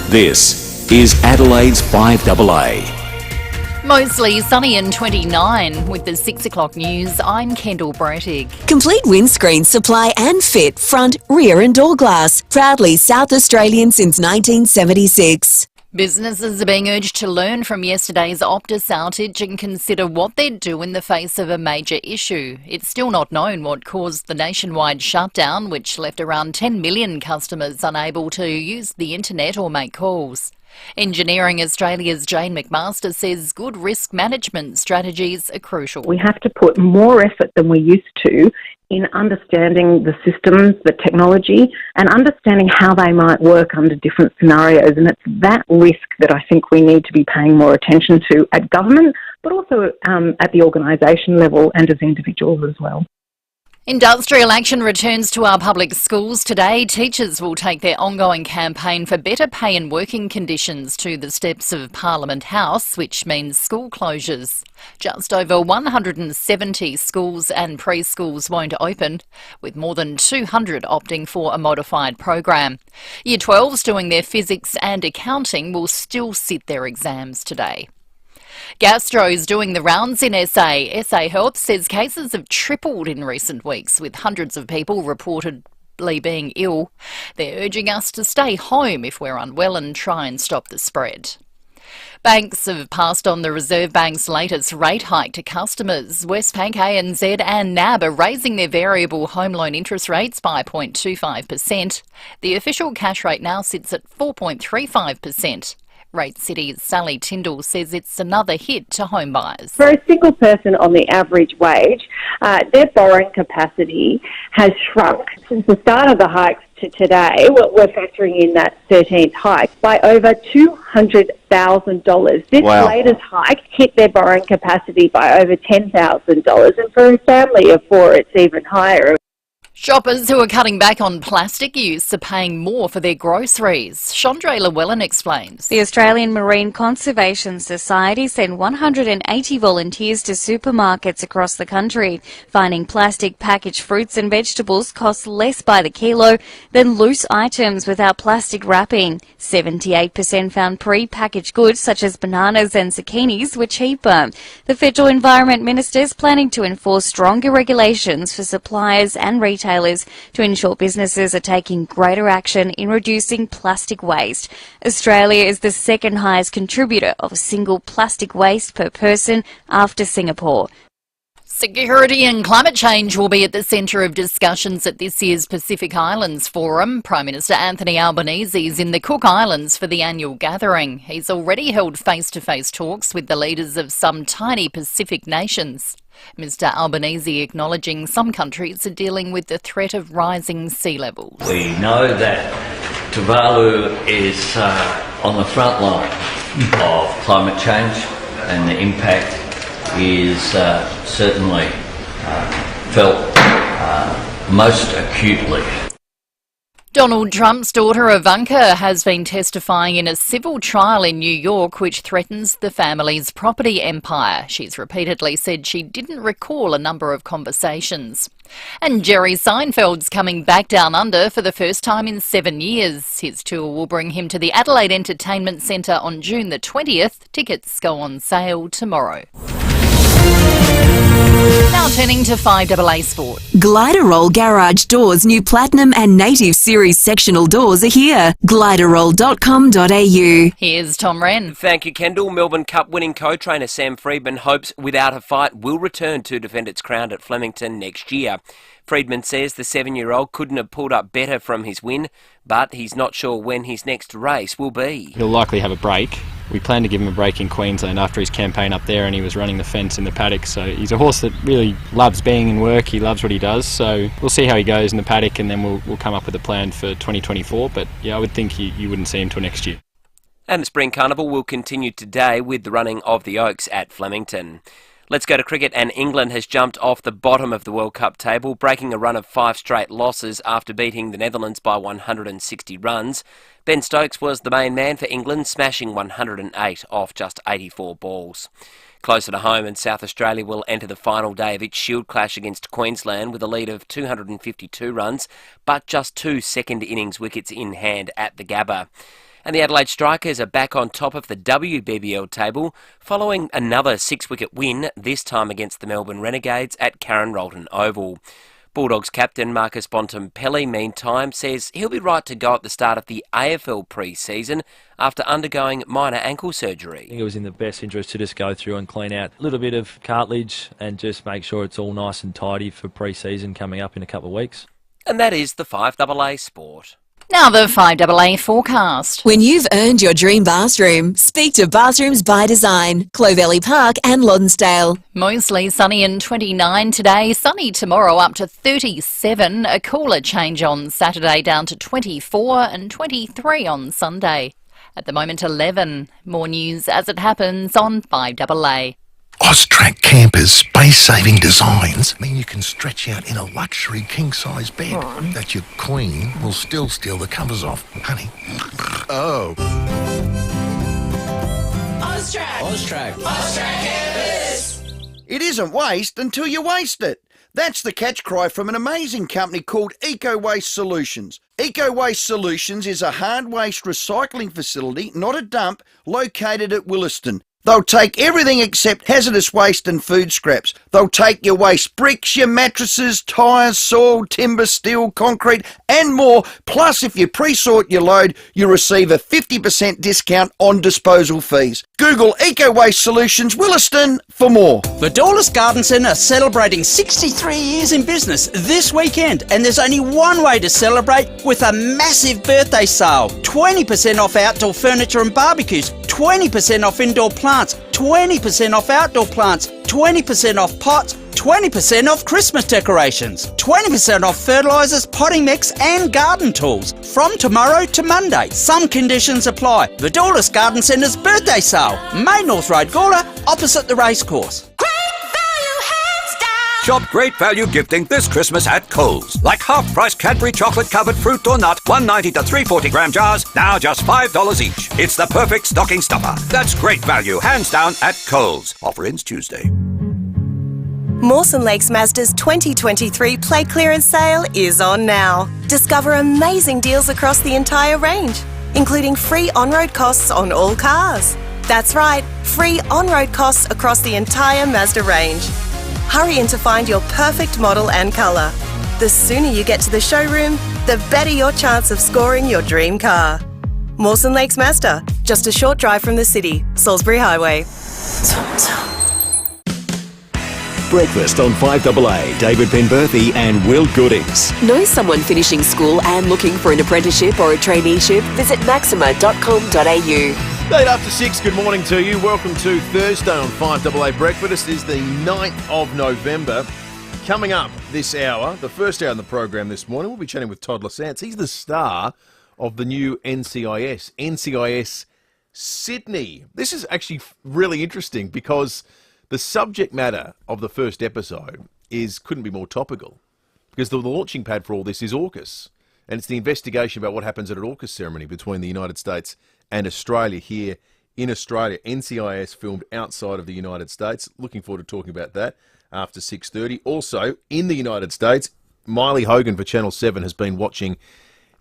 This is Adelaide's FIVEAA. Mostly sunny and 29. With the 6 o'clock news, I'm Kendall Brettig. Complete windscreen supply and fit, front, rear and door glass. Proudly South Australian since 1976. Businesses are being urged to learn from yesterday's Optus outage and consider what they'd do in the face of a major issue. It's still not known what caused the nationwide shutdown, which left around 10 million customers unable to use the internet or make calls. Engineering Australia's Jane McMaster says good risk management strategies are crucial. We have to put more effort than we used to in understanding the systems, the technology, and understanding how they might work under different scenarios. And it's that risk that I think we need to be paying more attention to at government, but also at the organisation level and as individuals as well. Industrial action returns to our public schools today. Teachers will take their ongoing campaign for better pay and working conditions to the steps of Parliament House, which means school closures. Just over 170 schools and preschools won't open, with more than 200 opting for a modified program. Year 12s doing their physics and accounting will still sit their exams today. Gastro's doing the rounds in SA. SA Health says cases have tripled in recent weeks, with hundreds of people reportedly being ill. They're urging us to stay home if we're unwell and try and stop the spread. Banks have passed on the Reserve Bank's latest rate hike to customers. Westpac, ANZ and NAB are raising their variable home loan interest rates by 0.25%. The official cash rate now sits at 4.35%. Rate City's Sally Tyndall says it's another hit to home buyers. For a single person on the average wage, their borrowing capacity has shrunk since the start of the hikes to today. We're factoring in that 13th hike by over $200,000. This latest hike hit their borrowing capacity by over $10,000, and for a family of four, it's even higher. Shoppers who are cutting back on plastic use are paying more for their groceries. Chandra Llewellyn explains. The Australian Marine Conservation Society sent 180 volunteers to supermarkets across the country, finding plastic packaged fruits and vegetables cost less by the kilo than loose items without plastic wrapping. 78% found pre-packaged goods such as bananas and zucchinis were cheaper. The Federal Environment Minister is planning to enforce stronger regulations for suppliers and retailers to ensure businesses are taking greater action in reducing plastic waste. Australia is the second highest contributor of single plastic waste per person after Singapore. Security and climate change will be at the centre of discussions at this year's Pacific Islands Forum. Prime Minister Anthony Albanese is in the Cook Islands for the annual gathering. He's already held face-to-face talks with the leaders of some tiny Pacific nations. Mr Albanese acknowledging some countries are dealing with the threat of rising sea levels. We know that Tuvalu is on the front line of climate change, and the impact is certainly felt most acutely. Donald Trump's daughter Ivanka has been testifying in a civil trial in New York which threatens the family's property empire. She's repeatedly said she didn't recall a number of conversations. And Jerry Seinfeld's coming back down under for the first time in 7 years. His tour will bring him to the Adelaide Entertainment Centre on June the 20th. Tickets go on sale tomorrow. Now turning to FIVEAA Sport. Gliderroll Garage Doors' new Platinum and Native Series sectional doors are here. Gliderroll.com.au. Here's Tom Wren. Thank you, Kendall. Melbourne Cup winning co-trainer Sam Freedman hopes Without a Fight will return to defend its crown at Flemington next year. Freedman says the 7-year-old couldn't have pulled up better from his win, but he's not sure when his next race will be. He'll likely have a break. We plan to give him a break in Queensland after his campaign up there, and he was running the fence in the paddock. So he's a horse that really loves being in work. He loves what he does. So we'll see how he goes in the paddock, and then we'll come up with a plan for 2024. But yeah, I would think you wouldn't see him till next year. And the Spring Carnival will continue today with the running of the Oaks at Flemington. Let's go to cricket, and England has jumped off the bottom of the World Cup table, breaking a run of 5 straight losses after beating the Netherlands by 160 runs. Ben Stokes was the main man for England, smashing 108 off just 84 balls. Closer to home, and South Australia will enter the final day of its Shield clash against Queensland with a lead of 252 runs, but just 2 second innings wickets in hand at the Gabba. And the Adelaide Strikers are back on top of the WBBL table following another 6-wicket win, this time against the Melbourne Renegades at Karen Rolton Oval. Bulldogs captain Marcus Bontempelli, meantime, says he'll be right to go at the start of the AFL pre-season after undergoing minor ankle surgery. I think it was in the best interest to just go through and clean out a little bit of cartilage and just make sure it's all nice and tidy for pre-season coming up in a couple of weeks. And that is the 5AA Sport. Now the 5AA forecast. When you've earned your dream bathroom, speak to Bathrooms by Design, Clovelly Park and Lonsdale. Mostly sunny and 29 today, sunny tomorrow up to 37, a cooler change on Saturday down to 24 and 23 on Sunday. At the moment 11. More news as it happens on 5AA. Austrac Campers' space-saving designs mean you can stretch out in a luxury king-size bed that your queen will still steal the covers off, honey. Oh. Austrac Campers! It isn't waste until you waste it. That's the catch cry from an amazing company called Eco Waste Solutions. Eco Waste Solutions is a hard waste recycling facility, not a dump, located at Williston. They'll take everything except hazardous waste and food scraps. They'll take your waste bricks, your mattresses, tyres, soil, timber, steel, concrete and more. Plus, if you pre-sort your load, you receive a 50% discount on disposal fees. Google Eco Waste Solutions Williston for more. The Dawlis Garden Centre are celebrating 63 years in business this weekend, and there's only one way to celebrate, with a massive birthday sale. 20% off outdoor furniture and barbecues, 20% off indoor plants, 20% off outdoor plants, 20% off pots, 20% off Christmas decorations, 20% off fertilisers, potting mix and garden tools from tomorrow to Monday. Some conditions apply. The Dawlis Garden Centre's birthday sale, Main North Road, Gawler, opposite the racecourse. Shop great value gifting this Christmas at Coles. Like half-price Cadbury chocolate-covered fruit or nut, $1.90 to 340-gram jars, now just $5 each. It's the perfect stocking stuffer. That's great value, hands down, at Coles. Offer ends Tuesday. Mawson Lakes Mazda's 2023 Play Clearance Sale is on now. Discover amazing deals across the entire range, including free on-road costs on all cars. That's right, free on-road costs across the entire Mazda range. Hurry in to find your perfect model and colour. The sooner you get to the showroom, the better your chance of scoring your dream car. Mawson Lakes Mazda, just a short drive from the city, Salisbury Highway. Breakfast on 5AA, David Penberthy and Will Goodings. Know someone finishing school and looking for an apprenticeship or a traineeship? Visit maxima.com.au. 8 after 6, good morning to you. Welcome to Thursday on 5AA Breakfast. It is the 9th of November. Coming up this hour, the first hour in the program this morning, we'll be chatting with Todd Lasance. He's the star of the new NCIS Sydney. This is actually really interesting because the subject matter of the first episode couldn't be more topical, because the launching pad for all this is AUKUS, and it's the investigation about what happens at an AUKUS ceremony between the United States and Australia here in Australia. NCIS filmed outside of the United States. Looking forward to talking about that after 6:30. Also, in the United States, Miley Hogan for Channel 7 has been watching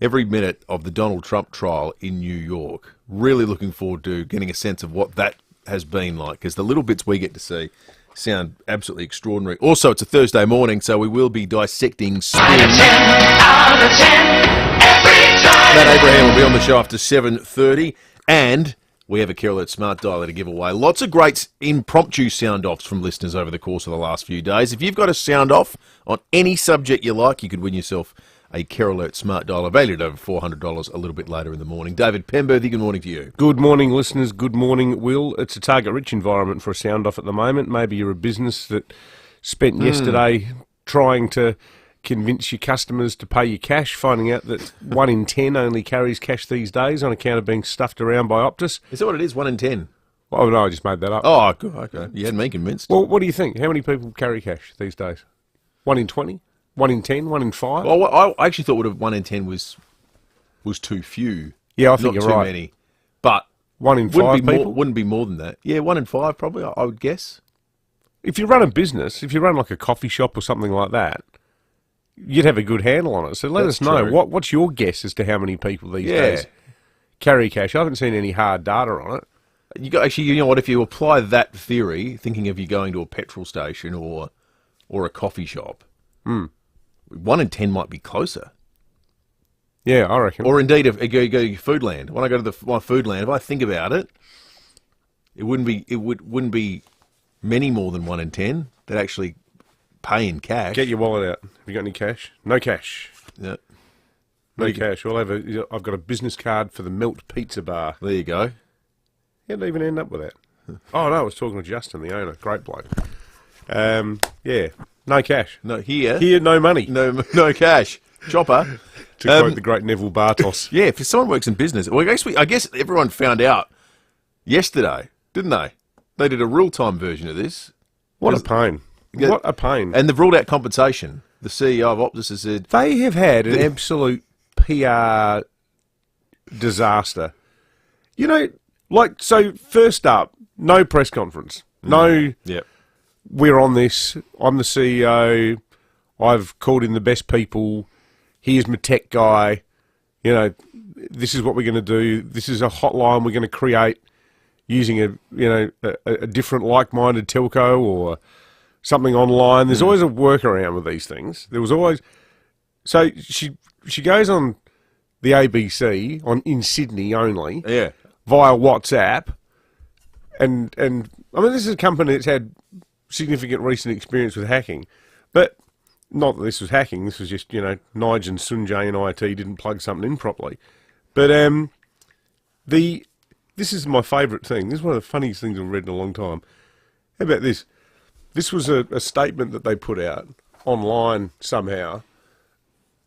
every minute of the Donald Trump trial in New York. Really looking forward to getting a sense of what that has been like, because the little bits we get to see sound absolutely extraordinary. Also, it's a Thursday morning, so we will be dissecting spin. Out of 10, every time. Matt Abraham will be on the show after 7:30, and we have a Care Alert Smart Dialer to give away. Lots of great impromptu sound-offs from listeners over the course of the last few days. If you've got a sound-off on any subject you like, you could win yourself a Care Alert Smart Dialer, valued at over $400 a little bit later in the morning. David Penberthy, good morning to you. Good morning, listeners. Good morning, Will. It's a target-rich environment for a sound-off at the moment. Maybe you're a business that spent yesterday trying to convince your customers to pay you cash, finding out that 1 in 10 only carries cash these days on account of being stuffed around by Optus. Is that what it is, 1 in 10? Oh, no, I just made that up. Oh, good. Okay. You had me convinced. Well, what do you think? How many people carry cash these days? 1 in 20? 1 in 10? 1 in 5? Well, I actually thought 1 in 10 was too few. Yeah, I think you're right. Not too many. But 1 in 5 people? Wouldn't be more than that. Yeah, 1 in 5 probably, I would guess. If you run a business, if you run like a coffee shop or something like that, you'd have a good handle on it. So let us know. True. What's your guess as to how many people these days carry cash. I haven't seen any hard data on it. You know what? If you apply that theory, thinking of you going to a petrol station or a coffee shop, 1 in 10 might be closer. Yeah, I reckon. Or indeed, if you go to your Foodland. When I go to my Foodland, if I think about it, it wouldn't be many more than 1 in 10 that actually pay in cash. Get your wallet out. Have you got any cash? No cash. No. No cash. I've got a business card for the Melt Pizza Bar. There you go. How'd they even end up with that? Oh, no, I was talking to Justin, the owner. Great bloke. Yeah, no cash. No, here, no money. No cash. Chopper. To quote the great Neville Bartos. Yeah, if someone works in business, well, I guess everyone found out yesterday, didn't they? They did a real-time version of this. What a pain. What a pain. And they've ruled out compensation. The CEO of Optus has said... They have had an absolute PR disaster. You know, so first up, no press conference. No, we're on this. I'm the CEO. I've called in the best people. Here's my tech guy. You know, this is what we're going to do. This is a hotline we're going to create using a different like-minded telco or something online. There's always a workaround with these things. There was always... So she goes on the ABC in Sydney only via WhatsApp, and I mean, this is a company that's had significant recent experience with hacking, but not that this was hacking. This was just, Nige and Sunjay and IT didn't plug something in properly. But this is my favourite thing. This is one of the funniest things I've read in a long time. How about this? This was a statement that they put out online somehow.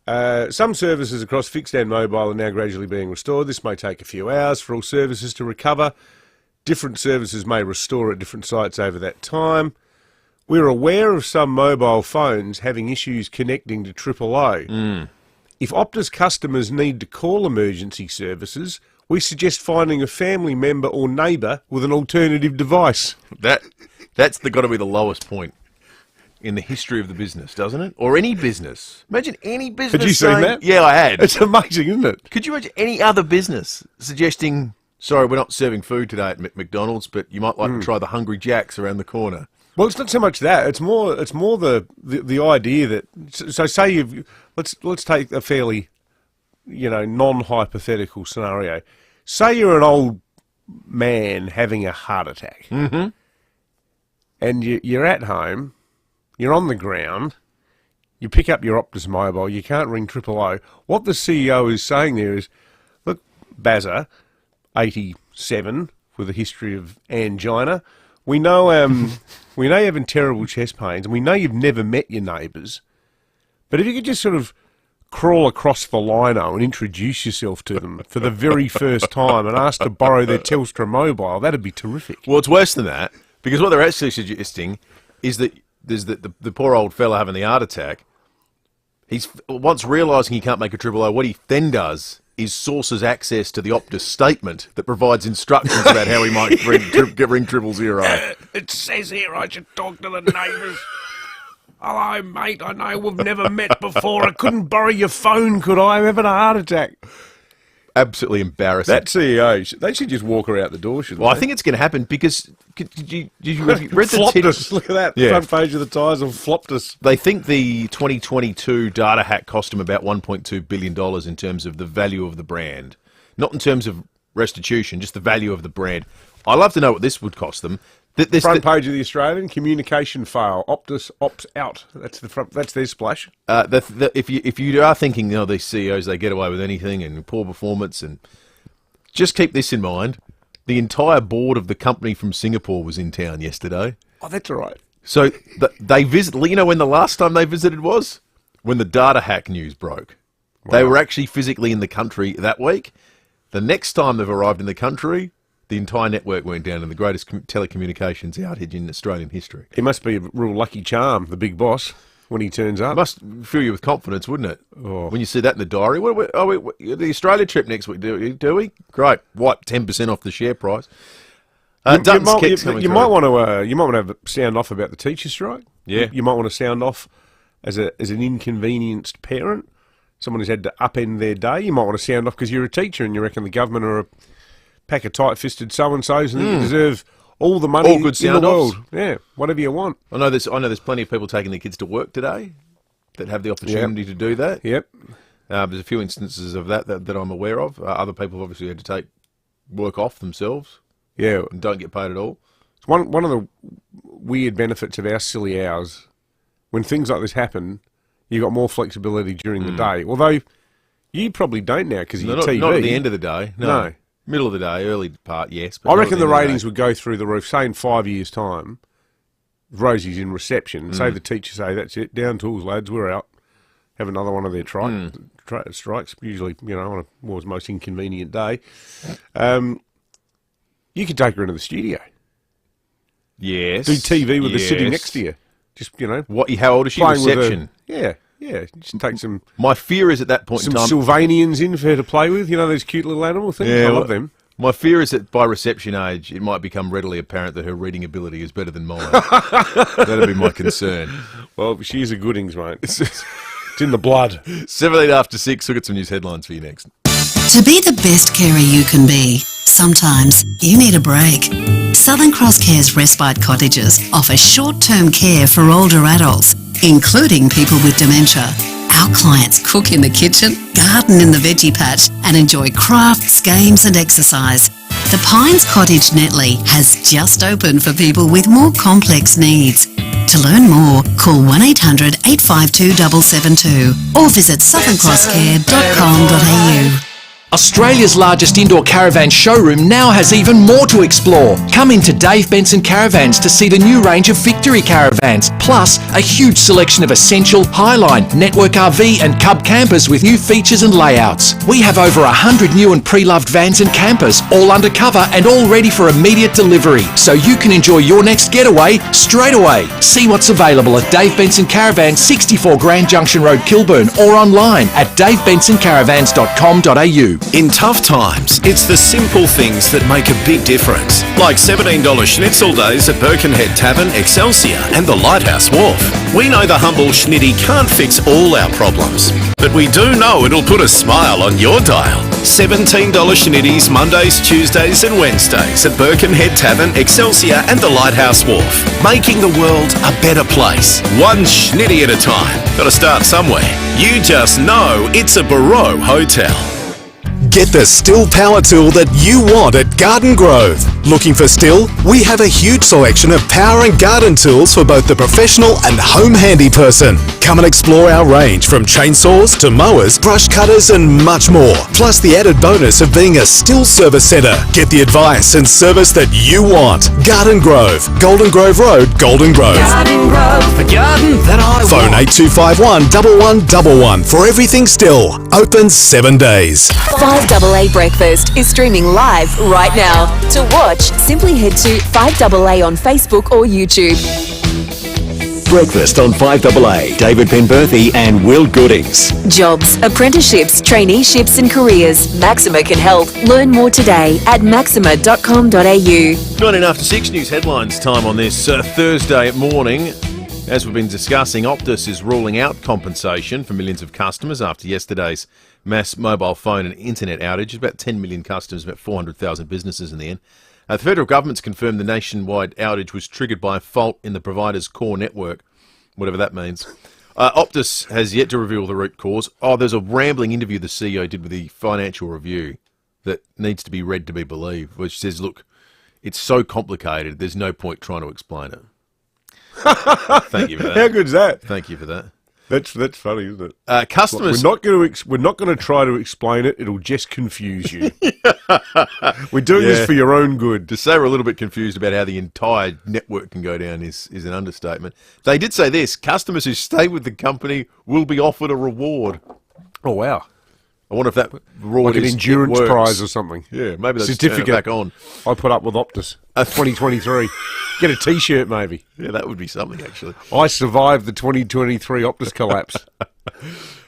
Some services across fixed and mobile are now gradually being restored. This may take a few hours for all services to recover. Different services may restore at different sites over that time. We're aware of some mobile phones having issues connecting to AAA. If Optus customers need to call emergency services, we suggest finding a family member or neighbour with an alternative device. That's got to be the lowest point in the history of the business, doesn't it? Or any business. Imagine any business. Had you seen that? Yeah, I had. It's amazing, isn't it? Could you imagine any other business suggesting, sorry, we're not serving food today at McDonald's, but you might like to try the Hungry Jack's around the corner? Well, it's not so much that. It's more the idea that, so say let's take a fairly, non-hypothetical scenario. Say you're an old man having a heart attack, and you're at home, you're on the ground, you pick up your Optus mobile, you can't ring 000. What the CEO is saying there is, look, Bazza, 87, with a history of angina. We know you're having terrible chest pains, and we know you've never met your neighbours. But if you could just sort of crawl across the lino and introduce yourself to them for the very first time and ask to borrow their Telstra mobile, that'd be terrific. Well, it's worse than that, because what they're actually suggesting is that there's the poor old fella having the heart attack. He's once realising he can't make a 000, what he then does is sources access to the Optus statement that provides instructions about how he might ring 000. It says here I should talk to the neighbours. Hello, mate. I know we've never met before. I couldn't borrow your phone, could I? I'm having a heart attack. Absolutely embarrassing. That CEO, they should just walk her out the door, shouldn't Well, they? I think it's going to happen because did you read the Floptus. Look at that. Front page of the Times of Floptus. They think the 2022 data hack cost them about $1.2 billion in terms of the value of the brand. Not in terms of restitution, just the value of the brand. I'd love to know what this would cost them. Front page of the Australian, communication fail. Optus opts out. That's the front. That's their splash. If you are thinking, these CEOs, they get away with anything and poor performance, and just keep this in mind: the entire board of the company from Singapore was in town yesterday. Oh, that's all right. So they visited. You know when the last time they visited was? When the data hack news broke. Wow. They were actually physically in the country that week. The next time they've arrived in the country, the entire network went down in the greatest telecommunications outage in Australian history. He must be a real lucky charm, the big boss, when he turns up. Must fill you with confidence, wouldn't it? Oh. When you see that in the diary. The Australia trip next week, do we? Great. What, 10% off the share price? You might want to have a sound off about the teacher strike. Yeah. You might want to sound off as an inconvenienced parent. someone who's had to upend their day. You might want to sound off because you're a teacher and you reckon the government are a pack of tight-fisted so-and-sos and you deserve all the money All good in the sound-offs. world. Yeah, whatever you want. I know there's plenty of people taking their kids to work today that have the opportunity to do that. Yep. There's a few instances of that I'm aware of. Other people obviously had to take work off themselves. Yeah. And don't get paid at all. It's one of the weird benefits of our silly hours. When things like this happen, you've got more flexibility during the day. Although you probably don't now because of your TV. Not at the end of the day. No. Middle of the day, early part, yes. But I reckon the ratings would go through the roof. Say in 5 years' time, Rosie's in reception. Say the teacher say, that's it, down tools, lads, we're out. Have another one of their strikes, usually, on a most inconvenient day. You could take her into the studio. Yes. Do TV with her sitting next to you. Just, What? How old is she? Reception. Yeah. Just take some. My fear is at that point in time. Some Sylvanians in for her to play with. Those cute little animal things. I love them. My fear is that by reception age, it might become readily apparent that her reading ability is better than mine. That'd be my concern. Well, she's a goodings, mate. It's in the blood. 17 after 6. We'll get some news headlines for you next. To be the best carer you can be, sometimes you need a break. Southern Cross Care's respite cottages offer short-term care for older adults, including people with dementia. Our clients cook in the kitchen, garden in the veggie patch, and enjoy crafts, games and exercise. The Pines Cottage Netley has just opened for people with more complex needs. To learn more, call 1800 852 772 or visit southerncrosscare.com.au. Australia's largest indoor caravan showroom now has even more to explore. Come into Dave Benson Caravans to see the new range of Victory caravans, plus a huge selection of Essential, Highline, Network RV and Cub campers with new features and layouts. We have over 100 new and pre-loved vans and campers, all undercover and all ready for immediate delivery, so you can enjoy your next getaway straight away. See what's available at Dave Benson Caravans, 64 Grand Junction Road, Kilburn, or online at davebensoncaravans.com.au. In tough times, it's the simple things that make a big difference. Like $17 schnitzel days at Birkenhead Tavern, Excelsior and the Lighthouse Wharf. We know the humble schnitty can't fix all our problems, but we do know it'll put a smile on your dial. $17 schnitties Mondays, Tuesdays and Wednesdays at Birkenhead Tavern, Excelsior and the Lighthouse Wharf. Making the world a better place. One schnitty at a time. Gotta start somewhere. You just know it's a Barreau Hotel. Get the still power tool that you want at Garden Grove. Looking for still? We have a huge selection of power and garden tools for both the professional and home handy person. Come and explore our range from chainsaws to mowers, brush cutters and much more. Plus the added bonus of being a still service centre. Get the advice and service that you want. Garden Grove, Golden Grove Road, Golden Grove. Garden Grove, the garden that I Phone 8251 1111 for everything still. Open 7 days. FIVEAA Breakfast is streaming live right now. To watch, simply head to FIVEAA on Facebook or YouTube. Breakfast on 5AA. David Penberthy and Will Goodings. Jobs, apprenticeships, traineeships and careers. Maxima can help. Learn more today at maxima.com.au. 19 after 6 news headlines time on this Thursday morning. As we've been discussing, Optus is ruling out compensation for millions of customers after yesterday's mass mobile phone and internet outage. About 10 million customers, about 400,000 businesses in the end. The federal government's confirmed the nationwide outage was triggered by a fault in the provider's core network, whatever that means. Optus has yet to reveal the root cause. There's a rambling interview the CEO did with the Financial Review that needs to be read to be believed, which says, look, it's so complicated, there's no point trying to explain it. Thank you for that. How good's that? Thank you for that. That's funny, isn't it? Customers, we're not going to try to explain it. It'll just confuse you. We're doing this for your own good. To say we're a little bit confused about how the entire network can go down is an understatement. They did say this: customers who stay with the company will be offered a reward. Oh wow! I wonder if that reward like an endurance prize or something. Yeah, maybe that's certificate back on. I put up with Optus 2023. Get a T-shirt, maybe. Yeah, that would be something actually. I survived the 2023 Optus collapse.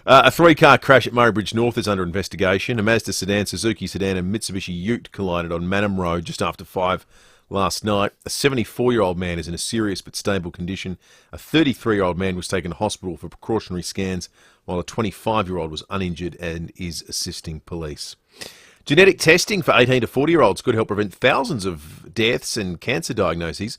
A 3-car crash at Murray Bridge North is under investigation. A Mazda sedan, Suzuki sedan and Mitsubishi Ute collided on Manham Road just after 5 last night. A 74-year-old man is in a serious but stable condition. A 33-year-old man was taken to hospital for precautionary scans, while a 25-year-old was uninjured and is assisting police. Genetic testing for 18 to 40-year-olds could help prevent thousands of deaths and cancer diagnoses.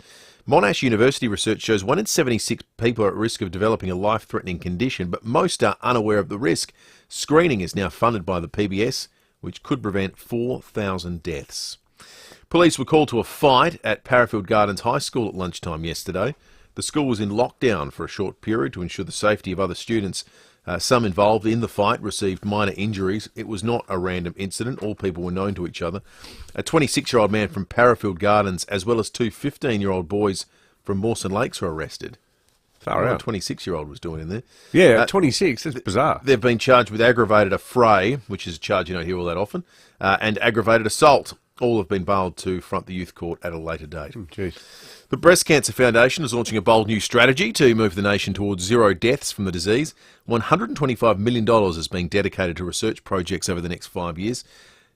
Monash University research shows 1 in 76 people are at risk of developing a life-threatening condition, but most are unaware of the risk. Screening is now funded by the PBS, which could prevent 4,000 deaths. Police were called to a fight at Parafield Gardens High School at lunchtime yesterday. The school was in lockdown for a short period to ensure the safety of other students. Some involved in the fight received minor injuries. It was not a random incident. All people were known to each other. A 26-year-old man from Parafield Gardens, as well as 2 15-year-old boys from Mawson Lakes were arrested. Far out. A 26-year-old was doing in there. Yeah, 26. That's bizarre. They've been charged with aggravated affray, which is a charge you don't hear all that often, and aggravated assault. All have been bailed to front the youth court at a later date. The Breast Cancer Foundation is launching a bold new strategy to move the nation towards 0 deaths from the disease. $125 million is being dedicated to research projects over the next 5 years.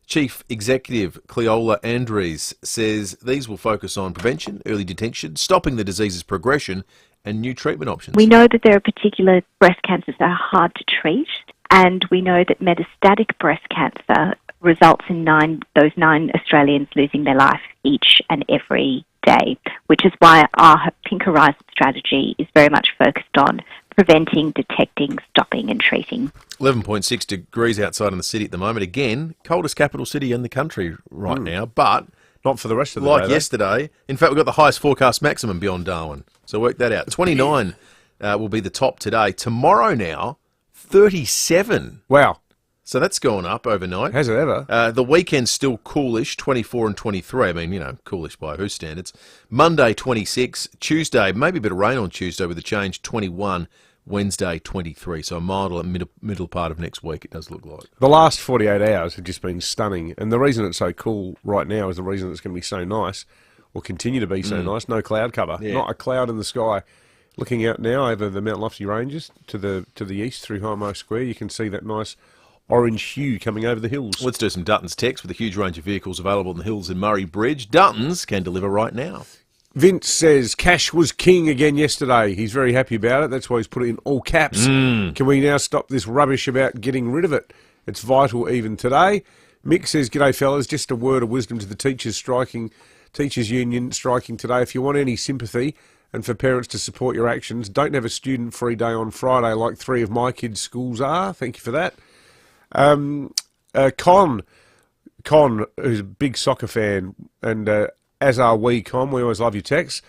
Chief Executive Cleola Andrews says these will focus on prevention, early detection, stopping the disease's progression, and new treatment options. We know that there are particular breast cancers that are hard to treat, and we know that metastatic breast cancer results in those 9 Australians losing their life each and every day, which is why our Pink Horizon strategy is very much focused on preventing, detecting, stopping and treating. 11.6 degrees outside in the city at the moment. Again, coldest capital city in the country right now, but not for the rest of the day. Like yesterday. In fact, we've got the highest forecast maximum beyond Darwin. So work that out. 29 will be the top today. Tomorrow now, 37. Wow. So that's gone up overnight. Has it ever? The weekend's still coolish, 24 and 23. I mean, coolish by whose standards. Monday, 26. Tuesday, maybe a bit of rain on Tuesday with a change, 21. Wednesday, 23. So a mild middle part of next week, it does look like. The last 48 hours have just been stunning. And the reason it's so cool right now is the reason it's going to be so nice, or continue to be so nice. No cloud cover. Yeah. Not a cloud in the sky. Looking out now over the Mount Lofty Ranges to the east through Homo Square, you can see that nice orange hue coming over the hills. Let's do some Dutton's text with a huge range of vehicles available in the hills in Murray Bridge. Dutton's can deliver right now. Vince says cash was king again yesterday. He's very happy about it. That's why he's put it in all caps. Can we now stop this rubbish about getting rid of it? It's vital even today. Mick says, g'day fellas, just a word of wisdom to the teachers union striking today. If you want any sympathy and for parents to support your actions, don't have a student-free day on Friday like 3 of my kids' schools are. Thank you for that. Con, who's a big soccer fan, and as are we, Con, we always love your texts.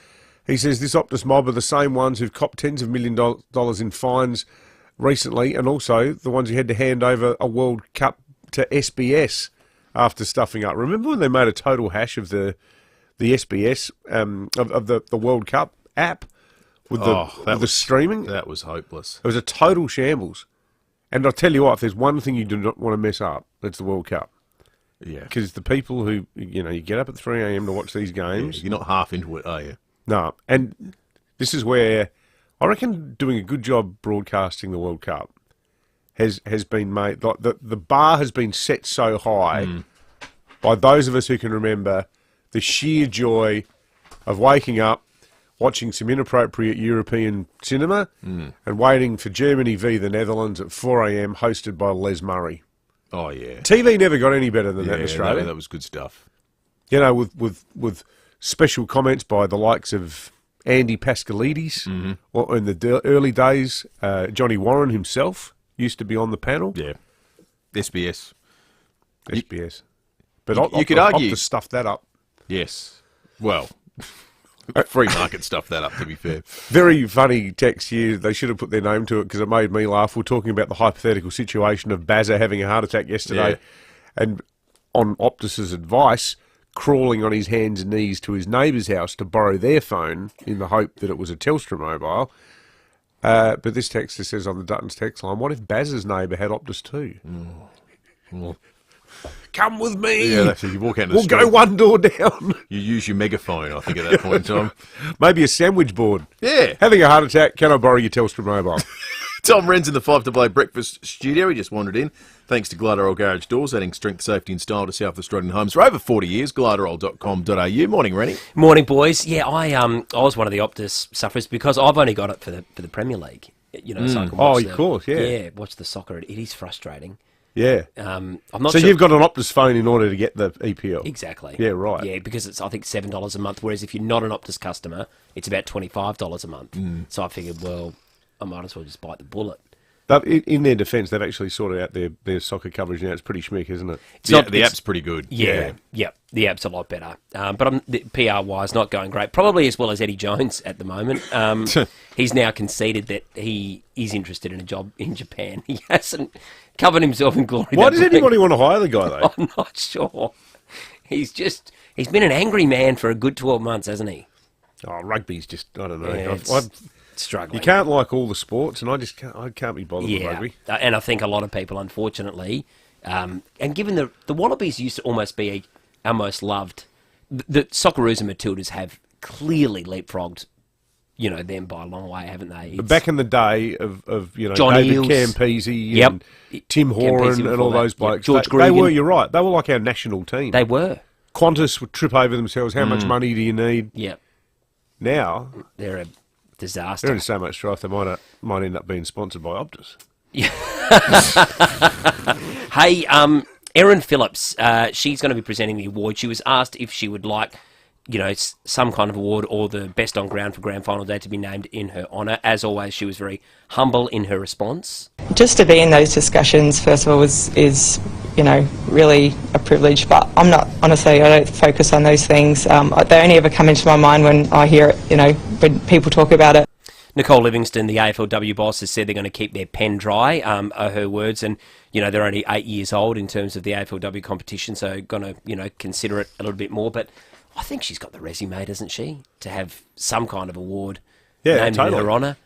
He says this Optus mob are the same ones who've copped tens of millions of dollars in fines recently, and also the ones who had to hand over a World Cup to SBS after stuffing up. Remember when they made a total hash of the SBS of the World Cup app with the streaming? That was hopeless. It was a total shambles. And I'll tell you what, if there's one thing you do not want to mess up, it's the World Cup. Yeah. Because the people who, you get up at 3 a.m. to watch these games. Yeah, you're not half into it, are you? No. And this is where I reckon doing a good job broadcasting the World Cup has been made. Like the bar has been set so high by those of us who can remember the sheer joy of waking up, watching some inappropriate European cinema and waiting for Germany v the Netherlands at 4 a.m. hosted by Les Murray. Oh, yeah. TV never got any better than that in Australia. That was good stuff. With special comments by the likes of Andy Pascalides, or in the early days, Johnny Warren himself used to be on the panel. Yeah. SBS. But you could argue... Optus stuffed that up. Yes. Well... Free market stuffed that up, to be fair. Very funny text here. They should have put their name to it because it made me laugh. We're talking about the hypothetical situation of Bazza having a heart attack yesterday and on Optus's advice, crawling on his hands and knees to his neighbour's house to borrow their phone in the hope that it was a Telstra mobile. But this texter says on the Dutton's text line, what if Bazza's neighbour had Optus too? Come with me. Yeah, that's it. You walk out in the We'll street. go one door down. You use your megaphone, I think, at that point in time. Maybe a sandwich board. Yeah. Having a heart attack, can I borrow your Telstra mobile? Tom Wren's in the 5AA Breakfast studio. He just wandered in. Thanks to Glarderol Garage Doors, adding strength, safety and style to South Australian homes for over 40 years. Glarderol.com.au. Morning, Rennie. Morning, boys. Yeah, I was one of the Optus sufferers because I've only got it for the Premier League. You know, so I can watch of course, yeah. Yeah, watch the soccer. It is frustrating. Yeah. I'm not so sure. you've got an Optus phone in order to get the EPL? Exactly. Yeah, right. Yeah, because it's, I think, $7 a month, whereas if you're not an Optus customer, it's about $25 a month. So I figured, well, I might as well just bite the bullet. But in their defence, they've actually sorted out their soccer coverage now. It's pretty schmick, isn't it? The app's pretty good. Yeah, the app's a lot better. But PR-wise, not going great. Probably as well as Eddie Jones at the moment. He's now conceded that he is interested in a job in Japan. He hasn't covered himself in glory. Why does anybody want to hire the guy, though? I'm not sure. He's been an angry man for a good 12 months, hasn't he? Oh, rugby's just, I don't know. Yeah, struggling. You can't like all the sports, and I can't be bothered with rugby. And I think a lot of people, unfortunately, and given the Wallabies used to almost be our most loved, the Socceroos and Matildas have clearly leapfrogged, them by a long way, haven't they? Back in the day of John David Eales. Campese and Tim Horan and all those blokes, George they were, Gregan. you're right, they were like our national team. They were. Qantas would trip over themselves. How much money do you need? Yep. Now they're a disaster. They're in so much strife they might end up being sponsored by Optus. Yeah. Hey, Erin Phillips, she's going to be presenting the award. She was asked if she would like, some kind of award or the best on ground for grand final day to be named in her honour. As always, she was very humble in her response. Just to be in those discussions, first of all, is really a privilege. But I'm not, honestly, I don't focus on those things. They only ever come into my mind when I hear it, when people talk about it. Nicole Livingston, the AFLW boss, has said they're going to keep their pen dry, are her words, and they're only 8 years old in terms of the AFLW competition, so going to consider it a little bit more. But I think she's got the resume, doesn't she, to have some kind of award named in her honour.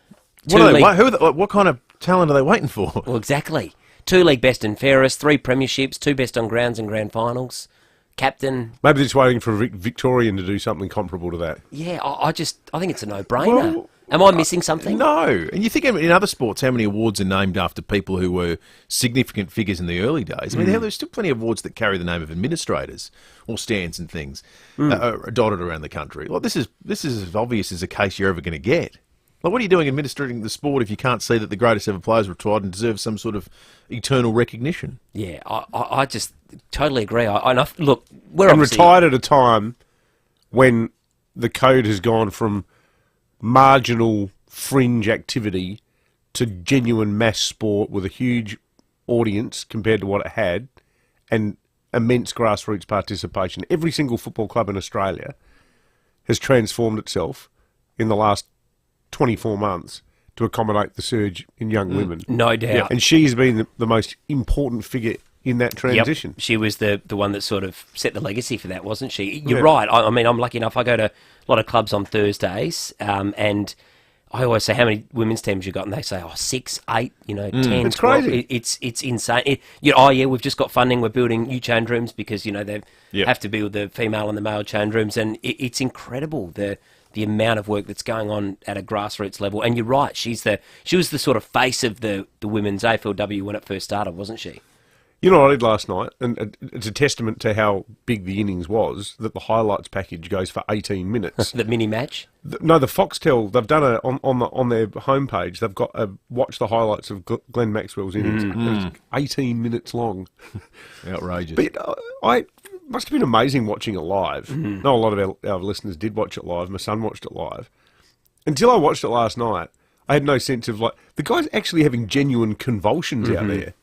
What kind of talent are they waiting for? Well, exactly. 2 league best and fairest, 3 premierships, 2 best on grounds and grand finals, captain. Maybe they're just waiting for a Victorian to do something comparable to that. Yeah, I think it's a no-brainer. Well, am I missing something? No. And you think in other sports, how many awards are named after people who were significant figures in the early days? I mean, there's still plenty of awards that carry the name of administrators or stands and things dotted around the country. Like this is as obvious as a case you're ever going to get. Like, what are you doing administrating the sport if you can't see that the greatest ever players retired and deserve some sort of eternal recognition? Yeah, I just totally agree. Look, we're retired at a time when the code has gone from marginal fringe activity to genuine mass sport with a huge audience compared to what it had and immense grassroots participation. Every single football club in Australia has transformed itself in the last 24 months to accommodate the surge in young women. No doubt. And she's been the most important figure in that transition. Yep. She was the one that sort of set the legacy for that, wasn't she? You're right. I mean, I'm lucky enough. I go to a lot of clubs on Thursdays, and I always say, how many women's teams you got? And they say, 6, 8, 10, It's 12. crazy. It's insane. We've just got funding. We're building new change rooms because, they have to build the female and the male change rooms. And it's incredible, the amount of work that's going on at a grassroots level. And you're right, she was the sort of face of the women's AFLW when it first started, wasn't she? You know what I did last night? And it's a testament to how big the innings was, that the highlights package goes for 18 minutes. The mini match? No, the Foxtel, they've done on their homepage, they've got watch the highlights of Glenn Maxwell's innings. It's 18 minutes long. Outrageous. But I must have been amazing watching it live. I know a lot of our listeners did watch it live. My son watched it live. Until I watched it last night, I had no sense of, the guy's actually having genuine convulsions out there.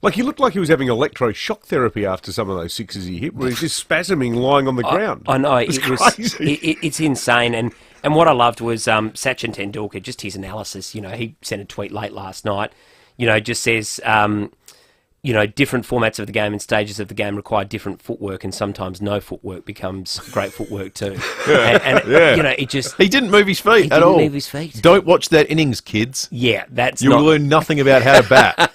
Like, he looked like he was having electroshock therapy after some of those sixes he hit, where he's just spasming lying on the ground. I know. It's crazy. It's insane. And what I loved was Sachin Tendulkar, just his analysis. He sent a tweet late last night, just says, different formats of the game and stages of the game require different footwork, and sometimes no footwork becomes great footwork too. It just... He didn't move his feet at all. He didn't move his feet. Don't watch that innings, kids. Yeah, that's You'll learn nothing about how to bat.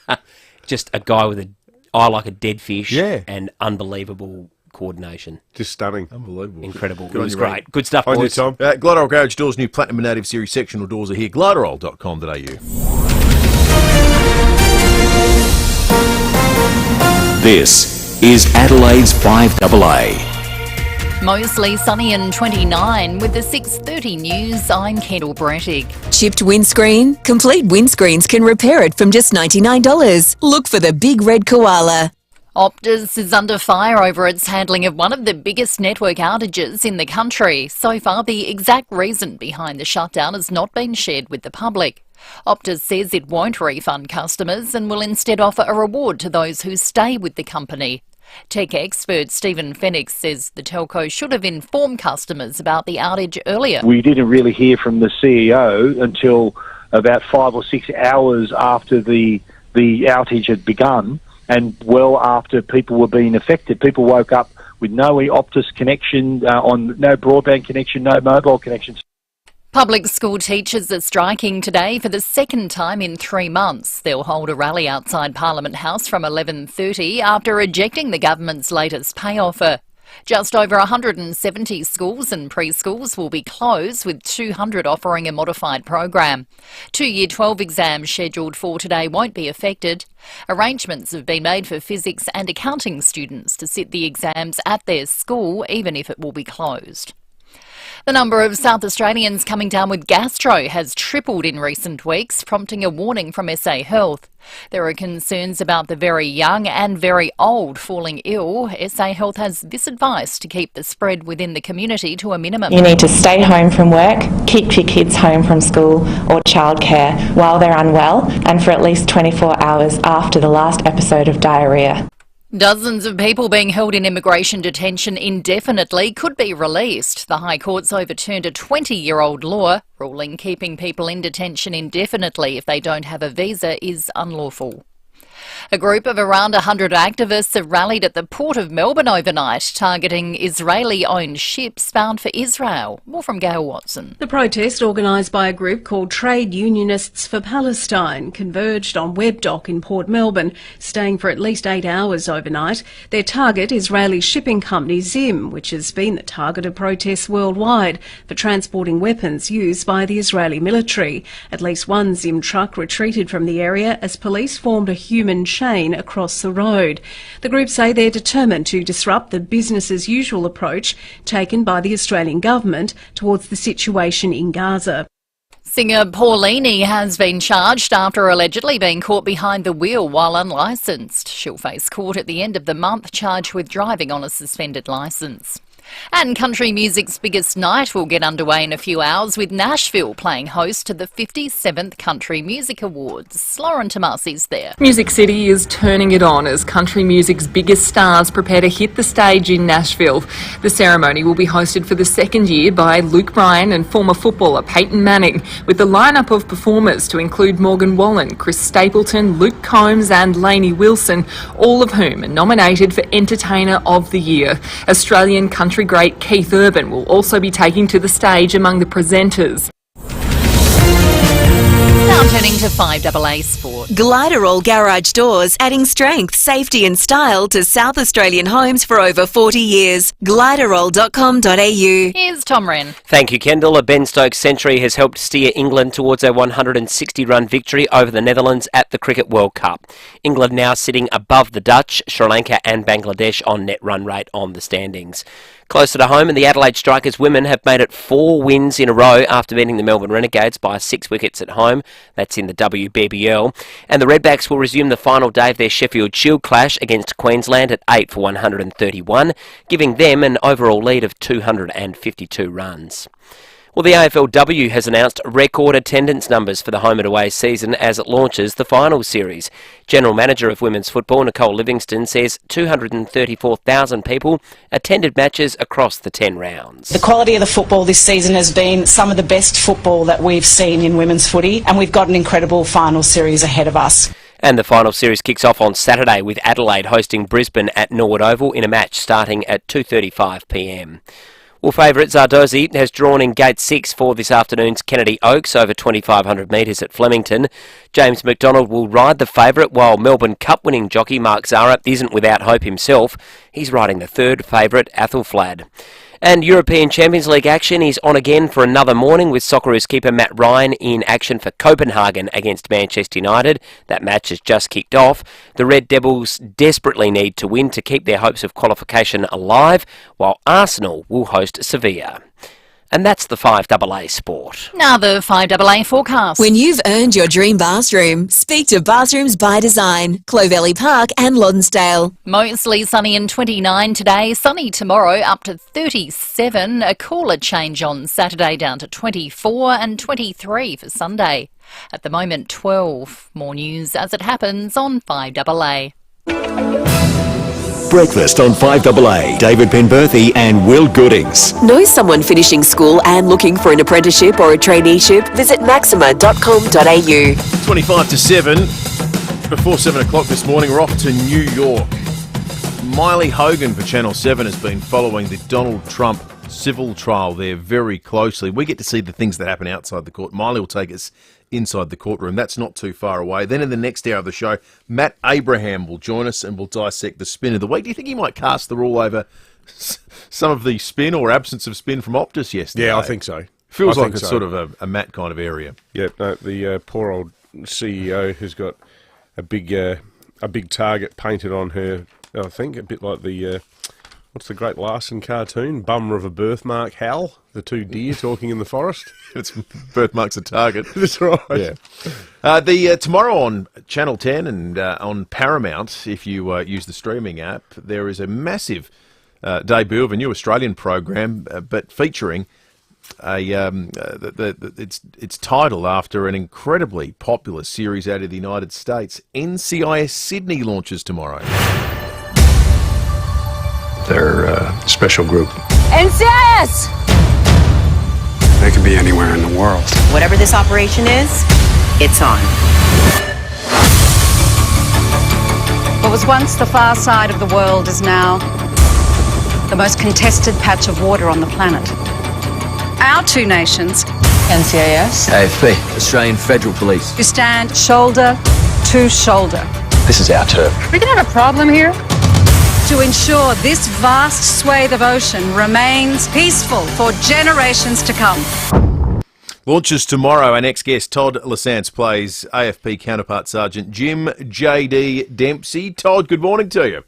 Just a guy with an eye like a dead fish and unbelievable coordination. Just stunning. Unbelievable. Incredible. Good It on was you, great. Ray. Good stuff, boys. Tom. Glarderol Garage Doors' new Platinum and Native Series sectional doors are here. Glarderol.com.au. This is Adelaide's 5AA. Mostly sunny and 29 with the 6:30 news. I'm Kendall Brettig. Chipped windscreen? Complete Windscreens can repair it from just $99. Look for the big red koala. Optus is under fire over its handling of one of the biggest network outages in the country. So far, the exact reason behind the shutdown has not been shared with the public. Optus says it won't refund customers and will instead offer a reward to those who stay with the company. Tech expert Stephen Fenix says the telco should have informed customers about the outage earlier. We didn't really hear from the CEO until about 5 or 6 hours after the outage had begun, and well after people were being affected. People woke up with no Optus connection, no broadband connection, no mobile connection. Public school teachers are striking today for the second time in 3 months. They'll hold a rally outside Parliament House from 11:30 after rejecting the government's latest pay offer. Just over 170 schools and preschools will be closed, with 200 offering a modified program. 2 Year 12 exams scheduled for today won't be affected. Arrangements have been made for physics and accounting students to sit the exams at their school, even if it will be closed. The number of South Australians coming down with gastro has tripled in recent weeks, prompting a warning from SA Health. There are concerns about the very young and very old falling ill. SA Health has this advice to keep the spread within the community to a minimum. You need to stay home from work, keep your kids home from school or childcare while they're unwell, and for at least 24 hours after the last episode of diarrhoea. Dozens of people being held in immigration detention indefinitely could be released. The High Court's overturned a 20-year-old law, ruling keeping people in detention indefinitely if they don't have a visa is unlawful. A group of around 100 activists have rallied at the Port of Melbourne overnight, targeting Israeli-owned ships bound for Israel. More from Gail Watson. The protest, organised by a group called Trade Unionists for Palestine, converged on Webdock in Port Melbourne, staying for at least 8 hours overnight. Their target, Israeli shipping company Zim, which has been the target of protests worldwide for transporting weapons used by the Israeli military. At least one Zim truck retreated from the area as police formed a human chain across the road. The group say they're determined to disrupt the business-as-usual approach taken by the Australian government towards the situation in Gaza. Singer Paulini has been charged after allegedly being caught behind the wheel while unlicensed. She'll face court at the end of the month, charged with driving on a suspended licence. And country music's biggest night will get underway in a few hours, with Nashville playing host to the 57th Country Music Awards. Lauren Tomasi's there. Music City is turning it on as country music's biggest stars prepare to hit the stage in Nashville. The ceremony will be hosted for the second year by Luke Bryan and former footballer Peyton Manning, with the lineup of performers to include Morgan Wallen, Chris Stapleton, Luke Combs and Lainey Wilson, all of whom are nominated for Entertainer of the Year. Australian country great Keith Urban will also be taking to the stage among the presenters. Now turning to 5AA Sport. Gliderall Garage Doors, adding strength, safety and style to South Australian homes for over 40 years. Gliderall.com.au. Here's Tom Wren. Thank you, Kendall. A Ben Stokes century has helped steer England towards a 160-run victory over the Netherlands at the Cricket World Cup. England now sitting above the Dutch, Sri Lanka and Bangladesh on net run rate on the standings. Closer to home, and the Adelaide Strikers women have made it 4 wins in a row after beating the Melbourne Renegades by 6 wickets at home. That's in the WBBL. And the Redbacks will resume the final day of their Sheffield Shield clash against Queensland at 8 for 131, giving them an overall lead of 252 runs. Well, the AFLW has announced record attendance numbers for the home and away season as it launches the final series. General Manager of Women's Football, Nicole Livingston, says 234,000 people attended matches across the 10 rounds. The quality of the football this season has been some of the best football that we've seen in women's footy, and we've got an incredible final series ahead of us. And the final series kicks off on Saturday with Adelaide hosting Brisbane at Norwood Oval in a match starting at 2:35 p.m. Well, favourite Zardozi has drawn in Gate 6 for this afternoon's Kennedy Oaks over 2,500 metres at Flemington. James McDonald will ride the favourite, while Melbourne Cup-winning jockey Mark Zara isn't without hope himself. He's riding the third favourite, Athelflaed. And European Champions League action is on again for another morning with Socceroos keeper Matt Ryan in action for Copenhagen against Manchester United. That match has just kicked off. The Red Devils desperately need to win to keep their hopes of qualification alive, while Arsenal will host Sevilla. And that's the 5AA Sport. Now the 5AA forecast. When you've earned your dream bathroom, speak to Bathrooms by Design, Clovelly Park and Lonsdale. Mostly sunny and 29 today, sunny tomorrow up to 37, a cooler change on Saturday down to 24 and 23 for Sunday. At the moment 12. More news as it happens on 5AA. Breakfast on 5AA. David Penberthy and Will Goodings. Know someone finishing school and looking for an apprenticeship or a traineeship? Visit maxima.com.au. 25 to 7. Before 7 o'clock this morning, we're off to New York. Miley Hogan for Channel 7 has been following the Donald Trump civil trial there very closely. We get to see the things that happen outside the court. Miley will take us inside the courtroom. That's not too far away. Then in the next hour of the show, Matt Abraham will join us and we'll dissect the spin of the week. Do you think he might cast the rule over some of the spin or absence of spin from Optus yesterday? Yeah, I think so. Feels like it's sort of a Matt kind of area. Yeah, no, the poor old CEO has got a big target painted on her, I think, a bit like the... what's the Great Larson cartoon? Bummer of a birthmark, Hal, the two deer talking in the forest. It's birthmark's a target. That's right. Yeah. Tomorrow on Channel 10 and on Paramount, if you use the streaming app, there is a massive debut of a new Australian program, but featuring it's titled after an incredibly popular series out of the United States. NCIS Sydney launches tomorrow. They're a special group. NCIS! They can be anywhere in the world. Whatever this operation is, it's on. What was once the far side of the world is now the most contested patch of water on the planet. Our two nations, NCIS? AFP, Australian Federal Police. you stand shoulder to shoulder This is our turf. we can have a problem here, to ensure this vast swathe of ocean remains peaceful for generations to come. Launches tomorrow. Our next guest, Todd Lasance, plays AFP counterpart Sergeant Jim J.D. Dempsey. Todd, good morning to you.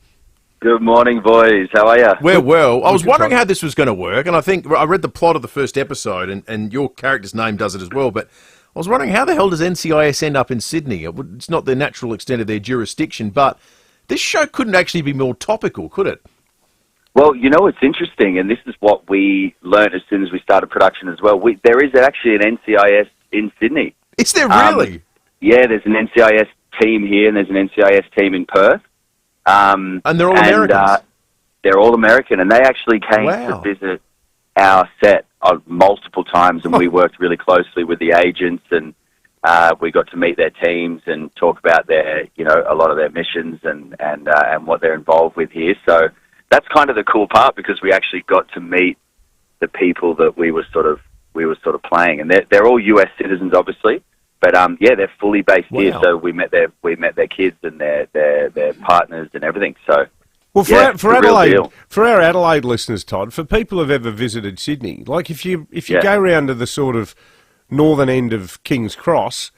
Good morning, boys. How are you? We're well. I was wondering how this was going to work, and I think I read the plot of the first episode, and your character's name does it as well, but I was wondering how the hell does NCIS end up in Sydney? It's not the natural extent of their jurisdiction, but this show couldn't actually be more topical, could it? Well, you know, it's interesting, and this is what we learned as soon as we started production as well. There is actually an NCIS in Sydney. Is there really? Yeah, there's an NCIS team here, and there's an NCIS team in Perth. And they're all Americans? They're all American, and they actually came to visit our set multiple times, and we worked really closely with the agents, and we got to meet their teams and talk about their, a lot of their missions and what they're involved with here. So that's kind of the cool part, because we actually got to meet the people that we were sort of playing, and they're all US citizens, obviously, but they're fully based here. So we met their kids and their partners and everything. So for our Adelaide listeners, Todd, for people who've ever visited Sydney, like if you go round to the sort of northern end of King's Cross,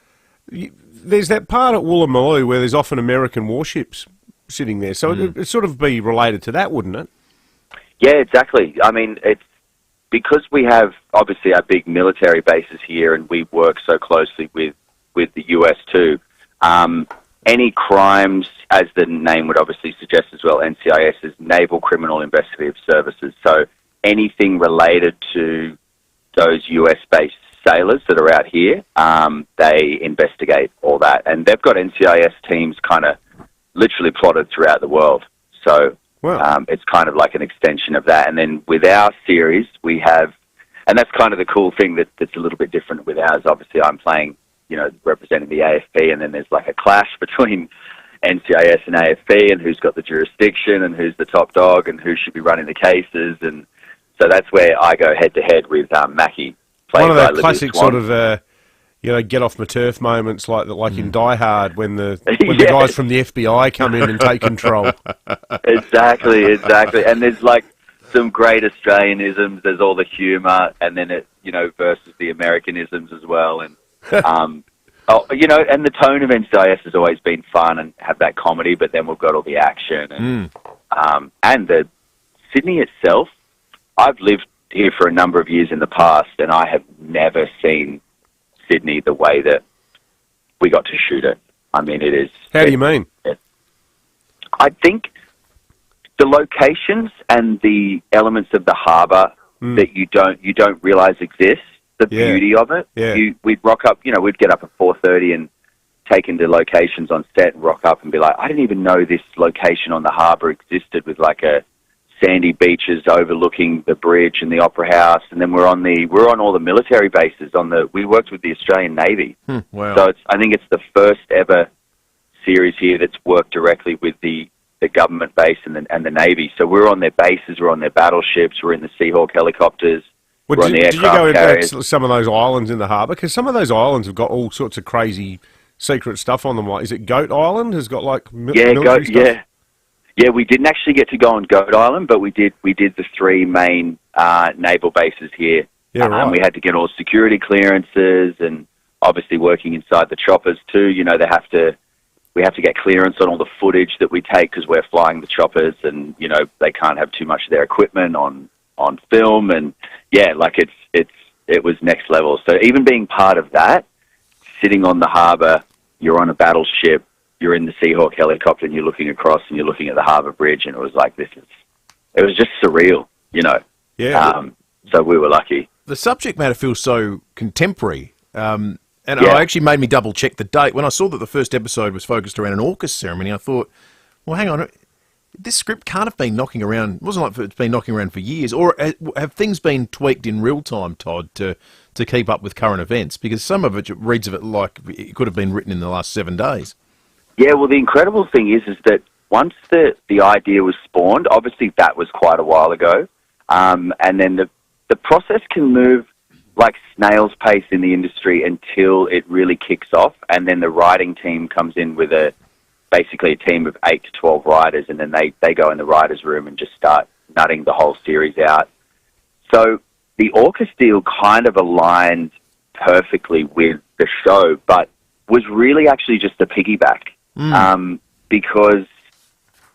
there's that part at Woolloomooloo where there's often American warships sitting there. So it'd sort of be related to that, wouldn't it? Yeah, exactly. I mean, it's because we have obviously our big military bases here, and we work so closely with the US too. Any crimes, as the name would obviously suggest as well, NCIS is Naval Criminal Investigative Services. So anything related to those US-based sailors that are out here, they investigate all that. And they've got NCIS teams kind of literally plotted throughout the world. So it's kind of like an extension of that. And then with our series, we have, and that's kind of the cool thing that's a little bit different with ours. Obviously, I'm playing, representing the AFP, and then there's like a clash between NCIS and AFP, and who's got the jurisdiction, and who's the top dog, and who should be running the cases. And so that's where I go head-to-head with Mackie. One of the classic sort of, get off my turf moments like in Die Hard when the guys from the FBI come in and take control. Exactly. And there's like some great Australianisms. There's all the humour, and then it, versus the Americanisms as well. And and the tone of NCIS has always been fun and have that comedy, but then we've got all the action and the Sydney itself. I've lived here for a number of years in the past, and I have never seen Sydney the way that we got to shoot it. I mean, it is. How do you mean? I think the locations and the elements of the harbour that you don't realise exist. The beauty of it. Yeah. We'd rock up. We'd get up at 4:30 and take into locations on set and rock up and be like, I didn't even know this location on the harbour existed, with like a sandy beaches overlooking the bridge and the Opera House. And then we're on all the military bases. We worked with the Australian Navy. Wow. So I think it's the first ever series here that's worked directly with the government base and the Navy. So we're on their bases, we're on their battleships, we're in the Seahawk helicopters. Well, did you go into some of those islands in the harbour? Because some of those islands have got all sorts of crazy secret stuff on them. Like, is it Goat Island? Has got like military stuff? Yeah. We didn't actually get to go on Goat Island, but we did the three main naval bases here. Yeah, right. We had to get all security clearances, and obviously working inside the choppers too. We have to get clearance on all the footage that we take because we're flying the choppers, and they can't have too much of their equipment on film. And it was next level. So even being part of that, sitting on the harbour, you're on a battleship, you're in the Seahawk helicopter, and you're looking across and you're looking at the harbour bridge, and it was like it was just surreal, Yeah. So we were lucky. The subject matter feels so contemporary. And it actually made me double check the date. When I saw that the first episode was focused around an AUKUS ceremony, I thought, well, hang on, this script can't have been knocking around. It wasn't like it's been knocking around for years. Or have things been tweaked in real time, Todd, to keep up with current events? Because some of it reads of it like it could have been written in the last 7 days. Yeah, well, the incredible thing is that once the idea was spawned, obviously that was quite a while ago, and then the process can move like snail's pace in the industry until it really kicks off, and then the writing team comes in with basically a team of 8 to 12 writers, and then they go in the writer's room and just start nutting the whole series out. So the AUKUS deal kind of aligned perfectly with the show, but was really actually just a piggyback, because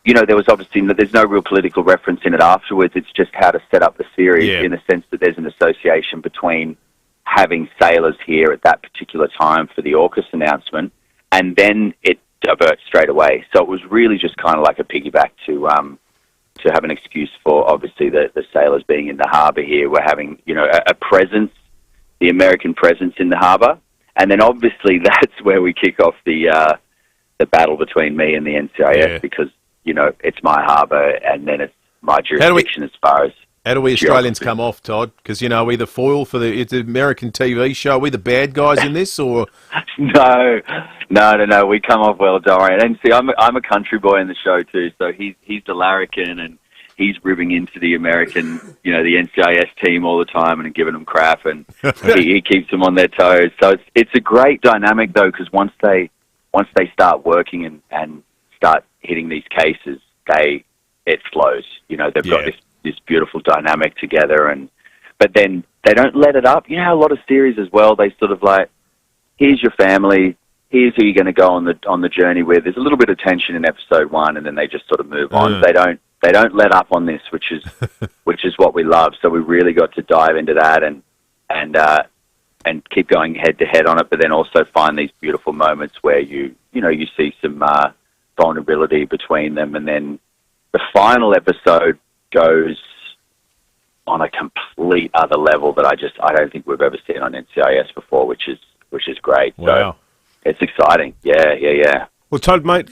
there was obviously there's no real political reference in it afterwards. It's just how to set up the series in the sense that there's an association between having sailors here at that particular time for the AUKUS announcement, and then it diverts straight away. So it was really just kind of like a piggyback to have an excuse for obviously the sailors being in the harbour here. We're having a presence, the American presence in the harbour, and then obviously that's where we kick off the battle between me and the NCIS because it's my harbour, and then it's my jurisdiction as far as. How do we Australians come off, Todd? Because are we the foil for it's an American TV show? Are we the bad guys in this, or? No. We come off well, don't worry. And see, I'm a country boy in the show too, so he's the larrikin, and he's ribbing into the American, the NCIS team all the time and giving them crap, and he keeps them on their toes. So it's a great dynamic though, because once they start working and start hitting these cases, it flows. They've got this beautiful dynamic together, but then they don't let it up. A lot of series as well, they sort of like, here's your family, here's who you're going to go on the journey with. There's a little bit of tension in episode 1, and then they just sort of move on. They don't let up on this, which is what we love. So we really got to dive into that and keep going head to head on it, but then also find these beautiful moments where you see some vulnerability between them, and then the final episode goes on a complete other level that I don't think we've ever seen on NCIS before, which is great. Wow. So it's exciting. Yeah. Well, Todd, mate,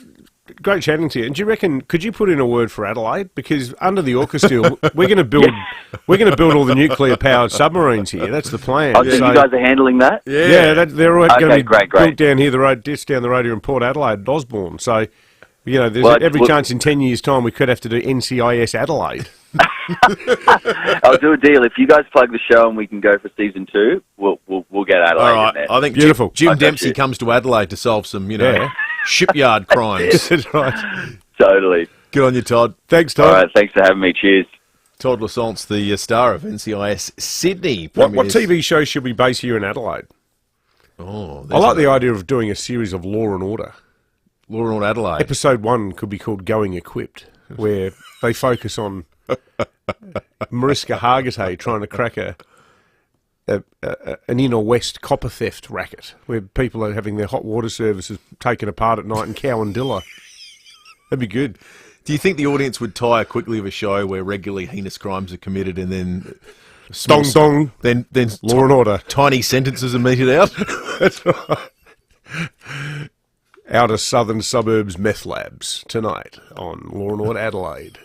great chatting to you. And do you reckon, could you put in a word for Adelaide? Because under the AUKUS deal, we're going to build all the nuclear powered submarines here. That's the plan. Oh, so you guys are handling that? Yeah, they're all going to be great. built down here just down the road here in Port Adelaide at Osborne. So, there's every chance in 10 years' time we could have to do NCIS Adelaide. I'll do a deal. If you guys plug the show and we can go for season 2, we'll get Adelaide in there. I think beautiful. Jim Dempsey comes to Adelaide to solve some, shipyard crimes. That's right. Totally. Good on you, Todd. Thanks, Todd. All right, thanks for having me. Cheers. Todd Lassance, the star of NCIS Sydney. What TV show should we base here in Adelaide? Oh, I like the idea of doing a series of Law and Order. Law and Order Adelaide. Episode 1 could be called Going Equipped, where they focus on Mariska Hargitay trying to crack an inner west copper theft racket, where people are having their hot water services taken apart at night in Cowandilla. That'd be good. Do you think the audience would tire quickly of a show where regularly heinous crimes are committed and then Dong. Then Law and Order. Tiny sentences are meted out? That's right. Outer southern suburbs meth labs tonight on Law and Order Adelaide.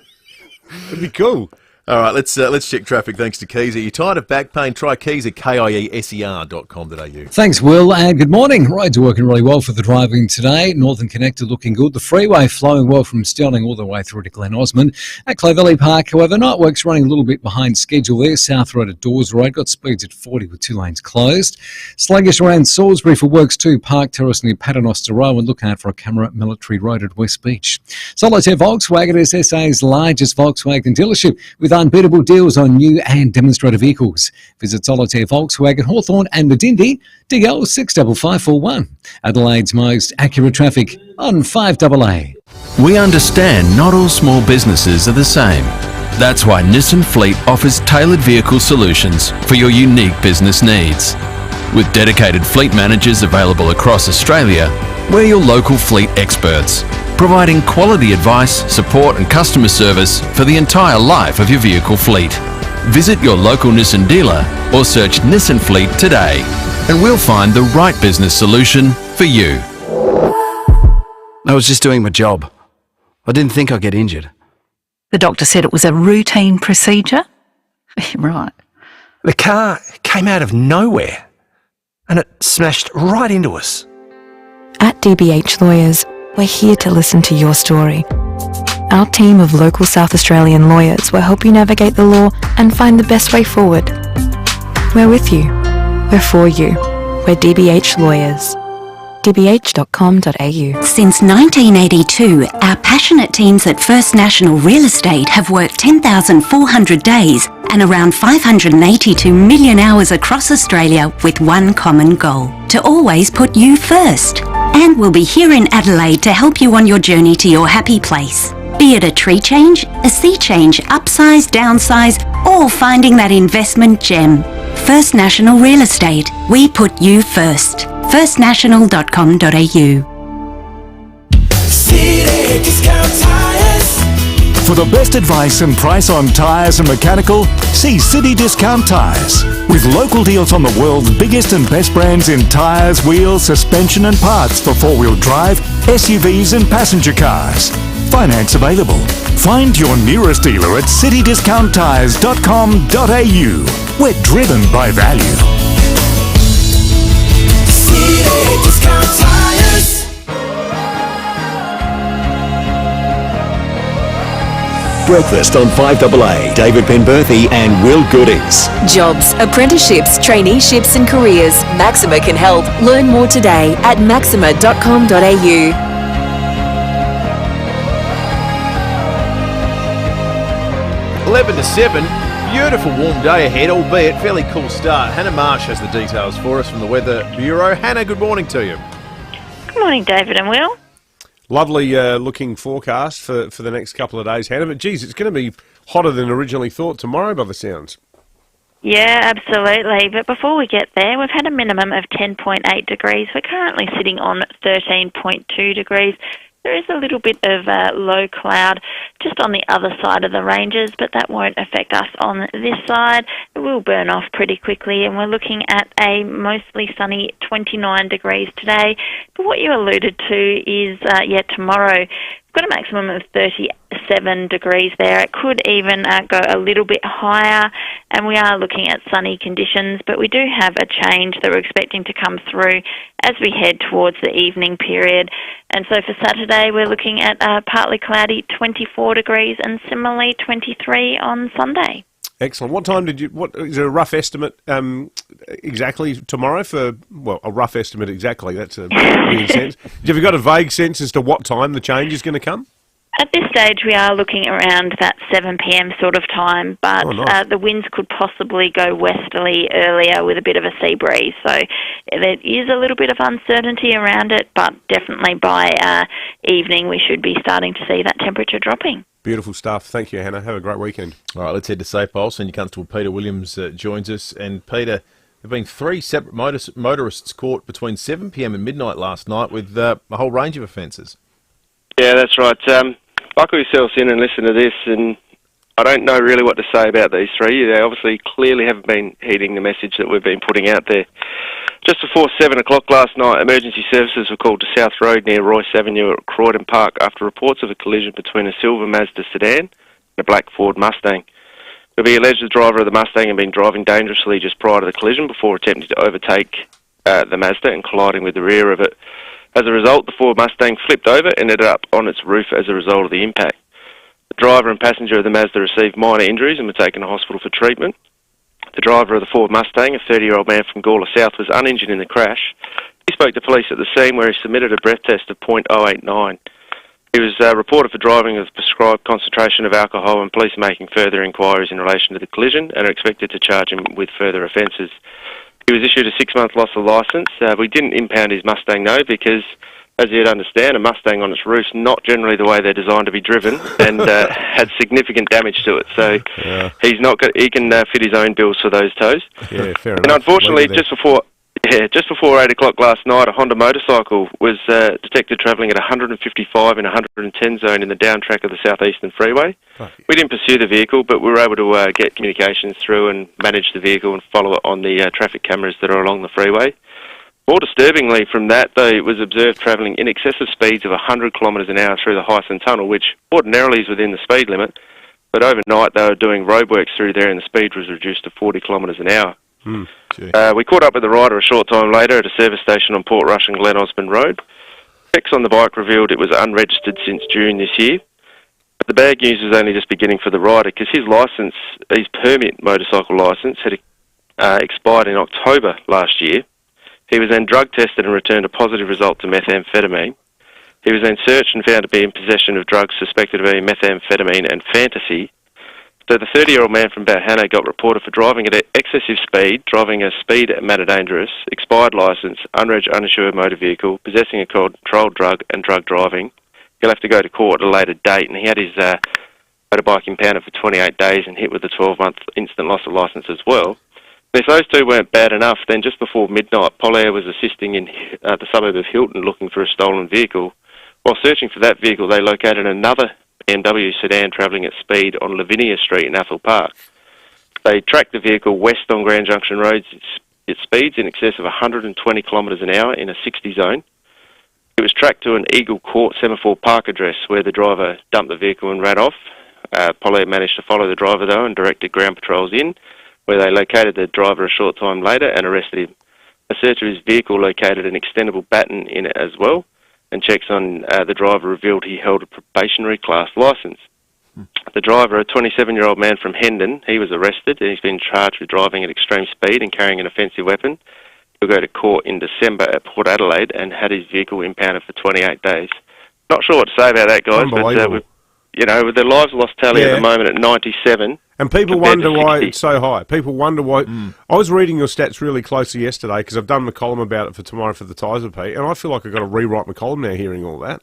It'd be cool. All right, let's check traffic thanks to Keezer. You tired of back pain? Try Keezer, KIESER.com.au. Thanks, Will, and good morning. Roads are working really well for the driving today. Northern Connector looking good. The freeway flowing well from Stirling all the way through to Glen Osmond. At Clovelly Park, however, night work's running a little bit behind schedule there. South Road at Dawes Road got speeds at 40 with 2 lanes closed. Sluggish around Salisbury for works too. Park Terrace near Paternoster Row, and look out for a camera at Military Road at West Beach. Solitaire Volkswagen is SA's largest Volkswagen dealership with unbeatable deals on new and demonstrator vehicles. Visit Solitaire Volkswagen, Hawthorn and Medindi, DL 65541. Adelaide's most accurate traffic on 5AA. We understand not all small businesses are the same. That's why Nissan Fleet offers tailored vehicle solutions for your unique business needs. With dedicated fleet managers available across Australia, we're your local fleet experts, providing quality advice, support and customer service for the entire life of your vehicle fleet. Visit your local Nissan dealer or search Nissan Fleet today and we'll find the right business solution for you. I was just doing my job. I didn't think I'd get injured. The doctor said it was a routine procedure? Right. The car came out of nowhere and it smashed right into us. At DBH Lawyers, we're here to listen to your story. Our team of local South Australian lawyers will help you navigate the law and find the best way forward. We're with you. We're for you. We're DBH Lawyers. dbh.com.au. Since 1982, our passionate teams at First National Real Estate have worked 10,400 days and around 582 million hours across Australia with one common goal: to always put you first. And we'll be here in Adelaide to help you on your journey to your happy place. Be it a tree change, a sea change, upsize, downsize, or finding that investment gem. First National Real Estate. We put you first. firstnational.com.au. City Discount Tires. For the best advice and price on tyres and mechanical, see City Discount Tires. With local deals on the world's biggest and best brands in tyres, wheels, suspension and parts for four-wheel drive, SUVs and passenger cars. Finance available. Find your nearest dealer at citydiscounttires.com.au. We're driven by value. City Discount Tires. Breakfast on 5AA. David Penberthy and Will Goodings. Jobs, apprenticeships, traineeships and careers. Maxima can help. Learn more today at maxima.com.au. 11 to 7, beautiful warm day ahead, albeit fairly cool start. Hannah Marsh has the details for us from the Weather Bureau. Hannah, good morning to you. Good morning, David and Will. Lovely looking forecast for the next couple of days, Hannah. But geez, it's going to be hotter than originally thought tomorrow by the sounds. Yeah, absolutely. But before we get there, we've had a minimum of 10.8 degrees. We're currently sitting on 13.2 degrees. There is a little bit of low cloud just on the other side of the ranges, but that won't affect us on this side. It will burn off pretty quickly, and we're looking at a mostly sunny 29 degrees today. But what you alluded to is, tomorrow we've got a maximum of 37 degrees there. It could even go a little bit higher, and we are looking at sunny conditions, but we do have a change that we're expecting to come through as we head towards the evening period. And so for Saturday, we're looking at partly cloudy 24 degrees and similarly 23 on Sunday. Excellent. What time what is there a rough estimate exactly tomorrow for, a rough estimate exactly, that's a weird sense. Have you got a vague sense as to what time the change is going to come? At this stage, we are looking around that 7 p.m. sort of time, but the winds could possibly go westerly earlier with a bit of a sea breeze. So there is a little bit of uncertainty around it, but definitely by evening we should be starting to see that temperature dropping. Beautiful stuff. Thank you, Hannah. Have a great weekend. All right, let's head to Safe Pulse. Senior Constable Peter Williams joins us. And Peter, there have been 3 separate motorists caught between 7 p.m. and midnight last night with a whole range of offences. Yeah, that's right. Buckle yourselves in and listen to this, and I don't know really what to say about these 3. They obviously clearly haven't been heeding the message that we've been putting out there. Just before 7 o'clock last night, emergency services were called to South Road near Royce Avenue at Croydon Park after reports of a collision between a silver Mazda sedan and a black Ford Mustang. It will be alleged the driver of the Mustang had been driving dangerously just prior to the collision before attempting to overtake the Mazda and colliding with the rear of it. As a result, the Ford Mustang flipped over and ended up on its roof as a result of the impact. The driver and passenger of the Mazda received minor injuries and were taken to hospital for treatment. The driver of the Ford Mustang, a 30-year-old man from Gawler South, was uninjured in the crash. He spoke to police at the scene where he submitted a breath test of .089. He was reported for driving with prescribed concentration of alcohol, and police are making further inquiries in relation to the collision and are expected to charge him with further offences. He was issued a 6-month loss of licence. We didn't impound his Mustang, though, because, as you'd understand, a Mustang on its roof's not generally the way they're designed to be driven, and had significant damage to it. So he can fit his own bills for those tows. Yeah, fair enough. And unfortunately, just before 8 o'clock last night, a Honda motorcycle was detected travelling at 155 in 110 zone in the down track of the southeastern freeway. We didn't pursue the vehicle, but we were able to get communications through and manage the vehicle and follow it on the traffic cameras that are along the freeway. More disturbingly from that, though, it was observed travelling in excessive speeds of 100 kilometres an hour through the Hyson Tunnel, which ordinarily is within the speed limit, but overnight they were doing roadworks through there and the speed was reduced to 40 kilometres an hour. We caught up with the rider a short time later at a service station on Port Rush and Glen Osmond Road. Checks on the bike revealed it was unregistered since June this year. But the bad news was only just beginning for the rider, because his permit motorcycle licence had expired in October last year. He was then drug tested and returned a positive result to methamphetamine. He was then searched and found to be in possession of drugs suspected to be methamphetamine and fantasy. So the 30-year-old man from Bauhano got reported for driving at excessive speed, driving a speed matter dangerous, expired licence, unregistered uninsured motor vehicle, possessing a controlled drug, and drug driving. He'll have to go to court at a later date, and he had his motorbike impounded for 28 days and hit with a 12-month instant loss of licence as well. If those two weren't bad enough, then just before midnight, Polair was assisting in the suburb of Hilton looking for a stolen vehicle. While searching for that vehicle, they located another BMW sedan travelling at speed on Lavinia Street in Athol Park. They tracked the vehicle west on Grand Junction Road at speeds in excess of 120 kilometres an hour in a 60 zone. It was tracked to an Eagle Court Semaphore Park address where the driver dumped the vehicle and ran off. Polair managed to follow the driver, though, and directed ground patrols in, where they located the driver a short time later and arrested him. A search of his vehicle located an extendable baton in it as well, and checks on the driver revealed he held a probationary class licence. The driver, a 27-year-old man from Hendon, he was arrested and he's been charged with driving at extreme speed and carrying an offensive weapon. He'll go to court in December at Port Adelaide and had his vehicle impounded for 28 days. Not sure what to say about that, guys, but with their lives lost tally at the moment at 97. And people wonder why it's so high. People wonder why. I was reading your stats really closely yesterday because I've done my column about it for tomorrow for the Tizer P, and I feel like I've got to rewrite my column now hearing all that.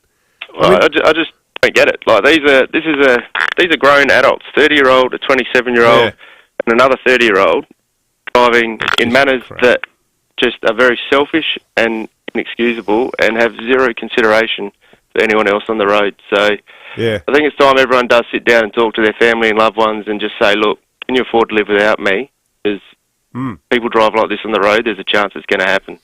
Well, I just don't get it. Like these are grown adults, 30-year-old, a 27-year-old, and another 30-year-old driving in manners that just are very selfish and inexcusable and have zero consideration for anyone else on the road. So I think it's time everyone does sit down and talk to their family and loved ones and just say, look, can you afford to live without me? Because people drive like this on the road, there's a chance it's going to happen.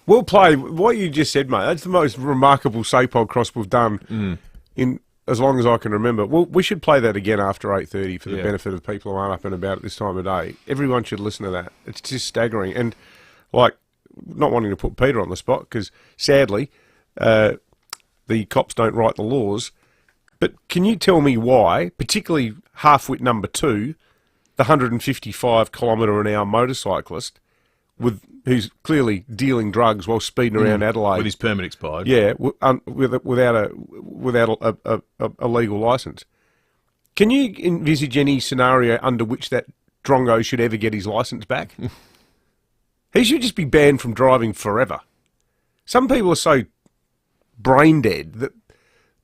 We'll play what you just said, mate. That's the most remarkable SAPOD cross we've done in as long as I can remember. We should play that again after 8:30 for the benefit of people who aren't up and about at this time of day. Everyone should listen to that. It's just staggering. And, not wanting to put Peter on the spot, because sadly, the cops don't write the laws. But can you tell me why, particularly half-wit number 2, the 155 kilometre an hour motorcyclist, who's clearly dealing drugs while speeding around Adelaide with his permit expired. Yeah, without a legal licence. Can you envisage any scenario under which that drongo should ever get his licence back? He should just be banned from driving forever. Some people are so brain dead that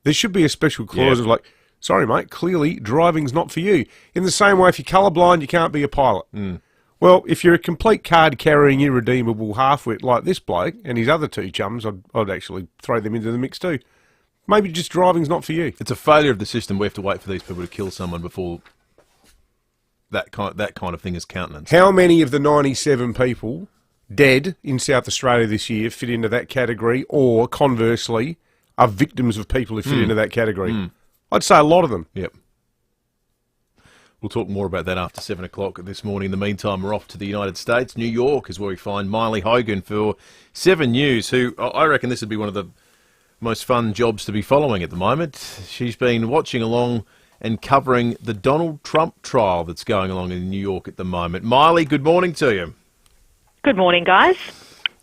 there should be a special clause of like, sorry mate, clearly driving's not for you. In the same way, if you're colourblind, you can't be a pilot. Well, if you're a complete card-carrying, irredeemable half-wit like this bloke and his other two chums, I'd actually throw them into the mix too. Maybe just driving's not for you. It's a failure of the system. We have to wait for these people to kill someone before that kind of thing is countenanced. How many of the 97 people dead in South Australia this year fit into that category, or conversely, are victims of people who fit into that category? I'd say a lot of them. Yep. We'll talk more about that after 7 o'clock this morning. In the meantime, we're off to the United States. New York is where we find Miley Hogan for 7 News, who I reckon this would be one of the most fun jobs to be following at the moment. She's been watching along and covering the Donald Trump trial that's going along in New York at the moment. Miley, good morning to you. Good morning, guys.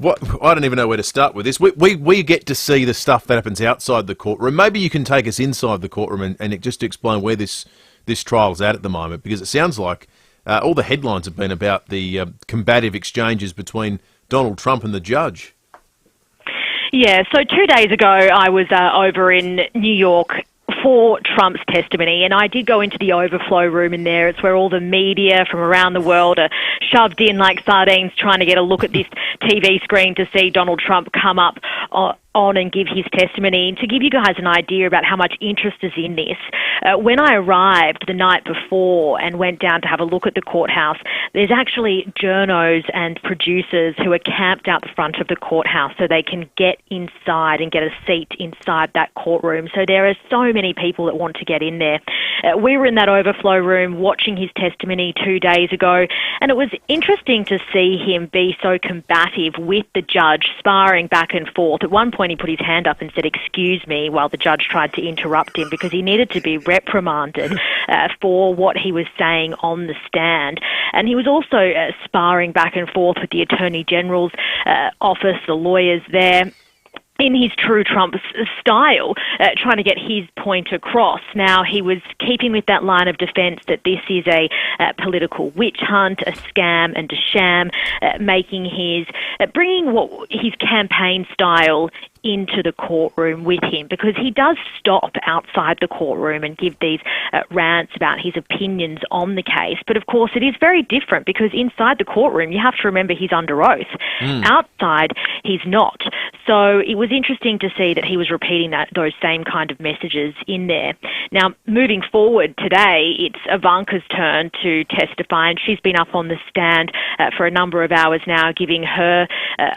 I don't even know where to start with this. We get to see the stuff that happens outside the courtroom. Maybe you can take us inside the courtroom and just explain where this trial's at the moment, because it sounds like all the headlines have been about the combative exchanges between Donald Trump and the judge. Yeah, so 2 days ago I was over in New York for Trump's testimony, and I did go into the overflow room in there. It's where all the media from around the world are shoved in like sardines trying to get a look at this TV screen to see Donald Trump come up on and give his testimony. And to give you guys an idea about how much interest is in this, when I arrived the night before and went down to have a look at the courthouse, there's actually journos and producers who are camped out the front of the courthouse so they can get inside and get a seat inside that courtroom. So there are so many people that want to get in there. We were in that overflow room watching his testimony 2 days ago, and it was interesting to see him be so combative with the judge, sparring back and forth. At one point he put his hand up and said, "Excuse me," while the judge tried to interrupt him because he needed to be reprimanded for what he was saying on the stand. And he was also sparring back and forth with the Attorney General's office, the lawyers there, in his true Trump style, trying to get his point across. Now, he was keeping with that line of defence that this is a political witch hunt, a scam and a sham, bringing his campaign style into the courtroom with him, because he does stop outside the courtroom and give these rants about his opinions on the case. But of course it is very different, because inside the courtroom you have to remember he's under oath. Outside he's not. So it was interesting to see that he was repeating those same kind of messages in there. Now, moving forward today, it's Ivanka's turn to testify, and she's been up on the stand for a number of hours now, giving her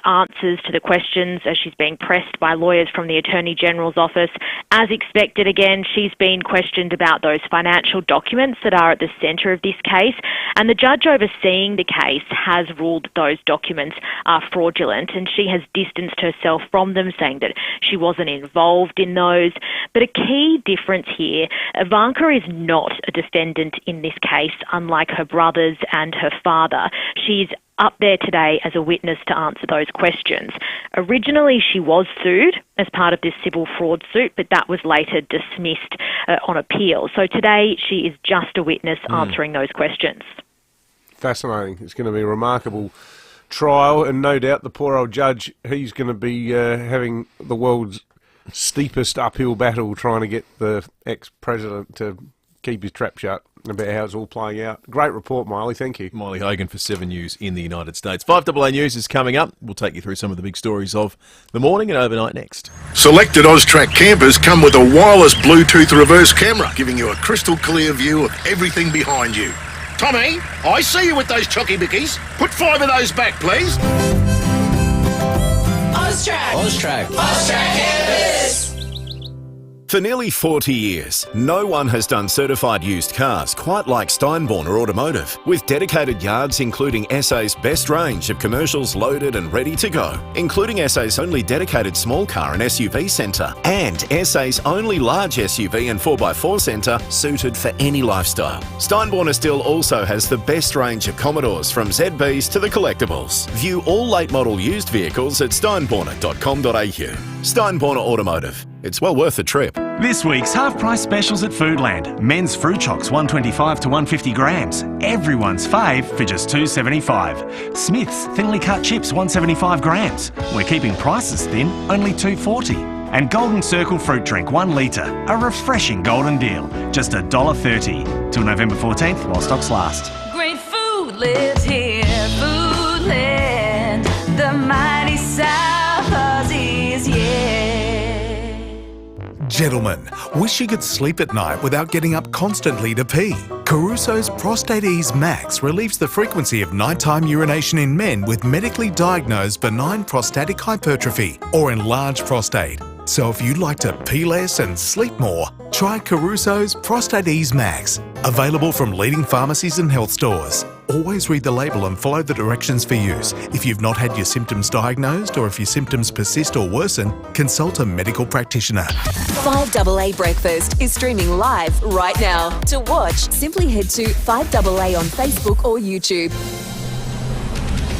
answers to the questions as she's being pressed by lawyers from the Attorney General's office. As expected, again, she's been questioned about those financial documents that are at the centre of this case, and the judge overseeing the case has ruled those documents are fraudulent, and she has distanced herself from them, saying that she wasn't involved in those. But a key difference here, Ivanka is not a defendant in this case, unlike her brothers and her father. She's up there today as a witness to answer those questions. Originally, she was sued as part of this civil fraud suit, but that was later dismissed on appeal. So today, she is just a witness answering those questions. Fascinating. It's going to be a remarkable trial, and no doubt the poor old judge, he's going to be having the world's steepest uphill battle trying to get the ex-president to keep his trap shut about how it's all playing out. Great report, Miley. Thank you. Miley Hogan for 7 News in the United States. 5AA News is coming up. We'll take you through some of the big stories of the morning and overnight next. Selected AusTrack campers come with a wireless Bluetooth reverse camera, giving you a crystal clear view of everything behind you. Tommy, I see you with those chocky bickies. Put 5 of those back, please. AusTrack. AusTrack. AusTrack campers. For nearly 40 years, no one has done certified used cars quite like Steinborner Automotive, with dedicated yards including SA's best range of commercials loaded and ready to go, including SA's only dedicated small car and SUV centre, and SA's only large SUV and 4x4 centre suited for any lifestyle. Steinborner still also has the best range of Commodores, from ZBs to the collectibles. View all late model used vehicles at steinborner.com.au. Steinborner Automotive. It's well worth the trip. This week's half-price specials at Foodland. Men's fruit chocks 125 to 150 grams. Everyone's fave for just $2.75. Smith's thinly cut chips 175 grams. We're keeping prices thin, only $2.40. And Golden Circle fruit drink 1 litre. A refreshing golden deal, just $1.30. Till November 14th while stocks last. Great food lives here, Foodland, the mighty South Aussies, yeah. Gentlemen, wish you could sleep at night without getting up constantly to pee? Caruso's Prostate Ease Max relieves the frequency of nighttime urination in men with medically diagnosed benign prostatic hypertrophy or enlarged prostate. So if you'd like to pee less and sleep more, try Caruso's Prostate Ease Max. Available from leading pharmacies and health stores. Always read the label and follow the directions for use. If you've not had your symptoms diagnosed or if your symptoms persist or worsen, consult a medical practitioner. 5AA Breakfast is streaming live right now. To watch, simply head to 5AA on Facebook or YouTube.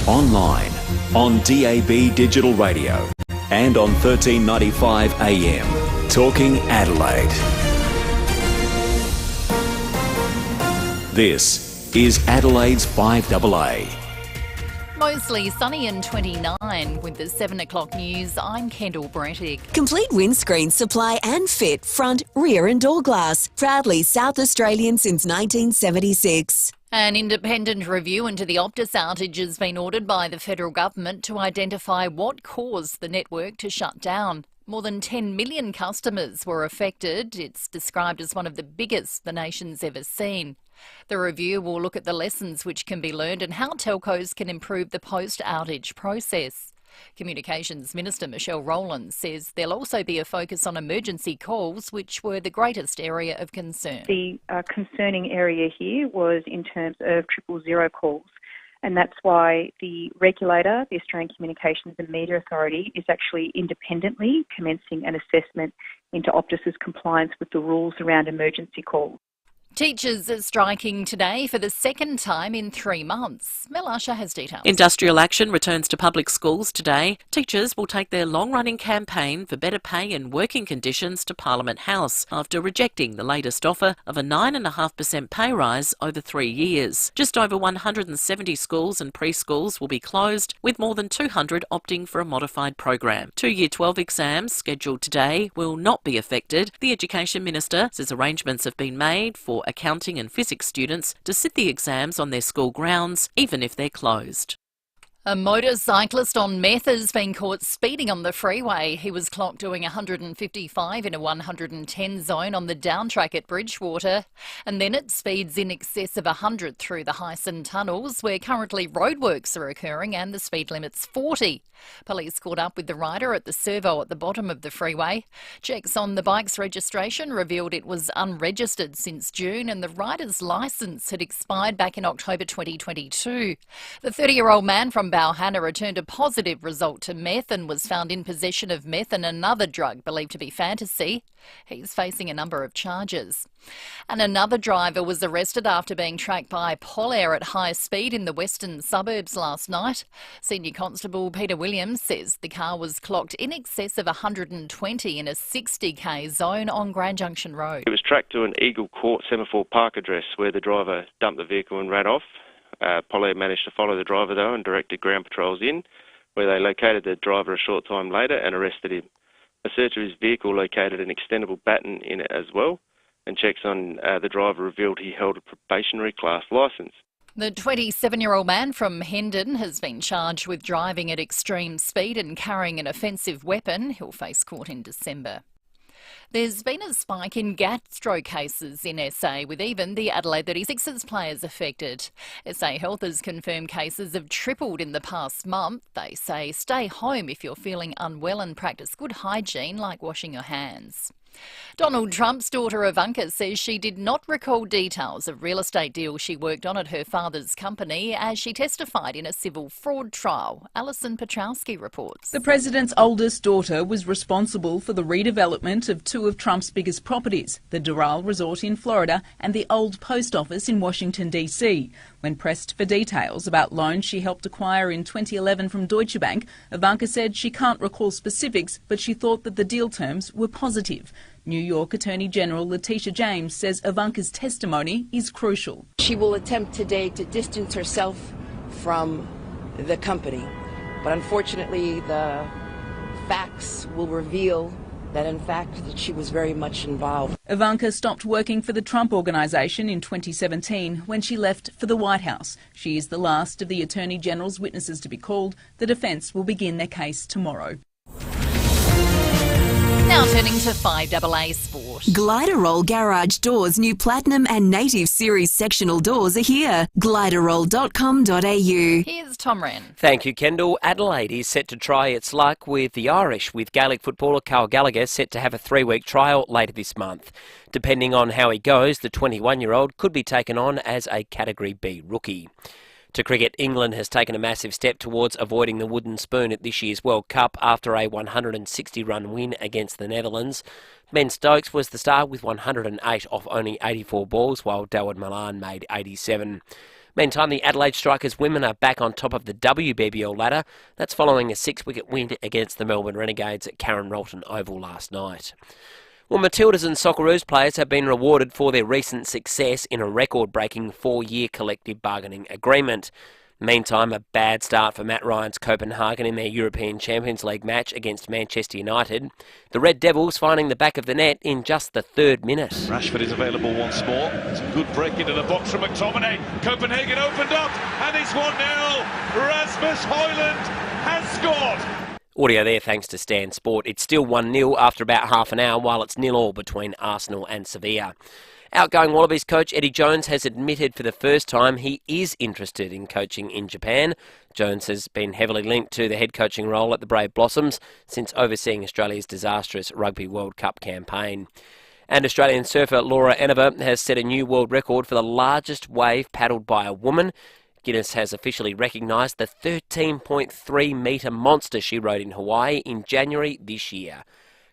Online, on DAB Digital Radio, and on 1395 AM. Talking Adelaide. This is Adelaide's 5AA. Mostly sunny and 29. With the 7 o'clock news, I'm Kendall Brettick. Complete windscreen supply and fit, front, rear and door glass. Proudly South Australian since 1976. An independent review into the Optus outage has been ordered by the federal government to identify what caused the network to shut down. More than 10 million customers were affected. It's described as one of the biggest the nation's ever seen. The review will look at the lessons which can be learned and how telcos can improve the post-outage process. Communications Minister Michelle Rowland says there'll also be a focus on emergency calls, which were the greatest area of concern. The concerning area here was in terms of 000 calls, and that's why the regulator, the Australian Communications and Media Authority, is actually independently commencing an assessment into Optus's compliance with the rules around emergency calls. Teachers are striking today for the second time in 3 months. Mel Usher has details. Industrial action returns to public schools today. Teachers will take their long-running campaign for better pay and working conditions to Parliament House after rejecting the latest offer of a 9.5% pay rise over 3 years. Just over 170 schools and preschools will be closed, with more than 200 opting for a modified program. 2 Year 12 exams scheduled today will not be affected. The Education Minister says arrangements have been made for accounting and physics students to sit the exams on their school grounds, even if they're closed. A motorcyclist on meth has been caught speeding on the freeway. He was clocked doing 155 in a 110 zone on the down track at Bridgewater, and then at speeds in excess of 100 through the Hyson tunnels, where currently roadworks are occurring and the speed limit's 40. Police caught up with the rider at the servo at the bottom of the freeway. Checks on the bike's registration revealed it was unregistered since June, and the rider's licence had expired back in October 2022. The 30-year-old man from Balhanna returned a positive result to meth and was found in possession of meth and another drug believed to be fantasy. He's facing a number of charges. And another driver was arrested after being tracked by Polair at high speed in the western suburbs last night. Senior Constable Peter Williams says the car was clocked in excess of 120 in a 60k zone on Grand Junction Road. It was tracked to an Eagle Court Semaphore Park address where the driver dumped the vehicle and ran off. Polair managed to follow the driver though and directed ground patrols in, where they located the driver a short time later and arrested him. A search of his vehicle located an extendable baton in it as well, and checks on the driver revealed he held a probationary class licence. The 27-year-old man from Hendon has been charged with driving at extreme speed and carrying an offensive weapon. He'll face court in December. There's been a spike in gastro cases in SA, with even the Adelaide 36ers players affected. SA Health has confirmed cases have tripled in the past month. They say stay home if you're feeling unwell and practice good hygiene like washing your hands. Donald Trump's daughter Ivanka says she did not recall details of real estate deals she worked on at her father's company as she testified in a civil fraud trial. Alison Petrowski reports. The president's oldest daughter was responsible for the redevelopment of two of Trump's biggest properties, the Doral Resort in Florida and the old post office in Washington, D.C. When pressed for details about loans she helped acquire in 2011 from Deutsche Bank, Ivanka said she can't recall specifics, but she thought that the deal terms were positive. New York Attorney General Letitia James says Ivanka's testimony is crucial. She will attempt today to distance herself from the company, but unfortunately the facts will reveal that in fact that she was very much involved. Ivanka stopped working for the Trump Organization in 2017 when she left for the White House. She is the last of the Attorney General's witnesses to be called. The defence will begin their case tomorrow. Now turning to 5AA Sport. Gliderol Garage Doors' new Platinum and Native Series sectional doors are here. Gliderol.com.au. Here's Tom Wren. Thank you, Kendall. Adelaide is set to try its luck with the Irish, with Gaelic footballer Carl Gallagher set to have a 3-week trial later this month. Depending on how he goes, the 21-year-old could be taken on as a Category B rookie. To cricket, England has taken a massive step towards avoiding the wooden spoon at this year's World Cup after a 160-run win against the Netherlands. Ben Stokes was the star with 108 off only 84 balls, while Dawid Malan made 87. Meantime, the Adelaide Strikers women are back on top of the WBBL ladder. That's following a 6-wicket win against the Melbourne Renegades at Karen Rolton Oval last night. Well, Matildas and Socceroos players have been rewarded for their recent success in a record-breaking 4-year collective bargaining agreement. Meantime, a bad start for Matt Ryan's Copenhagen in their European Champions League match against Manchester United. The Red Devils finding the back of the net in just the 3rd minute. Rashford is available once more. It's a good break into the box from McTominay. Copenhagen opened up and it's 1-0. Rasmus Højlund has scored. Audio there thanks to Stan Sport. It's still 1-0 after about half an hour, while it's 0-0 between Arsenal and Sevilla. Outgoing Wallabies coach Eddie Jones has admitted for the first time he is interested in coaching in Japan. Jones has been heavily linked to the head coaching role at the Brave Blossoms since overseeing Australia's disastrous Rugby World Cup campaign. And Australian surfer Laura Enever has set a new world record for the largest wave paddled by a woman. Guinness has officially recognised the 13.3-metre monster she rode in Hawaii in January this year.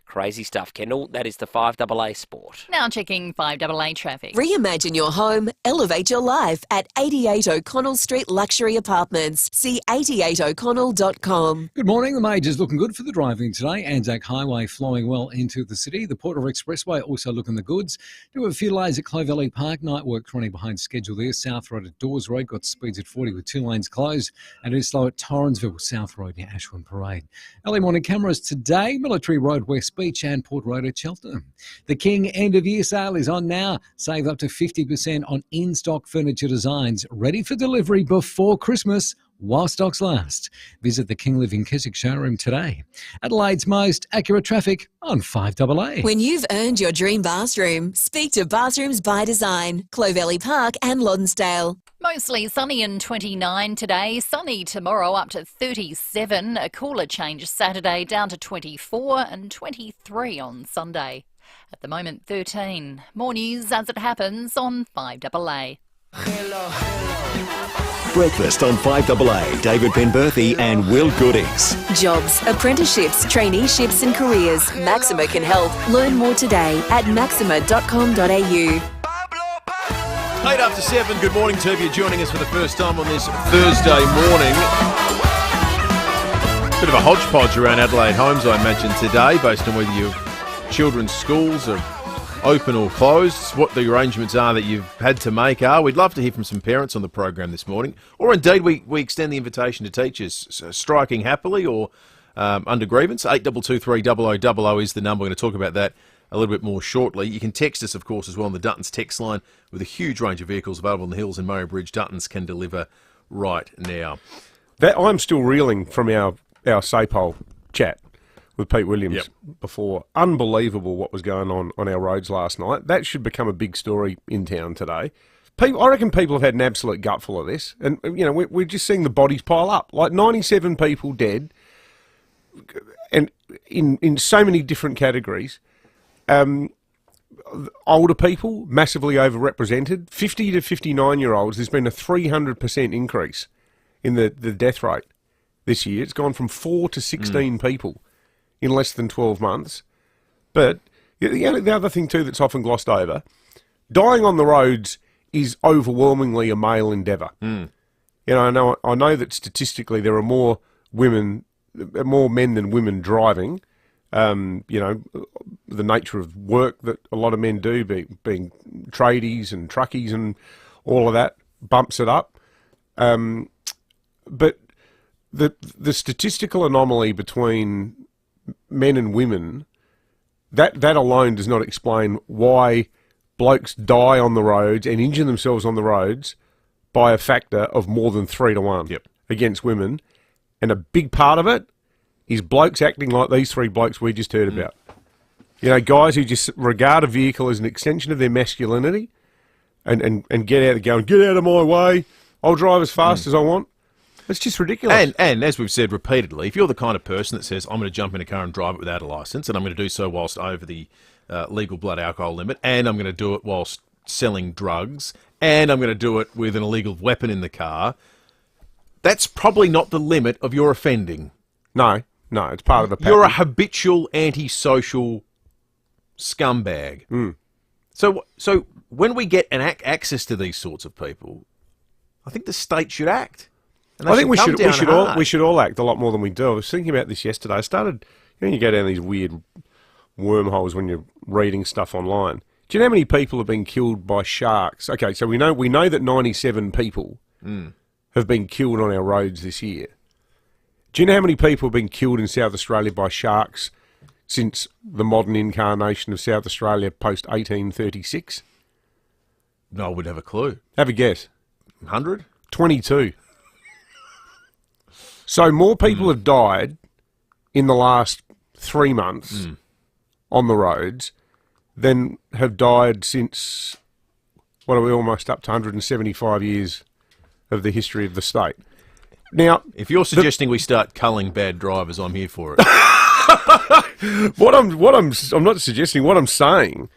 Crazy stuff, Kendall. That is the 5AA Sport. Now checking 5AA traffic. Reimagine your home, elevate your life at 88 O'Connell Street Luxury Apartments. See 88o'connell.com. Good morning. The major's looking good for the driving today. Anzac Highway flowing well into the city. The Porter Expressway also looking the goods. Do have a few delays at Clovelly Park. Night work running behind schedule there. South Road at Dawes Road got speeds at 40 with 2 lanes closed. And it is slow at Torrensville South Road near Ashwin Parade. Early morning cameras today. Military Road West Beach and Port Road at Cheltenham. The King end of year sale is on now. Save up to 50% on in-stock furniture designs ready for delivery before Christmas while stocks last. Visit the King Living Keswick showroom today. Adelaide's most accurate traffic on 5AA. When you've earned your dream bathroom, speak to Bathrooms by Design, Clovelly Park and Lonsdale. Mostly sunny and 29 today, sunny tomorrow up to 37, a cooler change Saturday down to 24 and 23 on Sunday. At the moment 13. More news as it happens on 5AA. Breakfast on 5AA, David Penberthy and Will Goodings. Jobs, apprenticeships, traineeships and careers. Maxima can help. Learn more today at maxima.com.au. 8 after 7, good morning to you joining us for the first time on this Thursday morning. Bit of a hodgepodge around Adelaide homes, I imagine, today, based on whether your children's schools are open or closed, what the arrangements are that you've had to make are. We'd love to hear from some parents on the program this morning, or indeed we extend the invitation to teachers striking happily or under grievance. 8223 0000 is the number. We're going to talk about that a little bit more shortly. You can text us, of course, as well on the Duttons text line with a huge range of vehicles available in the hills and Murray Bridge. Duttons can deliver right now. I'm still reeling from our SAPOL chat with Pete Williams before. Unbelievable what was going on our roads last night. That should become a big story in town today. I reckon people have had an absolute gutful of this. And, you know, we're just seeing the bodies pile up. Like 97 people dead and in so many different categories. Older people, massively overrepresented. 50 to 59-year-olds, there's been a 300% increase in the death rate this year. It's gone from 4 to 16 people in less than 12 months. But the other thing too that's often glossed over, dying on the roads is overwhelmingly a male endeavour. You know, I know that statistically there are more men than women driving. You know, the nature of work that a lot of men do, being tradies and truckies and all of that, bumps it up. But the statistical anomaly between men and women, that alone does not explain why blokes die on the roads and injure themselves on the roads by a factor of more than 3 to 1 against women. And a big part of it is blokes acting like these 3 blokes we just heard about. You know, guys who just regard a vehicle as an extension of their masculinity and get out going, get out of my way, I'll drive as fast as I want. It's just ridiculous. And as we've said repeatedly, if you're the kind of person that says, I'm going to jump in a car and drive it without a licence, and I'm going to do so whilst over the legal blood alcohol limit, and I'm going to do it whilst selling drugs, and I'm going to do it with an illegal weapon in the car, that's probably not the limit of your offending. No, it's part of the pattern. You're a habitual antisocial scumbag. So when we get access to these sorts of people, I think the state should act. I think we should all act a lot more than we do. I was thinking about this yesterday. I started, you go down these weird wormholes when you're reading stuff online. Do you know how many people have been killed by sharks? Okay, so we know that 97 people have been killed on our roads this year. Do you know how many people have been killed in South Australia by sharks since the modern incarnation of South Australia post 1836? No, I would have a clue. Have a guess. 100? 22. So more people have died in the last 3 months on the roads than have died since, what are we, almost up to 175 years of the history of the state. Now, if you're suggesting we start culling bad drivers, I'm here for it. I'm not suggesting. What I'm saying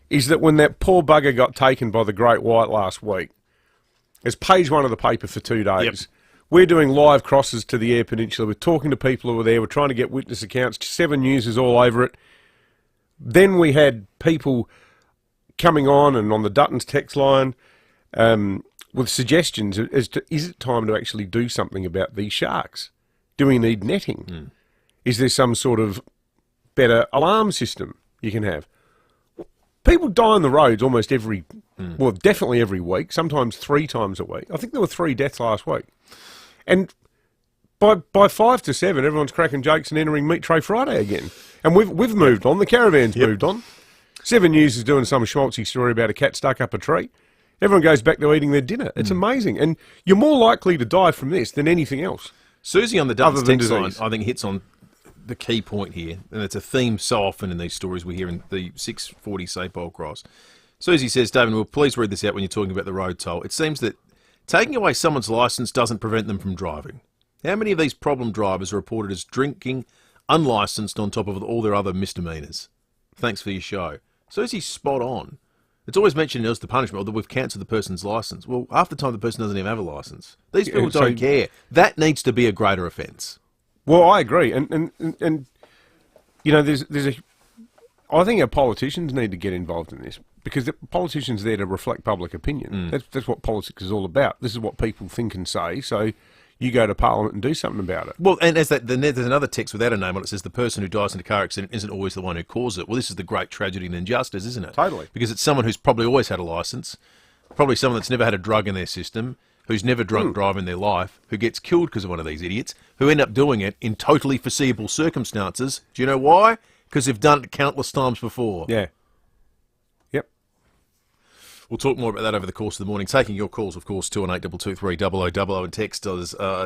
is that when that poor bugger got taken by the Great White last week, it's page 1 of the paper for 2 days. We're doing live crosses to the Eyre Peninsula. We're talking to people who were there. We're trying to get witness accounts. 7 News is all over it. Then we had people coming on and on the Duttons text line with suggestions as to, is it time to actually do something about these sharks? Do we need netting? Is there some sort of better alarm system you can have? People die on the roads almost well, definitely every week, sometimes 3 times a week. I think there were 3 deaths last week. And by 5 to 7, everyone's cracking jokes and entering Meat Tray Friday again. And we've moved on. The caravan's moved on. 7 News is doing some schmaltzy story about a cat stuck up a tree. Everyone goes back to eating their dinner. It's amazing. And you're more likely to die from this than anything else. Susie on the Duttons text line, I think, hits on the key point here, and it's a theme so often in these stories we hear in the 640 St. Paul Cross. Susie says, David, well, please read this out when you're talking about the road toll. It seems that taking away someone's licence doesn't prevent them from driving. How many of these problem drivers are reported as drinking, unlicensed, on top of all their other misdemeanours? Thanks for your show. Susie's spot on. It's always mentioned as the punishment, or that we've cancelled the person's licence. Well, half the time the person doesn't even have a licence. These people don't care. That needs to be a greater offence. Well, I agree, and you know, I think our politicians need to get involved in this, because the politicians are there to reflect public opinion. That's what politics is all about. This is what people think and say. So you go to Parliament and do something about it. Well, and there's another text without a name on it. Says the person who dies in a car accident isn't always the one who caused it. Well, this is the great tragedy and injustice, isn't it? Totally. Because it's someone who's probably always had a licence, probably someone that's never had a drug in their system, who's never drunk drive in their life, who gets killed because of one of these idiots, who end up doing it in totally foreseeable circumstances. Do you know why? Because they've done it countless times before. Yeah. Yep. We'll talk more about that over the course of the morning. Taking your calls, of course, 218-223-0000 and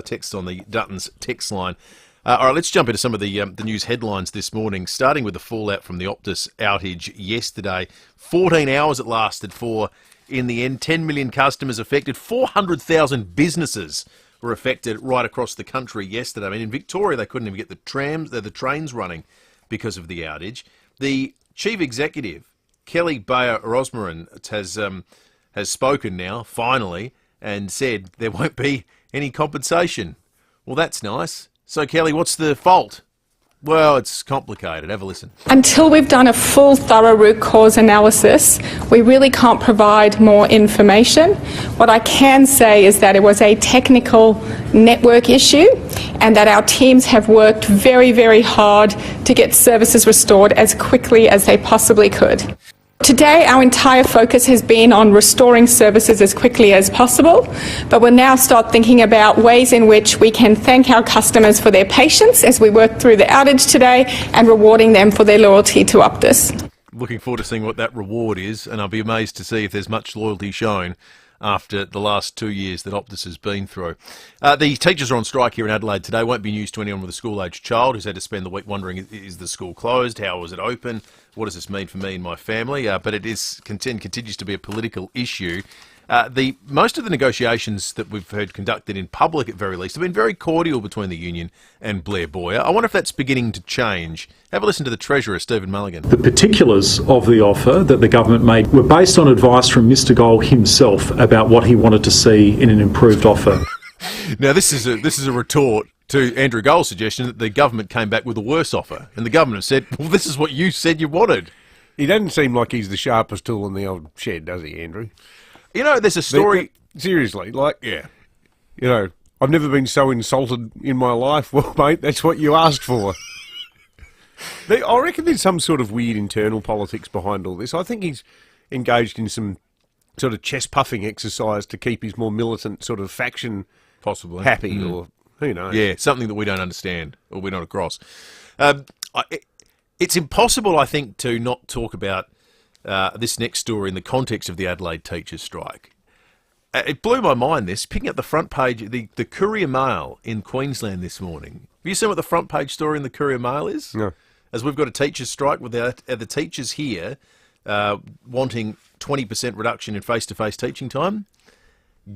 text on the Duttons text line. All right, let's jump into some of the news headlines this morning, starting with the fallout from the Optus outage yesterday. 14 hours it lasted for. In the end, 10 million customers affected. 400,000 businesses were affected right across the country yesterday. I mean, in Victoria, they couldn't even get the trains running because of the outage. The Chief Executive Kelly Bayer Rosmarin has spoken now, finally, and said there won't be any compensation. Well, that's nice. So, Kelly, what's the fault? Well, it's complicated. Have a listen. Until we've done a full, thorough root cause analysis, we really can't provide more information. What I can say is that it was a technical network issue and that our teams have worked very, very hard to get services restored as quickly as they possibly could. Today, our entire focus has been on restoring services as quickly as possible, but we'll now start thinking about ways in which we can thank our customers for their patience as we work through the outage today and rewarding them for their loyalty to Optus. Looking forward to seeing what that reward is, and I'll be amazed to see if there's much loyalty shown after the last 2 years that Optus has been through. The teachers are on strike here in Adelaide today. Won't be news to anyone with a school-aged child who's had to spend the week wondering, is the school closed? How was it open? What does this mean for me and my family? But it continues to be a political issue. Most of the negotiations that we've heard conducted in public, at very least, have been very cordial between the union and Blair Boyer. I wonder if that's beginning to change. Have a listen to the Treasurer, Stephen Mulligan. The particulars of the offer that the government made were based on advice from Mr Gold himself about what he wanted to see in an improved offer. Now, this is a retort to Andrew Gold's suggestion that the government came back with a worse offer. And the government said, well, this is what you said you wanted. He doesn't seem like he's the sharpest tool in the old shed, does he, Andrew? You know, there's a story... Seriously, I've never been so insulted in my life. Well, mate, that's what you asked for. I reckon there's some sort of weird internal politics behind all this. I think he's engaged in some sort of chest-puffing exercise to keep his more militant sort of faction possibly happy, or who knows. Yeah, something that we don't understand or we're not across. It's impossible, I think, to not talk about this next story in the context of the Adelaide teachers' strike. It blew my mind, this, picking up the front page, the Courier Mail in Queensland this morning. Have you seen what the front page story in the Courier Mail is? No. As we've got a teachers' strike with the teachers here wanting 20% reduction in face-to-face teaching time.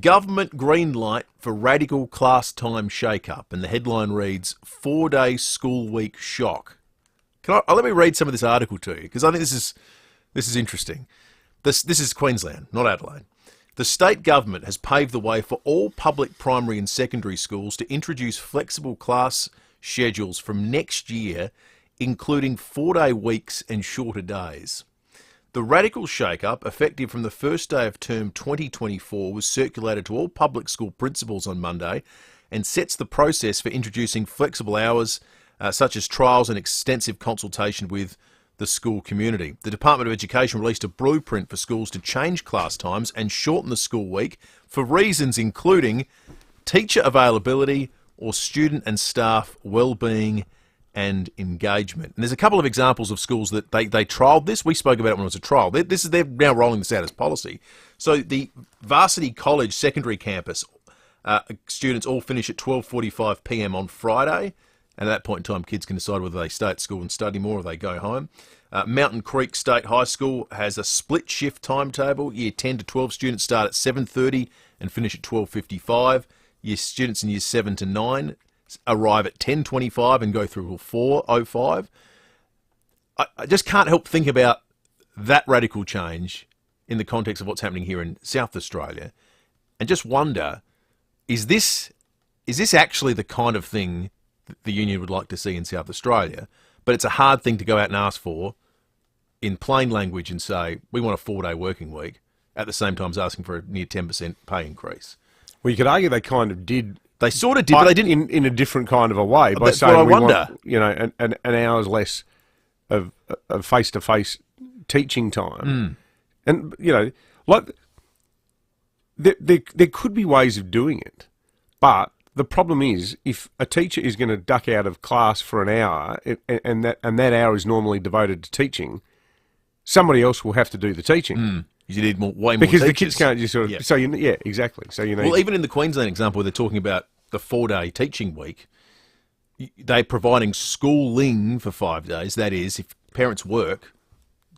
Government green light for radical class time shake-up. And the headline reads, 4-day school week shock. Let me read some of this article to you, because I think this is interesting. This is Queensland, not Adelaide. The state government has paved the way for all public primary and secondary schools to introduce flexible class schedules from next year, including 4-day weeks and shorter days. The radical shake-up, effective from the first day of term 2024, was circulated to all public school principals on Monday and sets the process for introducing flexible hours, such as trials and extensive consultation with the school community. The Department of Education released a blueprint for schools to change class times and shorten the school week for reasons including teacher availability or student and staff well-being and engagement. And there's a couple of examples of schools that they trialled this. We spoke about it when it was a trial. They're now rolling this out as policy. So the Varsity College secondary campus students all finish at 12:45 p.m. on Friday. And at that point in time, kids can decide whether they stay at school and study more or they go home. Mountain Creek State High School has a split shift timetable. Year 10 to 12 students start at 7:30 and finish at 12:55. Students in years 7 to 9 arrive at 10:25 and go through till 4:05. I just can't help think about that radical change in the context of what's happening here in South Australia and just wonder, is this actually the kind of thing the union would like to see in South Australia? But it's a hard thing to go out and ask for in plain language and say, we want a 4-day working week, at the same time as asking for a near 10% pay increase. Well, you could argue they kind of did. They sort of did, but they didn't. In a different kind of a way, by That's saying what I we wonder. want, an hour's less of face-to-face teaching time. And, there could be ways of doing it, but the problem is, if a teacher is going to duck out of class for an hour, and that hour is normally devoted to teaching, somebody else will have to do the teaching. You need way more because teachers. the kids can't just sort of. Yeah. So exactly. So you need. Well, even in the Queensland example, where they're talking about the 4-day teaching week, they're providing schooling for 5 days. That is, if parents work,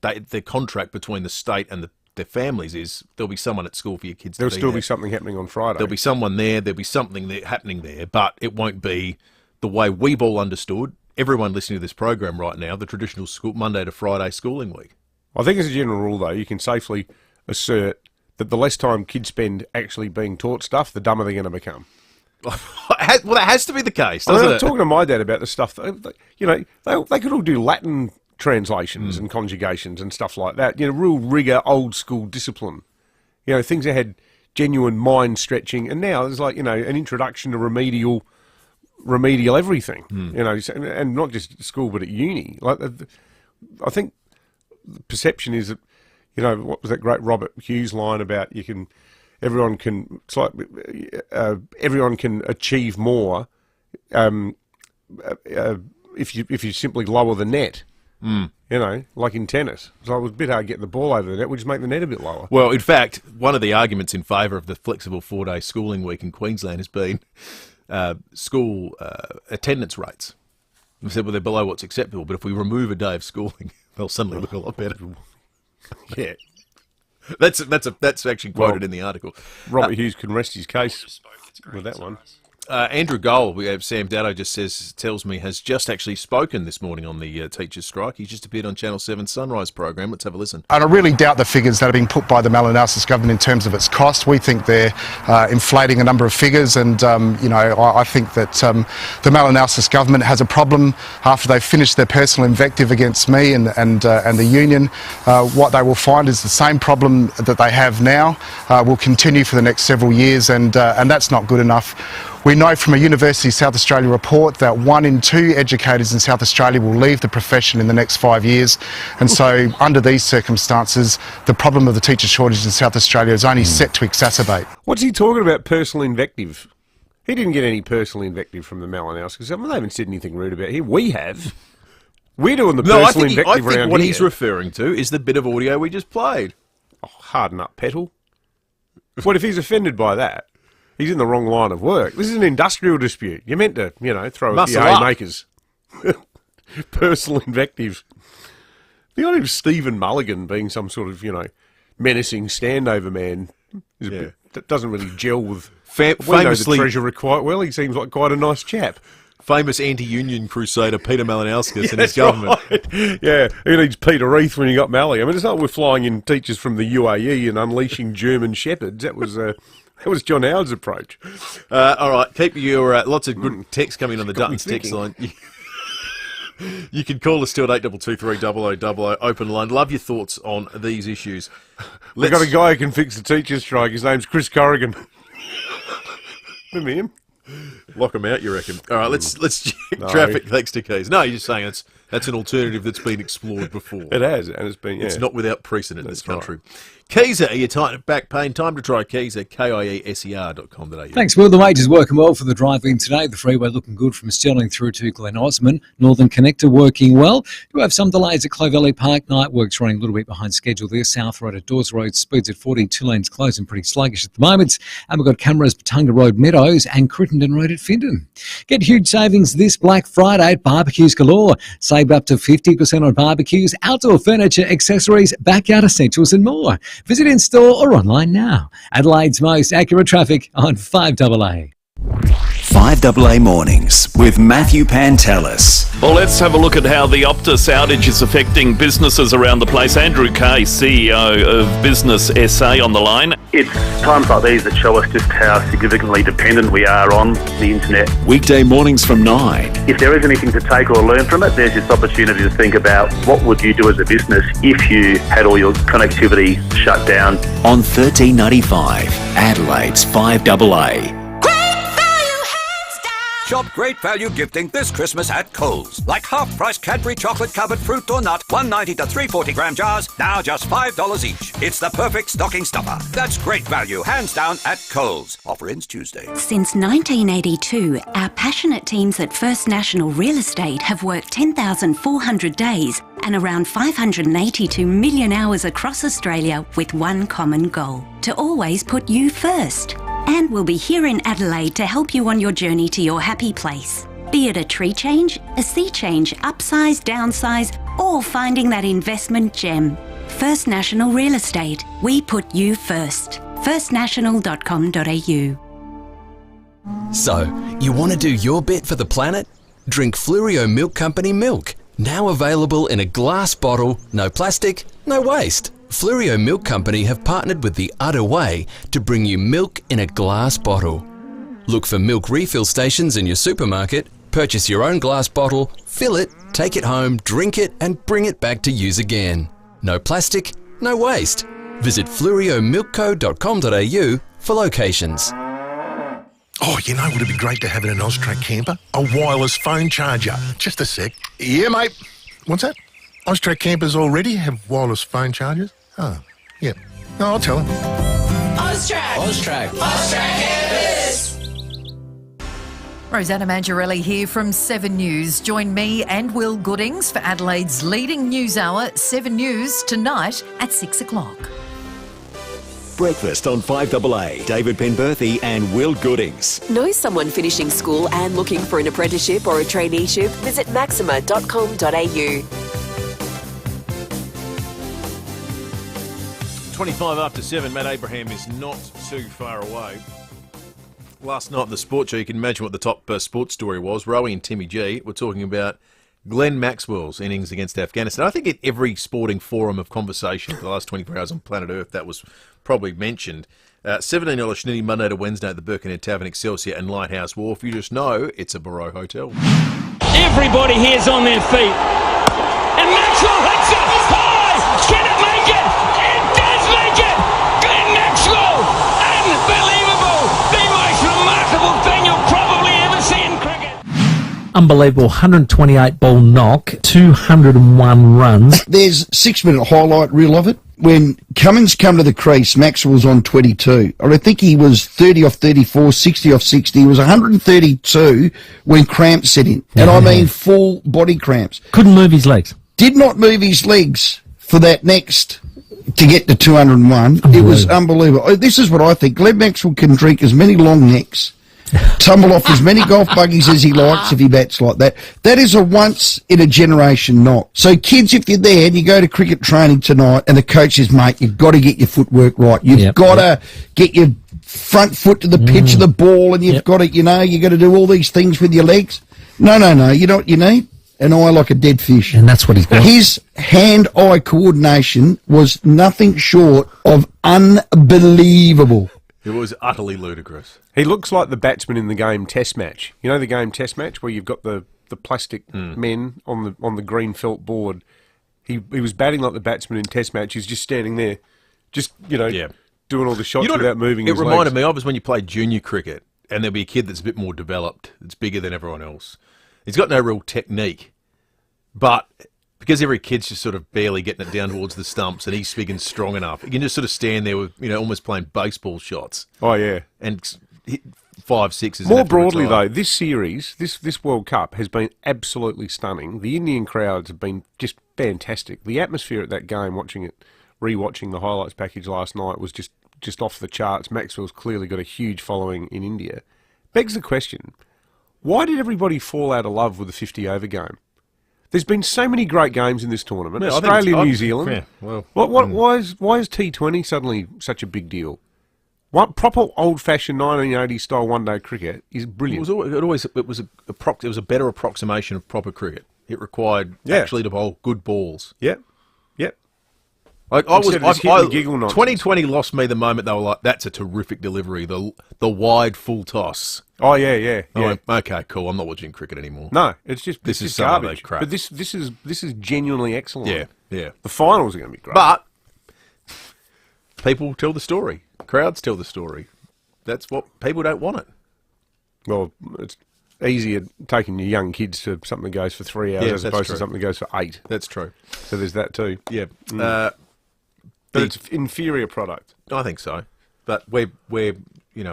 the contract between the state and their families is there'll be someone at school for your kids. There'll to be still there. be something happening on Friday. There'll be someone there. There'll be something happening there, but it won't be the way we've all understood everyone listening to this program right now the traditional school Monday to Friday schooling week. I think as a general rule, though, you can safely assert that the less time kids spend actually being taught stuff, the dumber they're going to become. Well, that has to be the case, doesn't it? I was talking to my dad about the stuff that, they could all do Latin translations and conjugations and stuff like that. Real rigour, old school discipline. Things that had genuine mind stretching, and now there's an introduction to remedial everything. And not just at school but at uni. I think the perception is that, what was that great Robert Hughes line about everyone can achieve more if you simply lower the net. Like in tennis. So it was a bit hard getting the ball over the net. We just make the net a bit lower. Well, in fact, one of the arguments in favour of the flexible 4-day schooling week in Queensland has been school attendance rates. We said, well, they're below what's acceptable, but if we remove a day of schooling, they'll suddenly look a lot better. Yeah. That's actually quoted in the article. Robert Hughes can rest his case with that one. Andrew Gold, we have Sam Datto tells me, has just actually spoken this morning on the teachers' strike. He's just appeared on Channel 7's Sunrise program. Let's have a listen. And I really doubt the figures that are being put by the malanalysis government in terms of its cost. We think they're inflating a number of figures, and I think that the malanalysis government has a problem after they've finished their personal invective against me and the union. What they will find is the same problem that they have now will continue for the next several years, and that's not good enough. We know from a University of South Australia report that 1 in 2 educators in South Australia will leave the profession in the next 5 years. And so under these circumstances, the problem of the teacher shortage in South Australia is only set to exacerbate. What's he talking about, personal invective? He didn't get any personal invective from the malanalysis. They haven't said anything rude about him. We have. We're doing the personal invective around here. I think what he's referring to is the bit of audio we just played. Oh, harden up, Petal. What if he's offended by that? He's in the wrong line of work. This is an industrial dispute. You're meant to, throw a few haymakers. Personal invective. The idea of Stephen Mulligan being some sort of, menacing standover man that doesn't really gel with... We know the Treasurer quite well. He seems like quite a nice chap. Famous anti-union crusader Peter Malinauskas and his government. Right. Yeah, who needs Peter Reith when you got Malley? I mean, it's not we're flying in teachers from the UAE and unleashing German shepherds. That was John Howard's approach. All right, keep your lots of good text coming on the Duttons text line. You can call us still at 8223 0000 open line. Love your thoughts on these issues. We've got a guy who can fix the teachers' strike. His name's Chris Corrigan. Remember him? Lock them out, you reckon? All right, let's check traffic thanks to Keys. No, you're just saying that's an alternative that's been explored before. It has, and it's been. Yeah. It's not without precedent in this country. Right. Keyser, your tight back pain. Time to try Keyser. KIESER.com.au. Thanks, Will. The wage is working well for the drive-in today. The freeway looking good from Stirling through to Glen Osmond. Northern Connector working well. Do have some delays at Clovelly Park. Night works running a little bit behind schedule there. South Road at Dawes Road speeds at 40. 2 lanes closed and pretty sluggish at the moment. And we've got cameras Patunga Road Meadows and Crittenden Road at Findon. Get huge savings this Black Friday at Barbecues Galore. Save up to 50% on barbecues, outdoor furniture, accessories, backyard essentials and more. Visit in-store or online now. Adelaide's most accurate traffic on 5AA. 5AA Mornings with Matthew Pantelis. Well, let's have a look at how the Optus outage is affecting businesses around the place. Andrew Kay, CEO of Business SA on the line. It's times like these that show us just how significantly dependent we are on the internet. Weekday mornings from 9. If there is anything to take or learn from it, there's this opportunity to think about what would you do as a business if you had all your connectivity shut down. On 1395, Adelaide's 5AA. Shop great value gifting this Christmas at Coles. Like half-price Cadbury chocolate-covered fruit or nut, $1.90 to 340-gram jars, now just $5 each. It's the perfect stocking stuffer. That's great value, hands down, at Coles. Offer ends Tuesday. Since 1982, our passionate teams at First National Real Estate have worked 10,400 days and around 582 million hours across Australia with one common goal: to always put you first. And we'll be here in Adelaide to help you on your journey to your happy place. Be it a tree change, a sea change, upsize, downsize, or finding that investment gem. First National Real Estate. We put you first. firstnational.com.au. So, you want to do your bit for the planet? Drink Fluorio Milk Company milk. Now available in a glass bottle, no plastic, no waste. Fluorio Milk Company have partnered with the Udder Way to bring you milk in a glass bottle. Look for milk refill stations in your supermarket, purchase your own glass bottle, fill it, take it home, drink it and bring it back to use again. No plastic, no waste. Visit fluoriomilkco.com.au for locations. Oh, you know what would be great to have in an Austrac camper? A wireless phone charger. Just a sec. Yeah, mate. What's that? Austrac campers already have wireless phone chargers? Oh, yeah. No, I'll tell him. Austrac campers! Rosanna Mangiarelli here from 7 News. Join me and Will Goodings for Adelaide's leading news hour, 7 News, tonight at 6 o'clock. Breakfast on 5AA. David Penberthy and Will Goodings. Know someone finishing school and looking for an apprenticeship or a traineeship? Visit maxima.com.au. 25 after 7, Matt Abraham is not too far away. Last night in the Sport Show, you can imagine what the top sports story was. Rowie and Timmy G were talking about Glenn Maxwell's innings against Afghanistan. I think at every sporting forum of conversation for the last 24 hours on planet Earth, that was probably mentioned. $17 Shinity Monday to Wednesday at the Birkenhead Tavern, Excelsior and Lighthouse Wharf. You just know it's a Barrow Hotel. Everybody here's on their feet. And Maxwell hits it high! Can it make it? It does make it! Glenn Maxwell! Unbelievable! The most remarkable thing you'll probably ever see in cricket. Unbelievable 128-ball knock, 201 runs. There's 6-minute highlight reel of it. When Cummins come to the crease, Maxwell's on 22. I think he was 30 off 34, 60 off 60. He was 132 when cramps set in. And I mean full body cramps. Couldn't move his legs. Did not move his legs for that next to get to 201. It was unbelievable. This is what I think. Glenn Maxwell can drink as many long necks, tumble off as many golf buggies as he likes if he bats like that. That is a once-in-a-generation knock. So, kids, if you're there and you go to cricket training tonight and the coach says, mate, you've got to get your footwork right. You've got to get your front foot to the pitch of the ball and you've got to, you've got to do all these things with your legs. No. You know what you need? An eye like a dead fish. And that's what he's got. His hand-eye coordination was nothing short of unbelievable. It was utterly ludicrous. He looks like the batsman in the game Test Match. You know the game Test Match where you've got the plastic men on the green felt board. He was batting like the batsman in Test Match. He's just standing there, just doing all the shots without moving his legs. It reminded me of is when you play junior cricket and there'll be a kid that's a bit more developed, that's bigger than everyone else. He's got no real technique, but because every kid's just sort of barely getting it down towards the stumps and he's big and strong enough, he can just sort of stand there with, almost playing baseball shots. Oh, yeah. And hit 5, 6s. More broadly, though, this series, this World Cup has been absolutely stunning. The Indian crowds have been just fantastic. The atmosphere at that game, rewatching the highlights package last night, was just off the charts. Maxwell's clearly got a huge following in India. Begs the question, why did everybody fall out of love with the 50-over game? There's been so many great games in this tournament. Yeah, Australia, New Zealand. Yeah, why is T20 suddenly such a big deal? What proper old-fashioned 1980s style one-day cricket is brilliant. It was a better approximation of proper cricket. It required actually to bowl good balls. Yep. Like 2020 lost me the moment they were like, "That's a terrific delivery." The wide full toss. Oh yeah. I went, okay, cool. I'm not watching cricket anymore. No, it's just this is garbage. Crap. But this is genuinely excellent. Yeah. The finals are going to be great. But people tell the story. Crowds tell the story. That's what people don't want it. Well, it's easier taking your young kids to something that goes for 3 hours as opposed to something that goes for 8. That's true. So there's that too. Yeah. But it's inferior product. I think so. But we're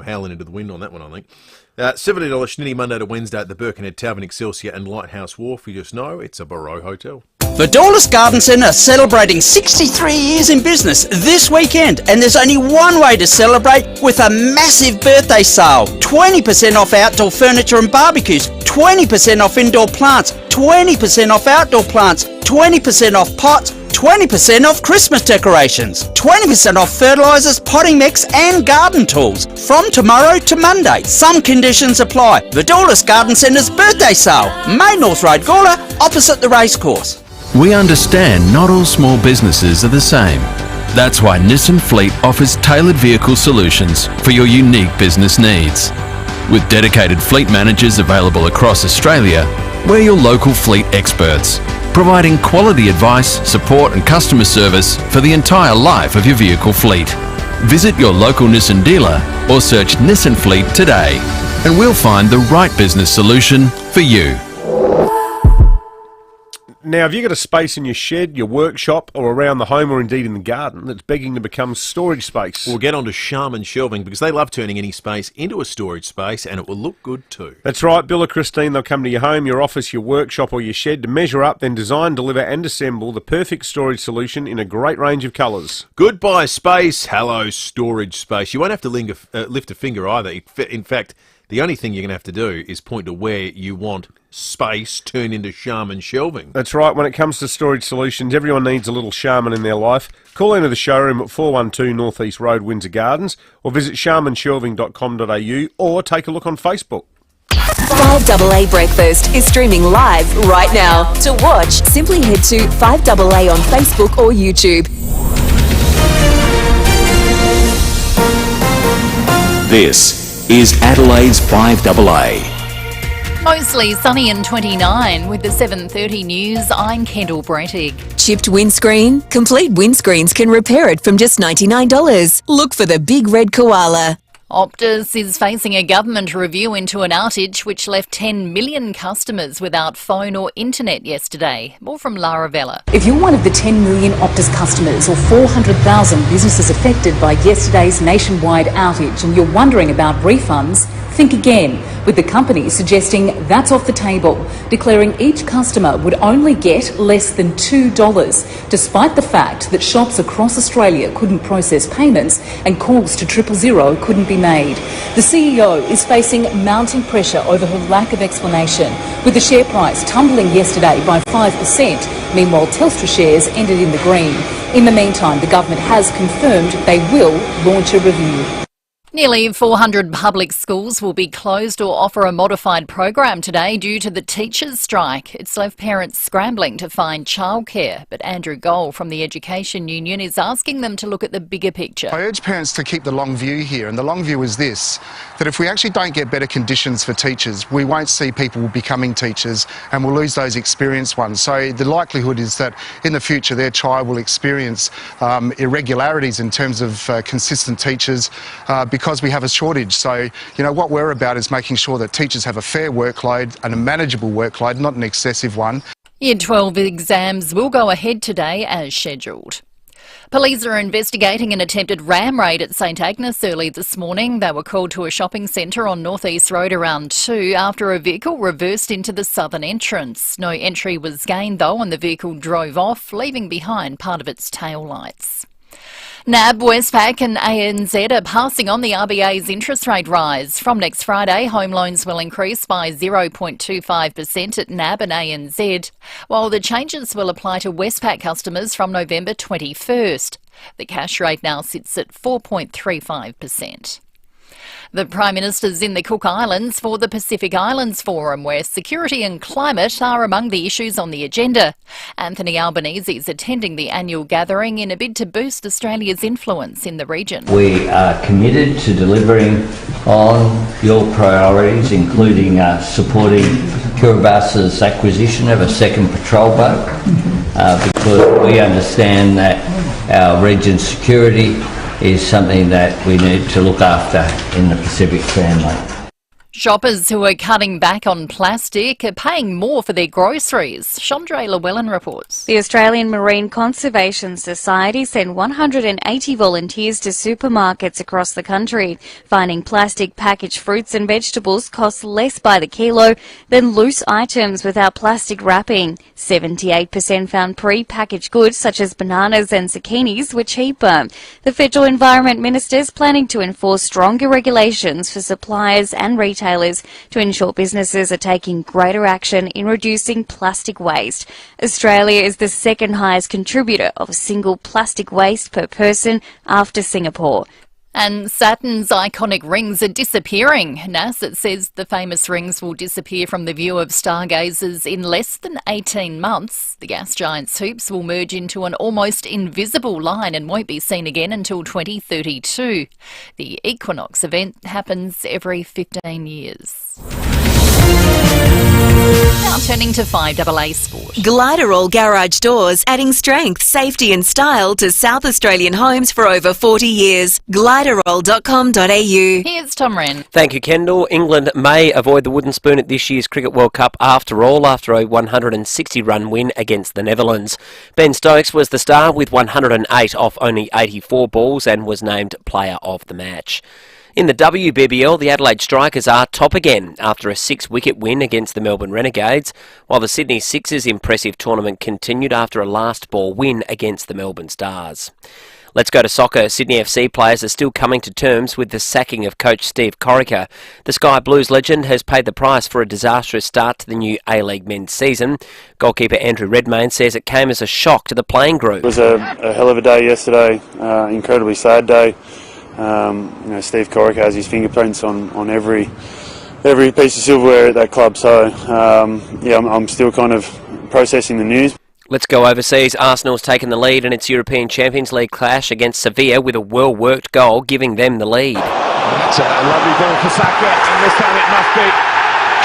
howling into the wind on that one, I think. $70 Shinity Monday to Wednesday at the Birkenhead Tavern, Excelsior and Lighthouse Wharf. You just know it's a Barrow Hotel. The Dawless Garden Centre are celebrating 63 years in business this weekend, and there's only one way to celebrate, with a massive birthday sale. 20% off outdoor furniture and barbecues, 20% off indoor plants, 20% off outdoor plants, 20% off pots, 20% off Christmas decorations, 20% off fertilisers, potting mix and garden tools from tomorrow to Monday. Some conditions apply. Vidorlis Garden Centre's birthday sale, May North Road, Gawler, opposite the racecourse. We understand not all small businesses are the same. That's why Nissan Fleet offers tailored vehicle solutions for your unique business needs. With dedicated fleet managers available across Australia, we're your local fleet experts, providing quality advice, support and customer service for the entire life of your vehicle fleet. Visit your local Nissan dealer or search Nissan Fleet today and we'll find the right business solution for you. Now, have you got a space in your shed, your workshop, or around the home, or indeed in the garden that's begging to become storage space? We'll get on to Sharman Shelving because they love turning any space into a storage space, and it will look good too. That's right, Bill or Christine, they'll come to your home, your office, your workshop or your shed to measure up, then design, deliver and assemble the perfect storage solution in a great range of colours. Goodbye space, hello storage space. You won't have to lift a finger either. In fact, the only thing you're going to have to do is point to where you want space turned into Sharman Shelving. That's right, when it comes to storage solutions, everyone needs a little Sharman in their life. Call into the showroom at 412 North East Road, Windsor Gardens, or visit sharmanshelving.com.au or take a look on Facebook. 5AA Breakfast is streaming live right now. To watch, simply head to 5AA on Facebook or YouTube. This is Adelaide's 5AA. Mostly sunny and 29 with the 7:30 news. I'm Kendall Brettig. Chipped windscreen? Complete Windscreens can repair it from just $99. Look for the big red koala. Optus is facing a government review into an outage which left 10 million customers without phone or internet yesterday. More from Lara Vella. If you're one of the 10 million Optus customers or 400,000 businesses affected by yesterday's nationwide outage and you're wondering about refunds, think again, with the company suggesting that's off the table, declaring each customer would only get less than $2, despite the fact that shops across Australia couldn't process payments and calls to 000 couldn't be made. The CEO is facing mounting pressure over her lack of explanation, with the share price tumbling yesterday by 5%. Meanwhile, Telstra shares ended in the green. In the meantime, the government has confirmed they will launch a review. Nearly 400 public schools will be closed or offer a modified program today due to the teachers' strike. It's left parents scrambling to find childcare. But Andrew Gold from the Education Union is asking them to look at the bigger picture. I urge parents to keep the long view here, and the long view is this, that if we actually don't get better conditions for teachers, we won't see people becoming teachers and we'll lose those experienced ones. So the likelihood is that in the future their child will experience irregularities in terms of consistent teachers because we have a shortage. So, you know, what we're about is making sure that teachers have a fair workload and a manageable workload, not an excessive one. Year 12 exams will go ahead today as scheduled. Police are investigating an attempted ram raid at St Agnes early this morning. They were called to a shopping centre on North East Road around 2 after a vehicle reversed into the southern entrance. No entry was gained though and the vehicle drove off, leaving behind part of its tail lights. NAB, Westpac and ANZ are passing on the RBA's interest rate rise. From next Friday, home loans will increase by 0.25% at NAB and ANZ, while the changes will apply to Westpac customers from November 21st. The cash rate now sits at 4.35%. The Prime Minister's in the Cook Islands for the Pacific Islands Forum, where security and climate are among the issues on the agenda. Anthony Albanese is attending the annual gathering in a bid to boost Australia's influence in the region. We are committed to delivering on your priorities, including supporting Kiribasa's acquisition of a second patrol boat, because we understand that our region's security is something that we need to look after in the Pacific family. Shoppers who are cutting back on plastic are paying more for their groceries. Chandra Llewellyn reports. The Australian Marine Conservation Society sent 180 volunteers to supermarkets across the country, finding plastic packaged fruits and vegetables cost less by the kilo than loose items without plastic wrapping. 78% found pre-packaged goods such as bananas and zucchinis were cheaper. The Federal Environment Minister is planning to enforce stronger regulations for suppliers and retailers retailers to ensure businesses are taking greater action in reducing plastic waste. Australia is the second highest contributor of single plastic waste per person after Singapore. And Saturn's iconic rings are disappearing. NASA says the famous rings will disappear from the view of stargazers in less than 18 months. The gas giant's hoops will merge into an almost invisible line and won't be seen again until 2032. The equinox event happens every 15 years. Now turning to 5AA Sport. Gliderol Garage Doors, adding strength, safety and style to South Australian homes for over 40 years. Gliderol.com.au. Here's Tom Wren. Thank you, Kendall. England may avoid the wooden spoon at this year's Cricket World Cup after all, after a 160-run win against the Netherlands. Ben Stokes was the star with 108 off only 84 balls and was named Player of the Match. In the WBBL, the Adelaide Strikers are top again after a 6-wicket win against the Melbourne Renegades, while the Sydney Sixers' impressive tournament continued after a last-ball win against the Melbourne Stars. Let's go to soccer. Sydney FC players are still coming to terms with the sacking of coach Steve Corica. The Sky Blues legend has paid the price for a disastrous start to the new A-League men's season. Goalkeeper Andrew Redmayne says it came as a shock to the playing group. It was a hell of a day yesterday, incredibly sad day. Steve Corica has his fingerprints on every piece of silverware at that club, so I'm still kind of processing the news. Let's go overseas. Arsenal's taken the lead in its European Champions League clash against SEVILLA with a well-worked goal, giving them the lead. That's a lovely ball for Saka, and this time it must be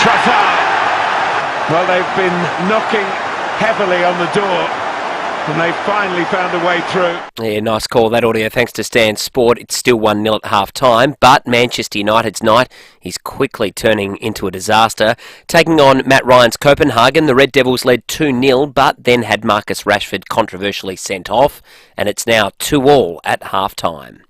Trossard. Well, they've been knocking heavily on the door, and they finally found a way through. Yeah, nice call, that audio, thanks to Stan Sport. It's still 1-0 at half-time, but Manchester United's night is quickly turning into a disaster. Taking on Matt Ryan's Copenhagen, the Red Devils led 2-0, but then had Marcus Rashford controversially sent off, and it's now 2-2 at half-time.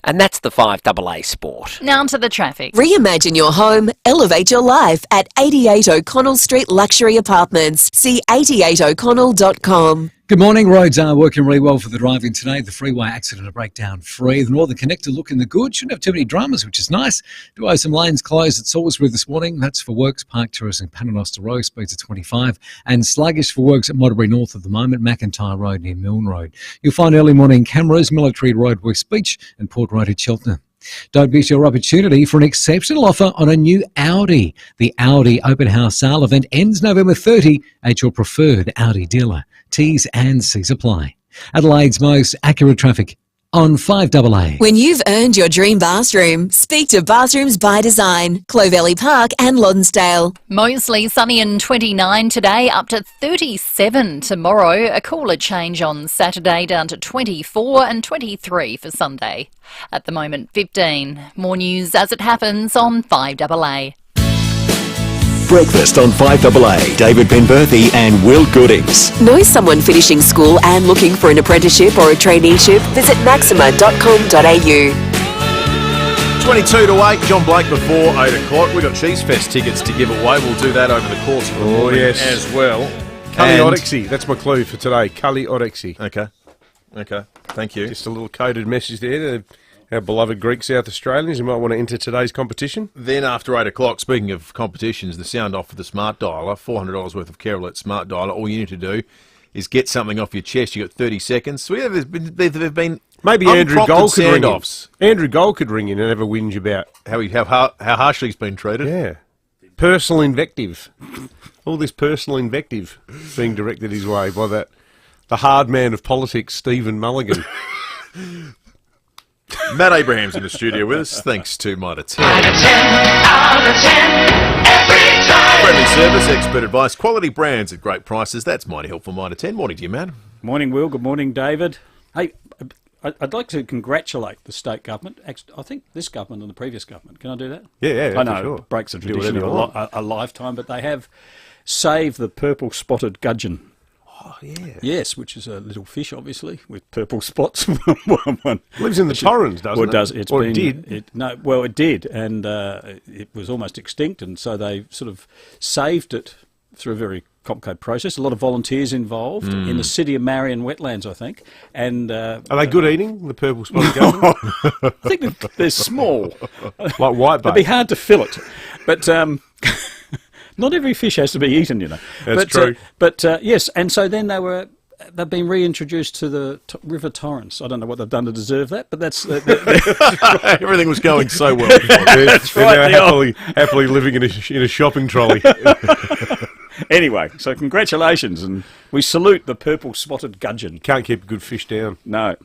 And that's the 5AA Sport. Now to the traffic. Reimagine your home, elevate your life at 88 O'Connell Street Luxury Apartments. See 88o'connell.com. Good morning. Roads are working really well for the driving today. The freeway accident breakdown free. The Northern Connector looking the good. Shouldn't have too many dramas, which is nice. Do have some lanes closed at Salisbury this morning. That's for Works, Park Terrace and Paternoster Road, speeds at 25. And sluggish for Works at Modderbury North at the moment, McIntyre Road near Milne Road. You'll find early morning cameras, Military Road, West Beach and Port Road at Cheltenham. Don't miss your opportunity for an exceptional offer on a new Audi. The Audi Open House Sale event ends November 30 at your preferred Audi dealer. T's and C's apply. Adelaide's most accurate traffic on 5AA. When you've earned your dream bathroom, speak to Bathrooms by Design, Clovelly Park and Lonsdale. Mostly sunny and 29 today, up to 37 tomorrow. A cooler change on Saturday, down to 24 and 23 for Sunday. At the moment, 15. More news as it happens on 5AA. Breakfast on 5AA. David Penberthy and Will Goodings. Know someone finishing school and looking for an apprenticeship or a traineeship? Visit maxima.com.au. 22 to 8, John Blake before 8 o'clock. We've got Cheese Fest tickets to give away. We'll do that over the course of the morning as well. Cully Odexy, that's my clue for today. Cully Odexy. Okay, thank you. Just a little coded message there to our beloved Greek South Australians who might want to enter today's competition. Then after 8 o'clock, speaking of competitions, the sound off for the Smart Dialer, $400 worth of Carolet Smart Dialer. All you need to do is get something off your chest. You've got 30 seconds. So there have been maybe Andrew Gold could ring in. Andrew Gold could ring in and have a whinge about how harshly he's been treated. Yeah. Personal invective. All this personal invective being directed his way by the hard man of politics, Stephen Mulligan. Matt Abraham's in the studio with us, thanks to Mitre 10. Out of 10, every time. Friendly service, expert advice, quality brands at great prices. That's mighty helpful, Mitre 10. Morning to you, Matt. Morning, Will. Good morning, David. Hey, I'd like to congratulate the state government. I think this government and the previous government. Can I do that? Yeah, I know sure. It breaks a tradition of a lifetime, but they have saved the purple-spotted gudgeon. Oh, yeah. Yes, which is a little fish, obviously, with purple spots. Lives in the Torrens, doesn't it? Well, it does. It did. It did, and it was almost extinct, and so they sort of saved it through a very complicated process. A lot of volunteers involved in the City of Marion wetlands, I think. And are they good eating, the purple spotted gudgeon? I think they're small, like whitebait. It'd be hard to fill it, but not every fish has to be eaten, you know. That's true. But yes, and so then they've been reintroduced to the river torrents. I don't know what they've done to deserve that, but that's everything was going so well. That's right. They're happily living in a shopping trolley. Anyway, so congratulations, and we salute the purple spotted gudgeon. Can't keep a good fish down. No.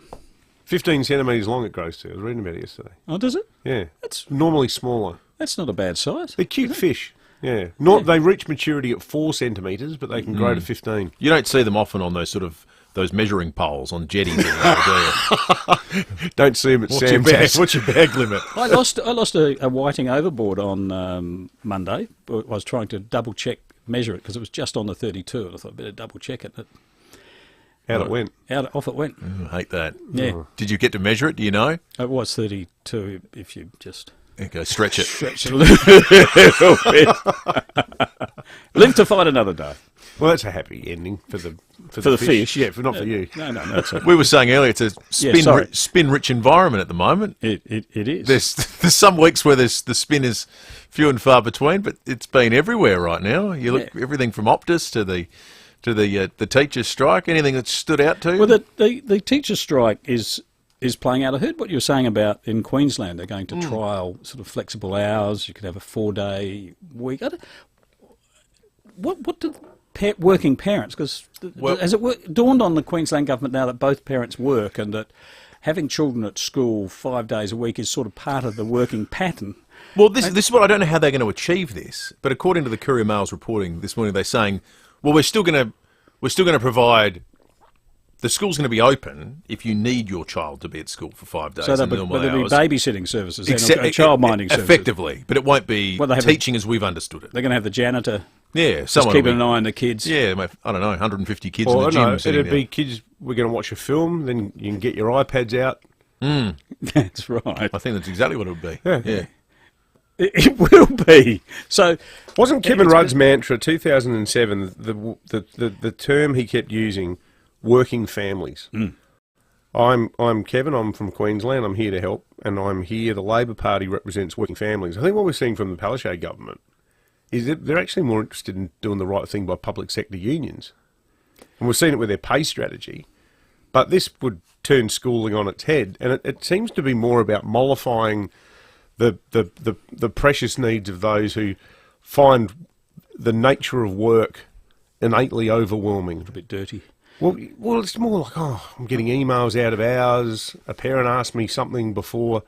15 centimetres long it grows to. I was reading about it yesterday. Oh, does it? Yeah. It's normally smaller. That's not a bad size. They're cute fish. Yeah. They reach maturity at 4 centimetres, but they can grow to 15. You don't see them often on those measuring poles on jetties. Do you? Don't see them at Sam's. What's your bag limit? I lost a whiting overboard on Monday. I was trying to double check, measure it, because it was just on the 32, and I thought I'd better double check it. Out it went. Off it went. I hate that. Yeah. Did you get to measure it? Do you know? It was 32 if you just... Okay, stretch it. Stretch it a little bit. Live to fight another day. Well, that's a happy ending for the fish. Yeah, not for you. No, that's okay. We were saying earlier, it's a spin-rich environment at the moment. It is. There's some weeks where the spin is few and far between, but it's been everywhere right now. You look everything from Optus to the teachers' strike. Anything that stood out to you? Well, the teachers' strike is playing out. I heard what you were saying about in Queensland. They're going to trial sort of flexible hours. You could have a 4-day week. What do working parents, because has it dawned on the Queensland government now that both parents work and that having children at school 5 days a week is sort of part of the working pattern? Well, this is what I don't know how they're going to achieve this, but according to the Courier Mail's reporting this morning, they're saying, well, we're still going to provide. The school's going to be open if you need your child to be at school for 5 days. So there'll be babysitting services, child-minding services. Effectively, but it won't be teaching as we've understood it. They're going to have the janitor. Yeah, just keeping an eye on the kids. Yeah, I don't know, 150 kids in the gym. No, it'd be kids. We're going to watch a film, then you can get your iPads out. That's right. I think that's exactly what it would be. Yeah. It will be. So, wasn't Kevin Rudd's mantra 2007 the term he kept using? Working families. I'm Kevin, I'm from Queensland, I'm here to help, and I'm here, the Labor Party represents working families. I think what we're seeing from the Palaszczuk government is that they're actually more interested in doing the right thing by public sector unions. And we've seen it with their pay strategy. But this would turn schooling on its head, and it seems to be more about mollifying the precious needs of those who find the nature of work innately overwhelming. A bit dirty. Well, it's more like, I'm getting emails out of hours. A parent asked me something before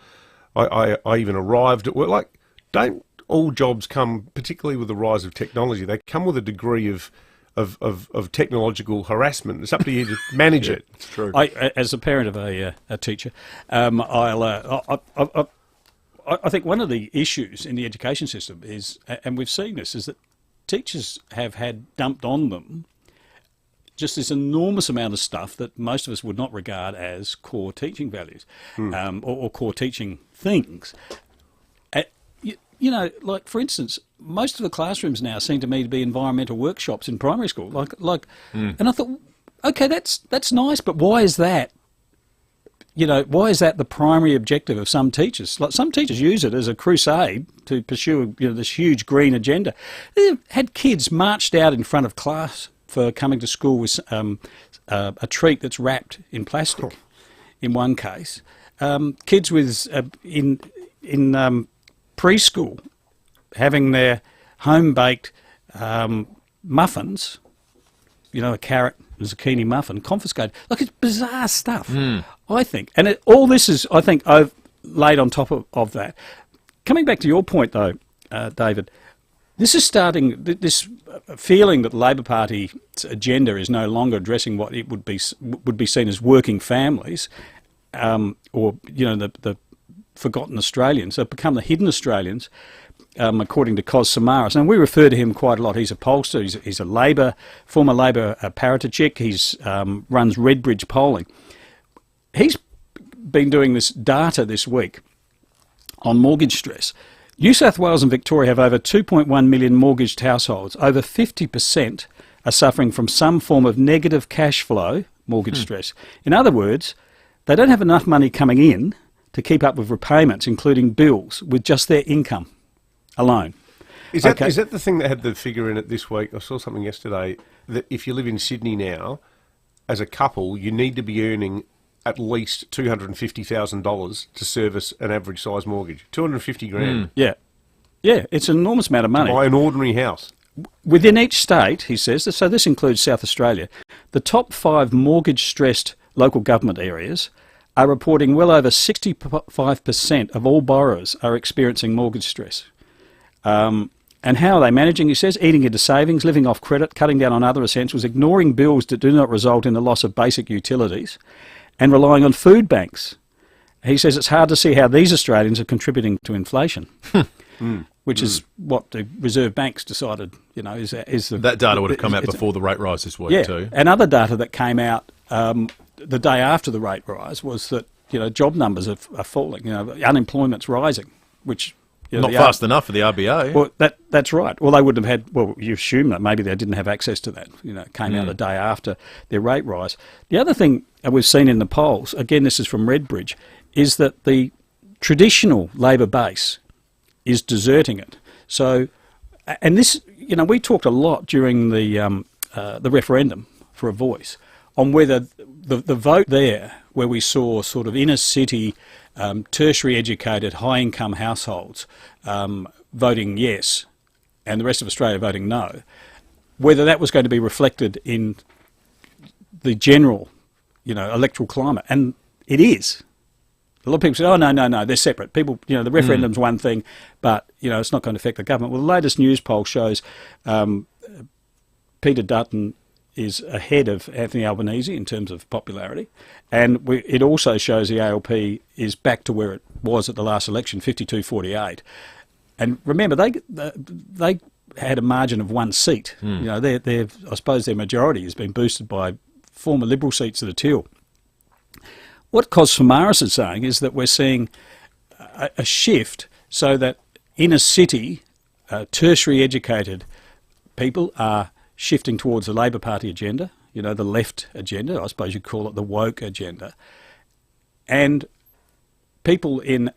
I even arrived at work. Like, don't all jobs come, particularly with the rise of technology, they come with a degree of technological harassment. It's up to you to manage it. It's true. As a parent of a teacher, I think one of the issues in the education system is, and we've seen this, is that teachers have had dumped on them just this enormous amount of stuff that most of us would not regard as core teaching values or core teaching things. You know, like, for instance, most of the classrooms now seem to me to be environmental workshops in primary school. And I thought, okay, that's nice, but why is that? You know, why is that the primary objective of some teachers? Like, some teachers use it as a crusade to pursue, this huge green agenda. They had kids marched out in front of class for coming to school with a treat that's wrapped in plastic, in one case. Kids with in preschool having their home-baked muffins, a carrot, a zucchini muffin, confiscated. Like, it's bizarre stuff, I think. And all this is, I think, laid on top of that. Coming back to your point, though, David, this is starting, this feeling that the Labor Party's agenda is no longer addressing what it would be seen as working families, or the forgotten Australians. They've become the hidden Australians, according to Kos Samaras. And we refer to him quite a lot. He's a pollster. He's a former Labor Paratichek. He's runs Redbridge polling. He's been doing this data this week on mortgage stress. New South Wales and Victoria have over 2.1 million mortgaged households. Over 50% are suffering from some form of negative cash flow mortgage stress. In other words, they don't have enough money coming in to keep up with repayments, including bills, with just their income alone. Is that the thing that had the figure in it this week? I saw something yesterday that if you live in Sydney now, as a couple, you need to be earning at least $250,000 to service an average size mortgage. 250 grand. Yeah. Yeah, it's an enormous amount of money. To buy an ordinary house. Within each state, he says, so this includes South Australia, the top 5 mortgage-stressed local government areas are reporting well over 65% of all borrowers are experiencing mortgage stress. And how are they managing? He says, eating into savings, living off credit, cutting down on other essentials, ignoring bills that do not result in the loss of basic utilities, and relying on food banks. He says it's hard to see how these Australians are contributing to inflation, which is what the Reserve Bank's decided, is that data would have come out before the rate rise this week too. And other data that came out the day after the rate rise was that, job numbers are falling, unemployment's rising, which... Not fast enough for the RBA. Well, that's right. Well, they wouldn't have had... Well, you assume that maybe they didn't have access to that. It came out the day after their rate rise. The other thing we've seen in the polls, again, this is from Redbridge, is that the traditional Labor base is deserting it. So, and this, we talked a lot during the referendum for a voice on whether the vote there, where we saw sort of inner city... tertiary educated, high-income households voting yes and the rest of Australia voting no, whether that was going to be reflected in the general, electoral climate. And it is. A lot of people say, oh, no, they're separate. People, the referendum's one thing, but, it's not going to affect the government. Well, the latest news poll shows Peter Dutton is ahead of Anthony Albanese in terms of popularity. And it also shows the ALP is back to where it was at the last election, 52-48. And remember, they had a margin of 1 seat. I suppose their majority has been boosted by former Liberal seats at a Teal. What Cosmaris is saying is that we're seeing a shift so that inner city, tertiary educated people are shifting towards the Labor Party agenda, the left agenda, I suppose you'd call it the woke agenda. And people in,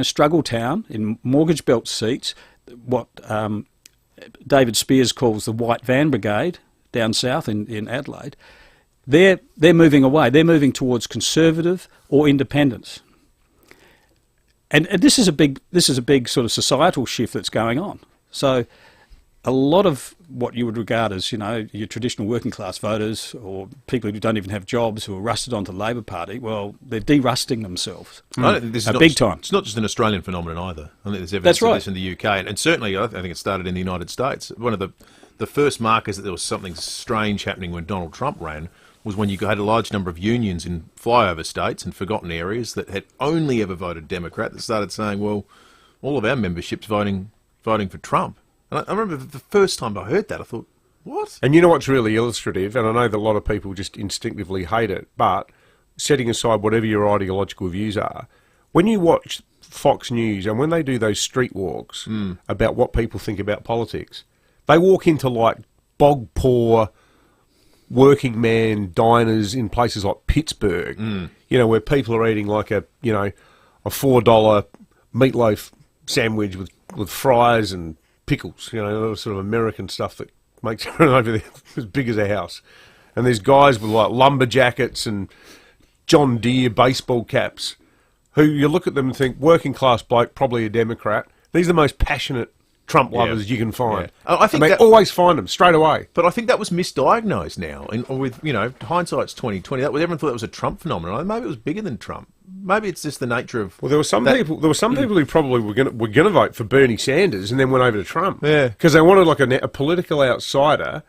struggle town, in mortgage belt seats, what David Spears calls the white van brigade down south in Adelaide, they're moving away. They're moving towards conservative or independence. And this is a big sort of societal shift that's going on. So a lot of what you would regard as, your traditional working class voters or people who don't even have jobs who are rusted onto the Labor Party, well, they're de-rusting themselves. I don't think this is big time. It's not just an Australian phenomenon either. I think there's evidence of this in the UK, and certainly I think it started in the United States. One of the first markers that there was something strange happening when Donald Trump ran was when you had a large number of unions in flyover states and forgotten areas that had only ever voted Democrat that started saying, well, all of our membership's voting for Trump. And I remember the first time I heard that, I thought, what? And you know what's really illustrative, and I know that a lot of people just instinctively hate it, but setting aside whatever your ideological views are, when you watch Fox News and when they do those street walks about what people think about politics, they walk into like bog poor working man diners in places like Pittsburgh, where people are eating like a $4 meatloaf sandwich with fries and pickles, sort of American stuff that makes everyone over there as big as a house. And there's guys with like lumber jackets and John Deere baseball caps who you look at them and think, working class bloke, probably a Democrat. These are the most passionate Trump lovers you can find. Yeah. I think they always find them straight away. But I think that was misdiagnosed now. And with, hindsight's 2020. Everyone thought that was a Trump phenomenon. Maybe it was bigger than Trump. Maybe it's just the nature of... Well, there were some people who probably were going to vote for Bernie Sanders and then went over to Trump. Yeah. Because they wanted like a political outsider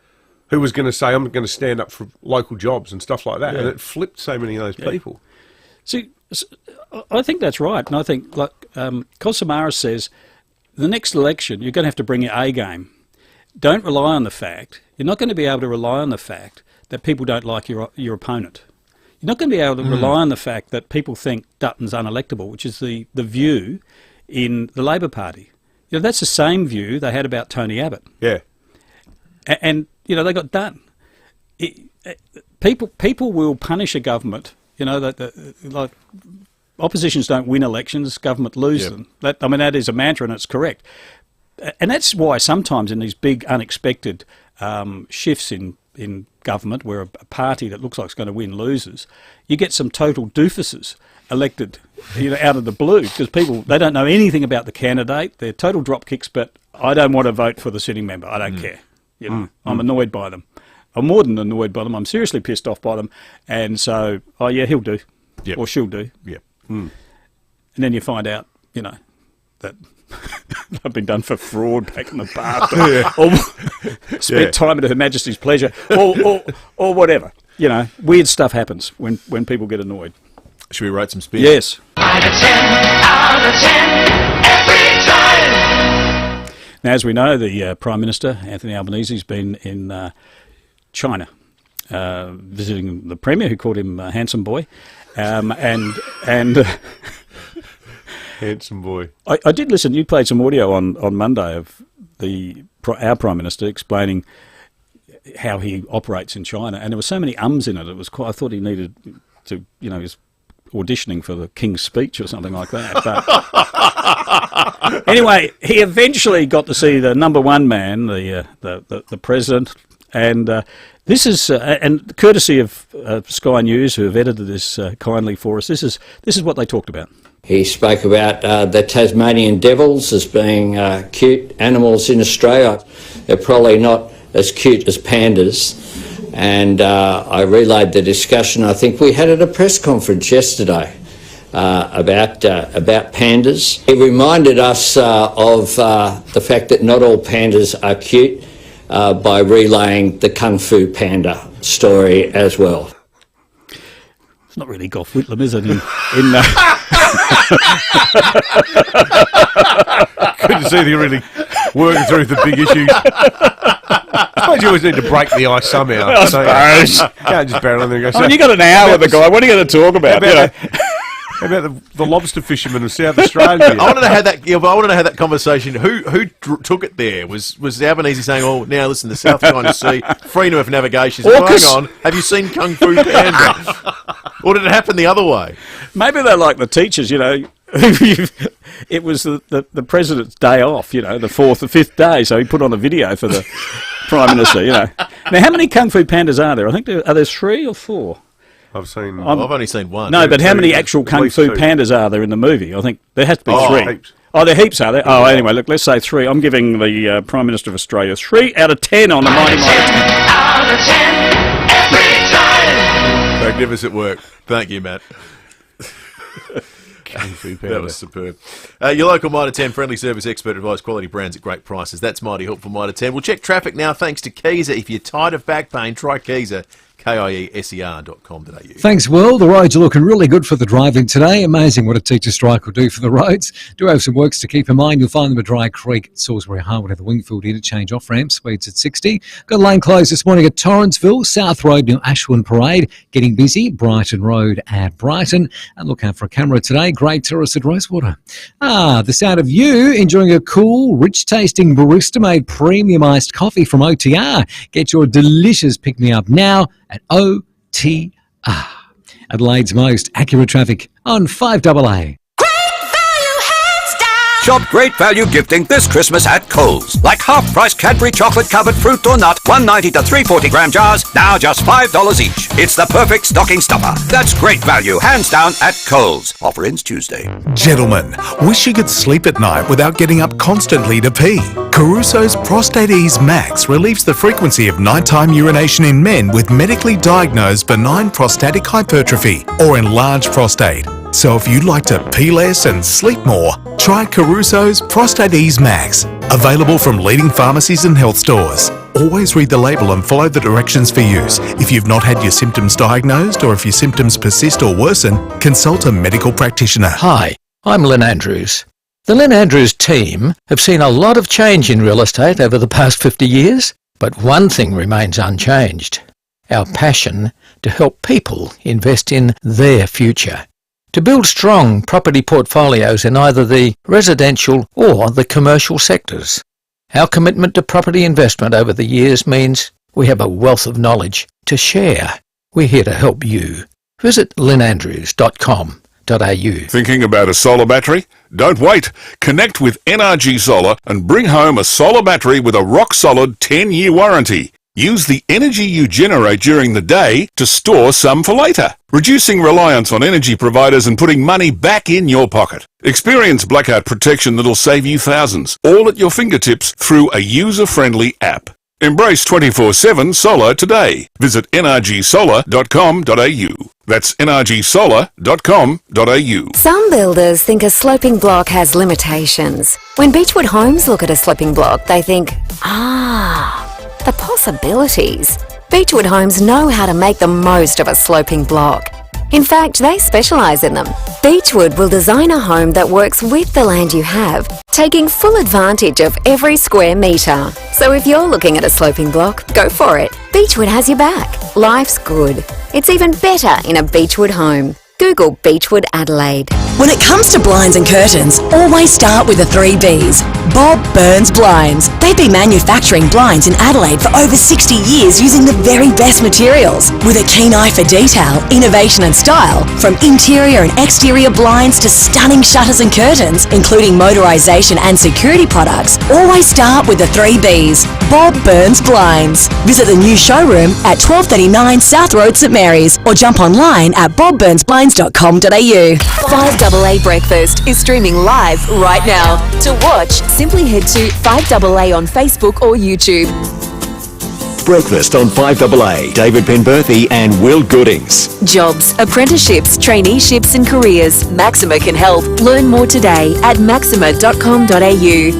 who was going to say, I'm going to stand up for local jobs and stuff like that. Yeah. And it flipped so many of those people. See, I think that's right. And I think, like Cosmaris says, the next election, you're going to have to bring your A game. Don't rely on the fact, you're not going to be able to rely on the fact that people don't like your opponent. You're not going to be able to rely on the fact that people think Dutton's unelectable, which is the view in the Labor Party. That's the same view they had about Tony Abbott. Yeah. And they got done. People will punish a government. Like oppositions don't win elections, government lose them. That is a mantra, and it's correct. And that's why sometimes in these big unexpected shifts in government, where a party that looks like it's going to win loses, you get some total doofuses elected out of the blue, because they don't know anything about the candidate. They're total dropkicks, but I don't want to vote for the sitting member. I don't care. I'm annoyed by them. I'm more than annoyed by them. I'm seriously pissed off by them. And so, he'll do. Yep. Or she'll do. Yep. And then you find out, that I've been done for fraud back in the past. Or spent time at Her Majesty's pleasure. Or whatever. Weird stuff happens when people get annoyed. Should we rate some spin? Yes. 9 out of 10 every time. Now, as we know, the Prime Minister, Anthony Albanese, has been in China, visiting the Premier, who called him handsome boy, and handsome boy. I did listen. You played some audio on Monday of our Prime Minister explaining how he operates in China, and there were so many ums in it. It was quite. I thought he needed to, he was auditioning for the King's Speech or something like that. But anyway, he eventually got to see the number one man, the president, and this is and courtesy of Sky News, who have edited this kindly for us. This is what they talked about. He spoke about the Tasmanian devils as being cute animals in Australia. They're probably not as cute as pandas. And I relayed the discussion I think we had at a press conference yesterday about pandas. He reminded us of the fact that not all pandas are cute by relaying the Kung Fu Panda story as well. It's not really Gough Whitlam, is it? Good to see that you're really working through the big issues. I suppose you always need to break the ice somehow. I suppose. You can't just barrel in there and go, you got an hour with the guy. What are you going to talk about? How about the lobster fishermen of South Australia? I want to know how that. I want to know how that conversation. Who took it there? Was Albanese saying, "Oh, now listen, the South China Sea, freedom of navigation." Hang on, have you seen Kung Fu Panda? Or did it happen the other way? Maybe they're like the teachers, It was the president's day off, the fourth or fifth day, so he put on a video for the Prime Minister, Now, how many Kung Fu Pandas are there? I think are there 3 or 4? I've only seen one. No, but how many actual Kung Fu Pandas are there in the movie? I think there has to be 3. Heaps. Oh, there are heaps, are there? Oh, anyway, look, let's say 3. I'm giving the Prime Minister of Australia 3 out of 10 on the Mighty Mighty 10. Out of 10 every time. Magnificent work. Thank you, Matt. That was superb. Your local Mitre 10 friendly service expert advice, quality brands at great prices. That's mighty helpful, Mitre 10. We'll check traffic now thanks to Keyser. If you're tired of back pain, try Keyser. KIESER.com.au. Thanks, Will. The roads are looking really good for the driving today. Amazing what a teacher strike will do for the roads. Do have some works to keep in mind. You'll find them at Dry Creek, Salisbury Harwood at the Wingfield interchange off-ramp, speeds at 60. Got a lane closed this morning at Torrenceville, South Road near Ashwin Parade. Getting busy, Brighton Road at Brighton. And look out for a camera today, Great Terrace at Rosewater. The sound of you enjoying a cool, rich-tasting barista-made premium iced coffee from OTR. Get your delicious pick-me-up now at OTR. Adelaide's most accurate traffic on 5AA. Shop great value gifting this Christmas at Coles. Like half-price Cadbury chocolate-covered fruit or nut, 190 to 340-gram jars, now just $5 each. It's the perfect stocking stuffer. That's great value, hands down, at Coles. Offer ends Tuesday. Gentlemen, wish you could sleep at night without getting up constantly to pee? Caruso's Prostate Ease Max relieves the frequency of nighttime urination in men with medically diagnosed benign prostatic hypertrophy or enlarged prostate. So if you'd like to pee less and sleep more, try Caruso's Prostate Ease Max. Available from leading pharmacies and health stores. Always read the label and follow the directions for use. If you've not had your symptoms diagnosed or if your symptoms persist or worsen, consult a medical practitioner. Hi, I'm Lynn Andrews. The Lynn Andrews team have seen a lot of change in real estate over the past 50 years, but one thing remains unchanged: our passion to help people invest in their future. To build strong property portfolios in either the residential or the commercial sectors. Our commitment to property investment over the years means We have a wealth of knowledge to share. We're here to help you. Visit lynandrews.com.au. Thinking about a solar battery? Don't wait. Connect with NRG Solar and bring home a solar battery with a rock-solid 10-year warranty. Use the energy you generate during the day to store some for later, reducing reliance on energy providers and putting money back in your pocket. Experience blackout protection that'll save you thousands, all at your fingertips through a user-friendly app. Embrace 24/7 solar today. Visit nrgsolar.com.au. That's nrgsolar.com.au. Some builders think a sloping block has limitations. When Beechwood Homes look at a sloping block, they think, the possibilities. Beechwood Homes know how to make the most of a sloping block. In fact, they specialise in them. Beechwood will design a home that works with the land you have, taking full advantage of every square metre. So if you're looking at a sloping block, go for it. Beechwood has your back. Life's good. It's even better in a Beechwood home. Google Beechwood Adelaide. When it comes to blinds and curtains, always start with the 3 Bs. Bob Burns Blinds. They've been manufacturing blinds in Adelaide for over 60 years using the very best materials. With a keen eye for detail, innovation and style, from interior and exterior blinds to stunning shutters and curtains, including motorisation and security products, always start with the 3 Bs. Bob Burns Blinds. Visit the new showroom at 1239 South Road, St Mary's, or jump online at bobburnsblinds.com.au. 5AA Breakfast is streaming live right now. To watch, simply head to 5AA on Facebook or YouTube. Breakfast on 5AA. David Penberthy and Will Goodings. Jobs, apprenticeships, traineeships and careers. Maxima can help. Learn more today at maxima.com.au.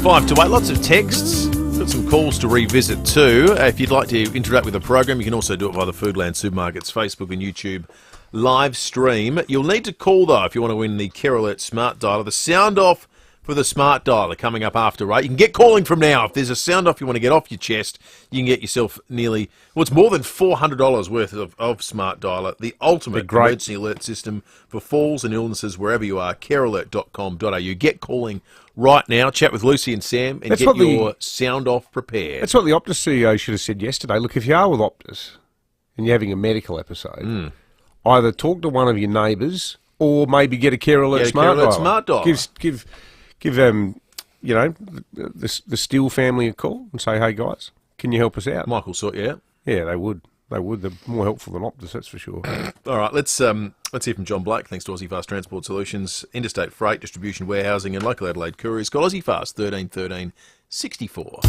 5 to 8, lots of texts. Got some calls to revisit too. If you'd like to interact with the program, you can also do it via the Foodland Supermarkets Facebook and YouTube live stream. You'll need to call though if you want to win the Care Alert Smart Dialer. The sound off for the Smart Dialer coming up after 8. You can get calling from now. If there's a sound off you want to get off your chest, you can get yourself nearly, well, it's more than $400 worth of Smart Dialer, the ultimate emergency alert system for falls and illnesses wherever you are. carealert.com.au. Get calling right now. Chat with Lucy and Sam and get your sound off prepared. That's what the Optus CEO should have said yesterday. Look, if you are with Optus and you're having a medical episode, either talk to one of your neighbours or maybe get a Care Alert Smart Dialer. Give you know, the Steele family a call and say, hey guys, can you help us out? Michael sort you out. Yeah, they would. They would. They're more helpful than Optus, that's for sure. All right, let's hear from John Blake. Thanks to Aussie Fast Transport Solutions, interstate freight, distribution, warehousing, and local Adelaide couriers. Call Aussie Fast 13 64.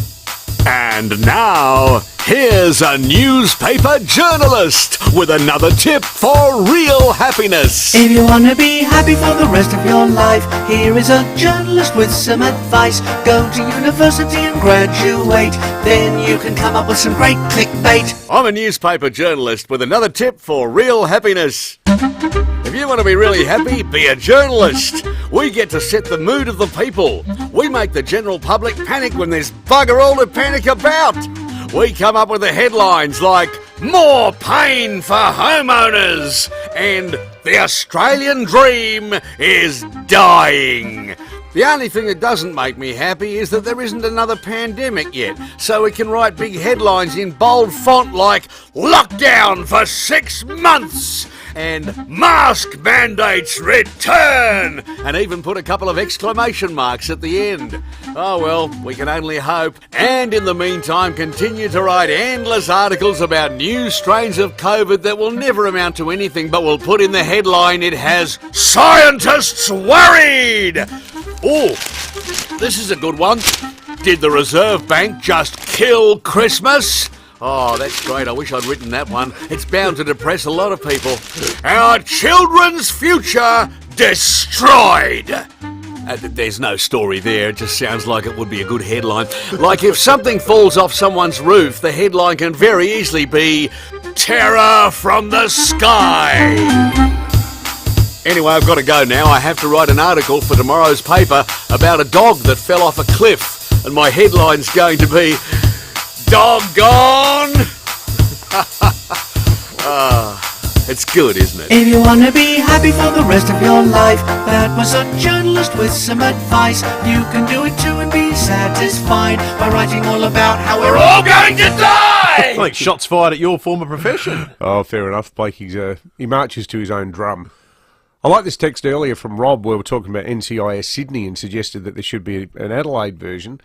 And now, here's a newspaper journalist with another tip for real happiness. If you want to be happy for the rest of your life, here is a journalist with some advice. Go to university and graduate, then you can come up with some great clickbait. I'm a newspaper journalist with another tip for real happiness. If you want to be really happy, be a journalist. We get to set the mood of the people. We make the general public panic when there's bugger all to panic about. We come up with the headlines like, more pain for homeowners, and the Australian dream is dying. The only thing that doesn't make me happy is that there isn't another pandemic yet, so we can write big headlines in bold font like, lockdown for 6 months, and mask mandates return, and even put a couple of exclamation marks at the end. Oh well, we can only hope. And in the meantime, continue to write endless articles about new strains of COVID that will never amount to anything, but will put in the headline, it has scientists worried. Oh, this is a good one. Did the Reserve Bank just kill Christmas? Oh, that's great. I wish I'd written that one. It's bound to depress a lot of people. Our children's future destroyed. There's no story there. It just sounds like it would be a good headline. Like if something falls off someone's roof, the headline can very easily be Terror from the Sky. Anyway, I've got to go now. I have to write an article for tomorrow's paper about a dog that fell off a cliff. And my headline's going to be Doggone! It's good, isn't it? If you want to be happy for the rest of your life, that was a journalist with some advice. You can do it too and be satisfied by writing all about how we're all going going to die! Like shots fired at your former profession. Oh, fair enough, Blake. He marches to his own drum. I like this text earlier from Rob where we're talking about NCIS Sydney and suggested that there should be an Adelaide version.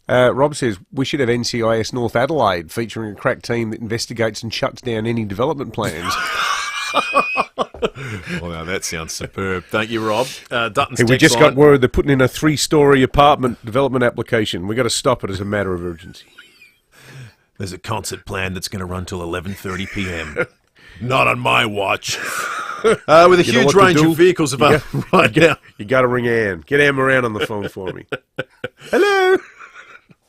Rob says, we should have NCIS North Adelaide featuring a crack team that investigates and shuts down any development plans. Well, now that sounds superb. Thank you, Rob. Dutton's Hey, we text just line. got word they're putting in a 3-storey apartment development application. We've got to stop it as a matter of urgency. There's a concert planned that's going to run till 11:30 p.m. Not on my watch. With a huge range of vehicles available right now. You got to ring Anne. Get Anne Moran on the phone for me. Hello.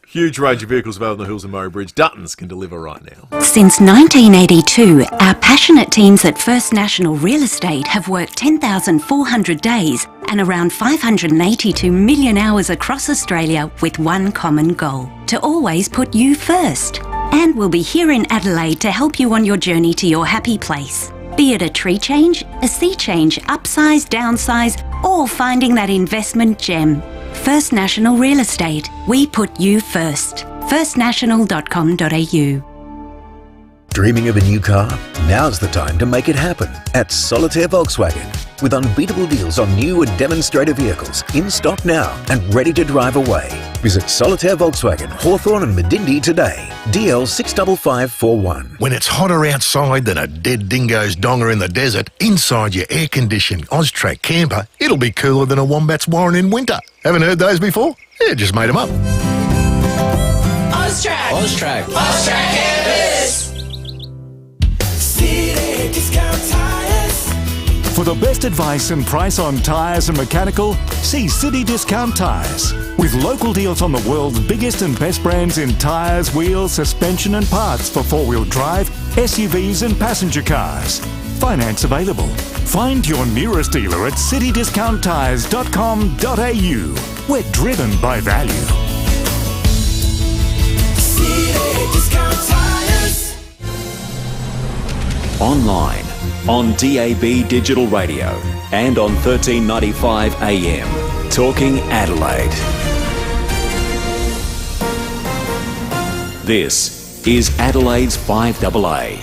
Huge range of vehicles available on the hills of Murray Bridge. Duttons can deliver right now. Since 1982, our passionate teams at First National Real Estate have worked 10,400 days and around 582 million hours across Australia with one common goal: to always put you first. And we'll be here in Adelaide to help you on your journey to your happy place. Be it a tree change, a sea change, upsize, downsize, or finding that investment gem. First National Real Estate. We put you first. firstnational.com.au. Dreaming of a new car? Now's the time to make it happen at Solitaire Volkswagen. With unbeatable deals on new and demonstrator vehicles in stock now and ready to drive away. Visit Solitaire Volkswagen, Hawthorne and Medindi today. DL 65541. When it's hotter outside than a dead dingo's donger in the desert, inside your air-conditioned Austrac camper, it'll be cooler than a wombat's warren in winter. Haven't heard those before? Yeah, just made them up. Austrac. Austrac. Austrac campus. City Discount Tires. For the best advice and price on tyres and mechanical, see City Discount Tyres. With local deals on the world's biggest and best brands in tyres, wheels, suspension and parts for four-wheel drive, SUVs and passenger cars. Finance available. Find your nearest dealer at citydiscounttyres.com.au. We're driven by value. City Discount Tires. Online, on DAB Digital Radio and on 1395 AM. Talking Adelaide. This is Adelaide's 5AA.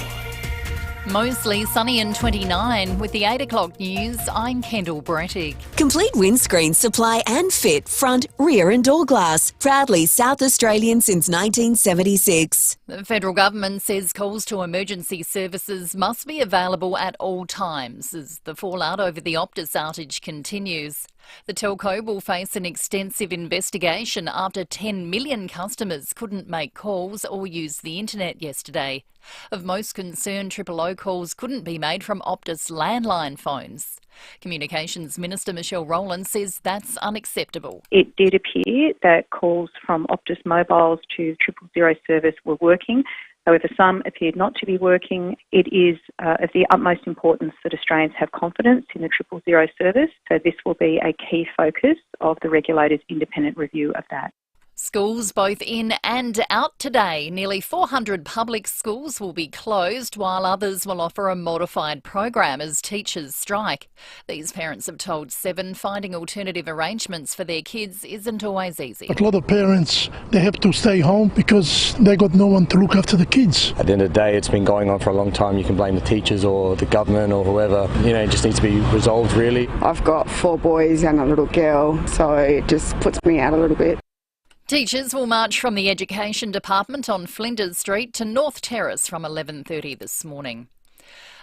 Mostly sunny and 29. With the 8 o'clock news, I'm Kendall Brettig. Complete windscreen supply and fit, front, rear and door glass. Proudly South Australian since 1976. The federal government says calls to emergency services must be available at all times as the fallout over the Optus outage continues. The telco will face an extensive investigation after 10 million customers couldn't make calls or use the internet yesterday. Of most concern, 000 calls couldn't be made from Optus landline phones. Communications Minister Michelle Rowland says that's unacceptable. It did appear that calls from Optus mobiles to 000 service were working. However, some appeared not to be working. It is of the utmost importance that Australians have confidence in the 000 service, so this will be a key focus of the regulator's independent review of that. Schools both in and out today. Nearly 400 public schools will be closed while others will offer a modified program as teachers strike. These parents have told Seven finding alternative arrangements for their kids isn't always easy. A lot of parents, they have to stay home because they got no one to look after the kids. At the end of the day, it's been going on for a long time. You can blame the teachers or the government or whoever. You know, it just needs to be resolved, really. I've got 4 boys and a little girl, so it just puts me out a little bit. Teachers will march from the Education Department on Flinders Street to North Terrace from 11:30 this morning.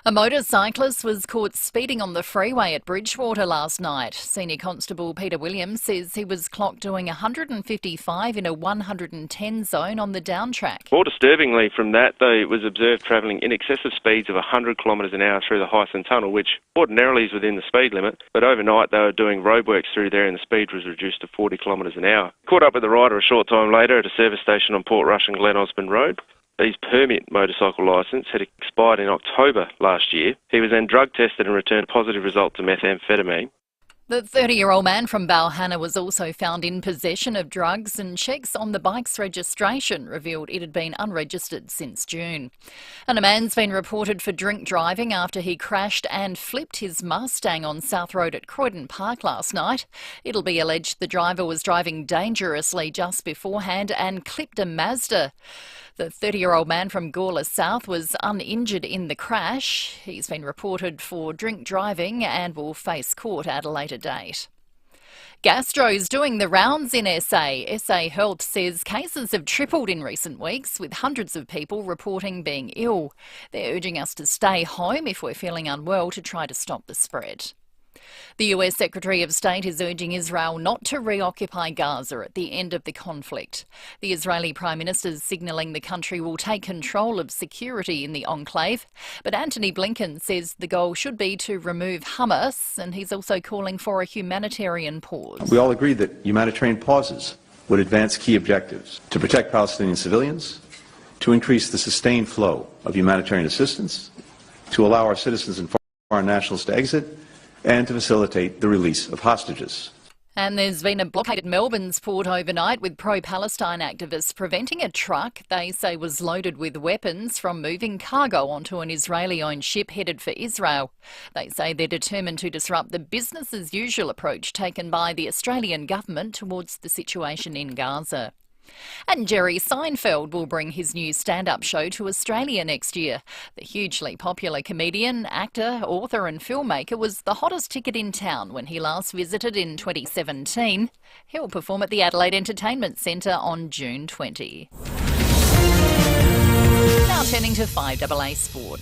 A motorcyclist was caught speeding on the freeway at Bridgewater last night. Senior Constable Peter Williams says he was clocked doing 155 in a 110 zone on the down track. More disturbingly from that, though, it was observed travelling in excessive speeds of 100 kilometres an hour through the Hyson Tunnel, which ordinarily is within the speed limit, but overnight they were doing roadworks through there and the speed was reduced to 40 kilometres an hour. Caught up with the rider a short time later at a service station on Port Rush and Glen Osborne Road. His permit motorcycle licence had expired in October last year. He was then drug tested and returned a positive result to methamphetamine. The 30-year-old man from Balhanna was also found in possession of drugs, and checks on the bike's registration revealed it had been unregistered since June. And a man's been reported for drink driving after he crashed and flipped his Mustang on South Road at Croydon Park last night. It'll be alleged the driver was driving dangerously just beforehand and clipped a Mazda. The 30-year-old man from Gawler South was uninjured in the crash. He's been reported for drink driving and will face court at a later date. Gastro's doing the rounds in SA. SA Health says cases have tripled in recent weeks, with hundreds of people reporting being ill. They're urging us to stay home if we're feeling unwell to try to stop the spread. The US Secretary of State is urging Israel not to reoccupy Gaza at the end of the conflict. The Israeli Prime Minister is signalling the country will take control of security in the enclave, but Antony Blinken says the goal should be to remove Hamas, and he's also calling for a humanitarian pause. We all agree that humanitarian pauses would advance key objectives: to protect Palestinian civilians, to increase the sustained flow of humanitarian assistance, to allow our citizens and foreign nationals to exit, and to facilitate the release of hostages. And there's been a blockade at Melbourne's port overnight, with pro-Palestine activists preventing a truck they say was loaded with weapons from moving cargo onto an Israeli-owned ship headed for Israel. They say they're determined to disrupt the business-as-usual approach taken by the Australian government towards the situation in Gaza. And Jerry Seinfeld will bring his new stand-up show to Australia next year. The hugely popular comedian, actor, author and filmmaker was the hottest ticket in town when he last visited in 2017. He'll perform at the Adelaide Entertainment Centre on June 20. Now turning to 5AA Sport.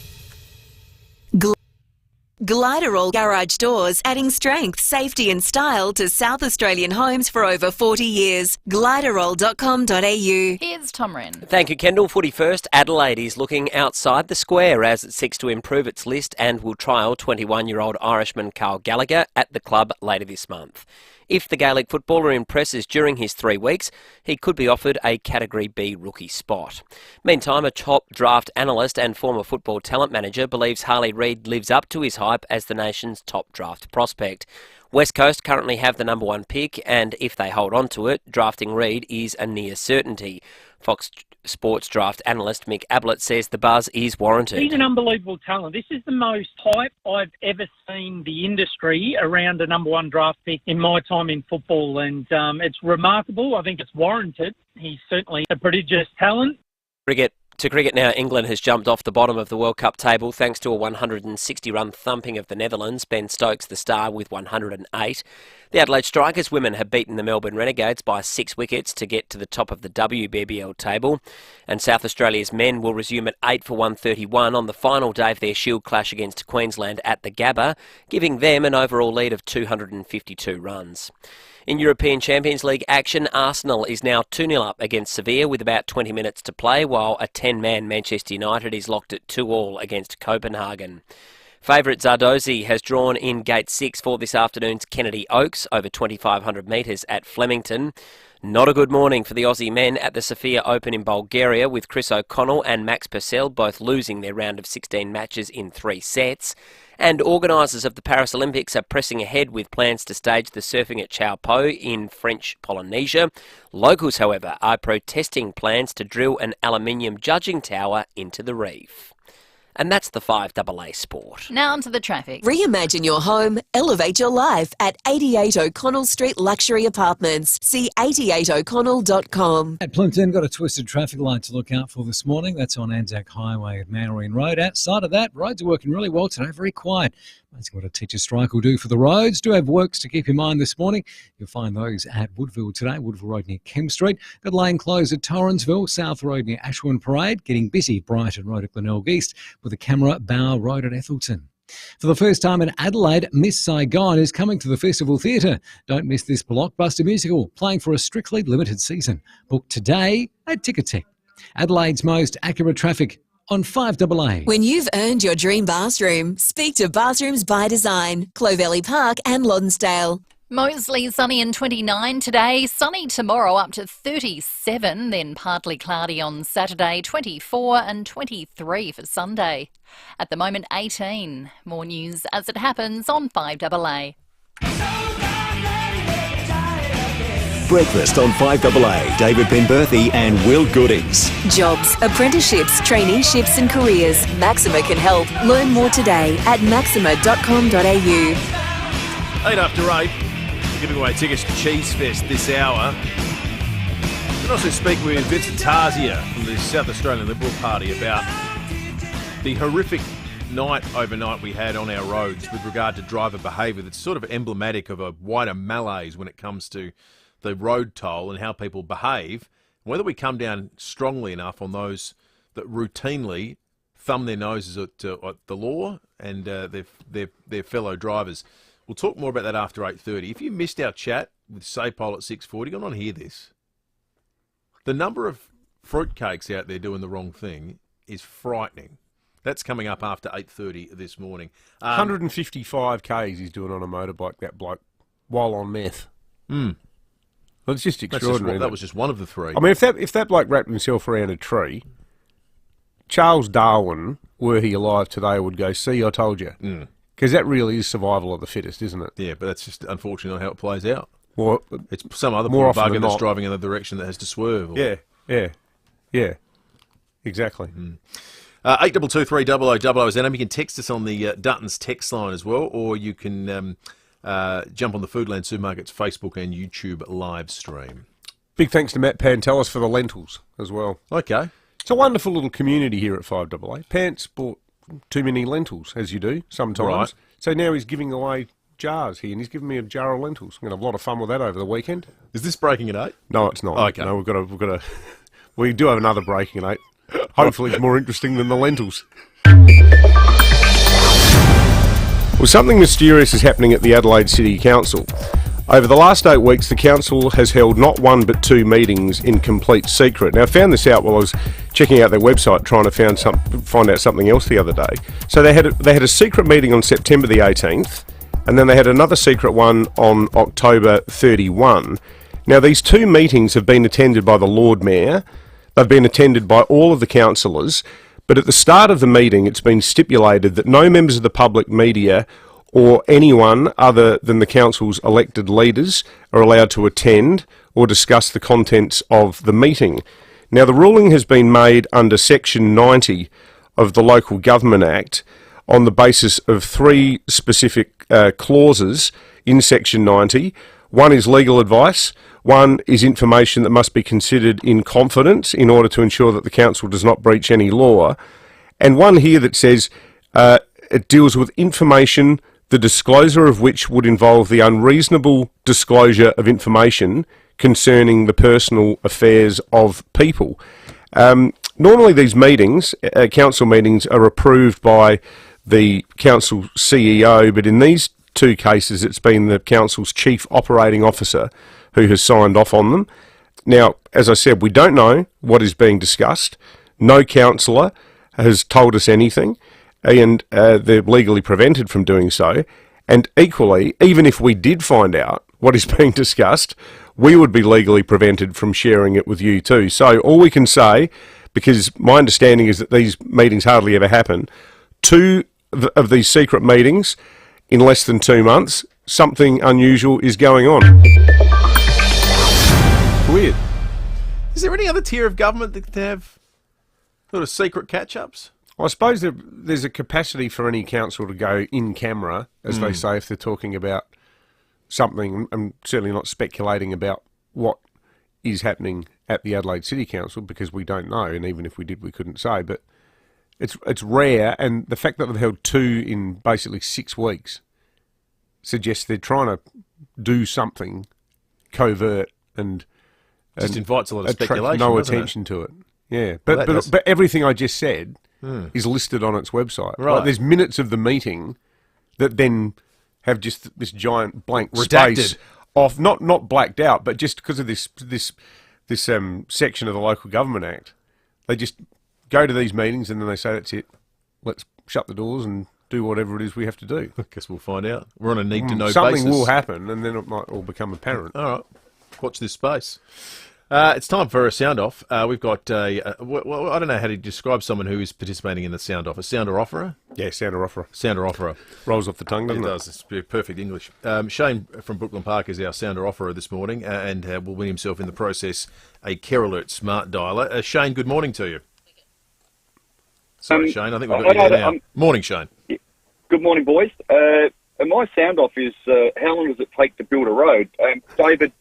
Gliderol Garage Doors, adding strength, safety and style to South Australian homes for over 40 years. Gliderol.com.au. Here's Tom Wren. Thank you, Kendall. Footy first. Adelaide is looking outside the square as it seeks to improve its list and will trial 21-year-old Irishman Carl Gallagher at the club later this month. If the Gaelic footballer impresses during his 3 weeks, he could be offered a Category B rookie spot. Meantime, a top draft analyst and former football talent manager believes Harley Reid lives up to his hype as the nation's top draft prospect. West Coast currently have the number 1 pick, and if they hold on to it, drafting Reid is a near certainty. Fox Sports draft analyst Mick Ablett says the buzz is warranted. He's an unbelievable talent. This is the most hype I've ever seen the industry around a number 1 draft pick in my time in football, and it's remarkable. I think it's warranted. He's certainly a prodigious talent. To cricket now, England has jumped off the bottom of the World Cup table thanks to a 160-run thumping of the Netherlands. Ben Stokes, the star, with 108. The Adelaide Strikers women have beaten the Melbourne Renegades by 6 wickets to get to the top of the WBBL table. And South Australia's men will resume at 8 for 131 on the final day of their Shield clash against Queensland at the Gabba, giving them an overall lead of 252 runs. In European Champions League action, Arsenal is now 2-0 up against Sevilla with about 20 minutes to play, while a 10-man Manchester United is locked at 2-2 against Copenhagen. Favourite Zardozi has drawn in Gate 6 for this afternoon's Kennedy Oaks over 2,500 metres at Flemington. Not a good morning for the Aussie men at the Sofia Open in Bulgaria, with Chris O'Connell and Max Purcell both losing their round of 16 matches in 3 sets. And organisers of the Paris Olympics are pressing ahead with plans to stage the surfing at Chao Po in French Polynesia. Locals, however, are protesting plans to drill an aluminium judging tower into the reef. And that's the 5AA Sport. Now onto the traffic. Reimagine your home, elevate your life at 88 O'Connell Street Luxury Apartments. See 88o'Connell.com. At Plimpton, got a twisted traffic light to look out for this morning. That's on Anzac Highway at Mandarin Road. Outside of that, roads are working really well today, very quiet. Amazing what a teacher strike will do for the roads. Do have works to keep in mind this morning. You'll find those at Woodville today, Woodville Road near Kim Street. Got lane closed at Torrensville, South Road near Ashwin Parade. Getting busy, Brighton Road at Glenelg East, with a camera Bow Road at Ethelton. For the first time in Adelaide, Miss Saigon is coming to the Festival Theatre. Don't miss this blockbuster musical, playing for a strictly limited season. Book today at Ticketek. Adelaide's most accurate traffic on 5AA. When you've earned your dream bathroom, speak to Bathrooms by Design, Clovelly Park and Lonsdale. Moseley sunny and 29 today, sunny tomorrow up to 37, then partly cloudy on Saturday, 24 and 23 for Sunday. At the moment 18. More news as it happens on 5AA. Breakfast on 5AA. David Penberthy and Will Goodings. Jobs, apprenticeships, traineeships and careers. Maxima can help. Learn more today at maxima.com.au. 8 after 8. Giving away tickets to Cheese Fest this hour. And also speak with Vincent Tarzia from the South Australian Liberal Party about the horrific night overnight we had on our roads with regard to driver behaviour that's sort of emblematic of a wider malaise when it comes to the road toll and how people behave, whether we come down strongly enough on those that routinely thumb their noses at the law and their fellow drivers. We'll talk more about that after 8:30. If you missed our chat with Sapol at 6:40, go on, hear this. The number of fruitcakes out there doing the wrong thing is frightening. That's coming up after 8:30 this morning. 155 Ks he's doing on a motorbike, that bloke, while on meth. Well, it's just extraordinary. That was just one of the three. I mean, if that bloke wrapped himself around a tree, Charles Darwin, were he alive today, would go, see, I told you. Because that really is survival of the fittest, isn't it? Yeah, but that's just unfortunately not how it plays out. Well, it's some other more poor often bugger than that's not. driving in the direction that has to swerve. Or... Yeah. Exactly. 8223 is our name. You can text us on the Dutton's text line as well, or you can jump on the Foodland Supermarket's Facebook and YouTube live stream. Big thanks to Matt Pantelis for the lentils as well. Okay. It's a wonderful little community here at 5AA. Pants bought too many lentils, as you do sometimes. Right. So now he's giving away jars here, and he's giving me a jar of lentils. I'm going to have a lot of fun with that over the weekend. Is this breaking at 8? No, it's not. Okay. No, we've got to. We do have another breaking at 8. Hopefully it's more interesting than the lentils. Well, something mysterious is happening at the Adelaide City Council. Over the last 8 weeks, the council has held not one but 2 meetings in complete secret. Now, I found this out while I was checking out their website, trying to find out something else the other day. So they had a secret meeting on September the 18th, and then they had another secret one on October 31. Now, these 2 meetings have been attended by the Lord Mayor. They've been attended by all of the councillors, but at the start of the meeting, it's been stipulated that no members of the public, media, or anyone other than the council's elected leaders are allowed to attend or discuss the contents of the meeting. Now, the ruling has been made under Section 90 of the Local Government Act on the basis of 3 specific clauses in Section 90. One is legal advice, one is information that must be considered in confidence in order to ensure that the council does not breach any law, and one here that says it deals with information the disclosure of which would involve the unreasonable disclosure of information concerning the personal affairs of people. Normally these meetings, council meetings, are approved by the council CEO, but in these 2 cases it's been the council's chief operating officer who has signed off on them. Now, as I said, we don't know what is being discussed. No councillor has told us anything, and they're legally prevented from doing so. And equally, even if we did find out what is being discussed, we would be legally prevented from sharing it with you too. So all we can say, because my understanding is that these meetings hardly ever happen, 2 of these secret meetings in less than 2 months, something unusual is going on. Weird. Is there any other tier of government that can have sort of secret catch-ups? I suppose there's a capacity for any council to go in camera, as they say, if they're talking about something. I'm certainly not speculating about what is happening at the Adelaide City Council, because we don't know, and even if we did, we couldn't say. But it's rare, and the fact that they've held 2 in basically 6 weeks suggests they're trying to do something covert and just invites a lot of speculation. No attention to it. Yeah, but everything I just said is listed on its website. Right. Like, there's minutes of the meeting that then have just this giant blank Redacted. space off, not blacked out, but just because of this section of the Local Government Act, they just go to these meetings and then they say, that's it, let's shut the doors and do whatever it is we have to do. I guess we'll find out. We're on a need-to-know basis. Something will happen, and then it might all become apparent. All right, watch this space. It's time for a sound-off. We've got, well, I don't know how to describe someone who is participating in the sound-off. A sounder-offerer? Yeah, sounder-offerer. Sounder-offerer. Rolls off the tongue, doesn't it? It does. It's perfect English. Shane from Brooklyn Park is our sounder-offerer this morning, and will win himself in the process a Care Alert smart dialer. Shane, good morning to you. Sorry, Shane, I think we've got you now. Morning, Shane. Good morning, boys. And my sound-off is, how long does it take to build a road? David,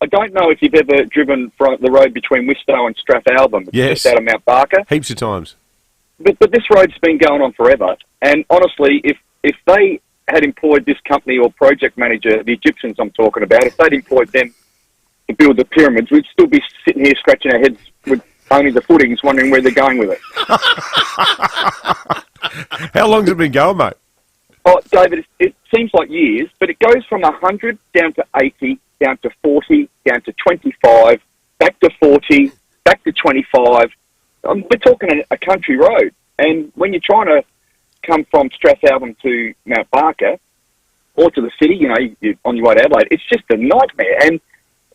I don't know if you've ever driven from the road between Wistow and Strathalbyn. It's Yes. just out of Mount Barker. Heaps of times. But this road's been going on forever. And honestly, if they had employed this company or project manager, the Egyptians I'm talking about, if they'd employed them to build the pyramids, we'd still be sitting here scratching our heads with only the footings, wondering where they're going with it. How long's it been going, mate? Oh, David, it seems like years, but it goes from 100 down to 80, down to 40, down to 25, back to 40, back to 25. We're talking a country road. And when you're trying to come from Strathalbyn to Mount Barker or to the city, you know, you're on your way to Adelaide, it's just a nightmare. And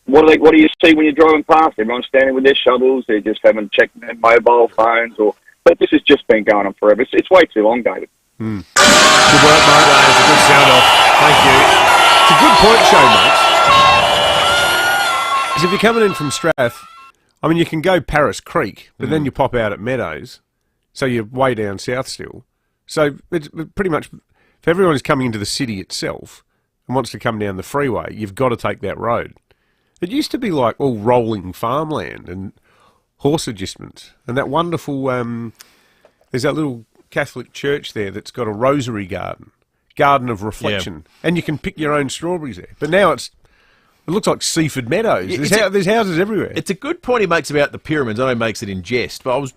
what do you see when you're driving past? Everyone's standing with their shovels. They're just having checked their mobile phones. But this has just been going on forever. It's way too long, David. Good work, mate. It's a good sound off. Thank you. It's a good point, show, mate. Because if you're coming in from Strath, I mean, you can go Paris Creek, but then you pop out at Meadows, so you're way down south still. So it's pretty much, if everyone is coming into the city itself and wants to come down the freeway, you've got to take that road. It used to be like all rolling farmland and horse adjustments, and that wonderful, there's that little Catholic church there that's got a rosary garden of reflection, and you can pick your own strawberries there. But now it looks like Seaford Meadows. There's houses everywhere. It's a good point he makes about the pyramids. I know he makes it in jest, but I was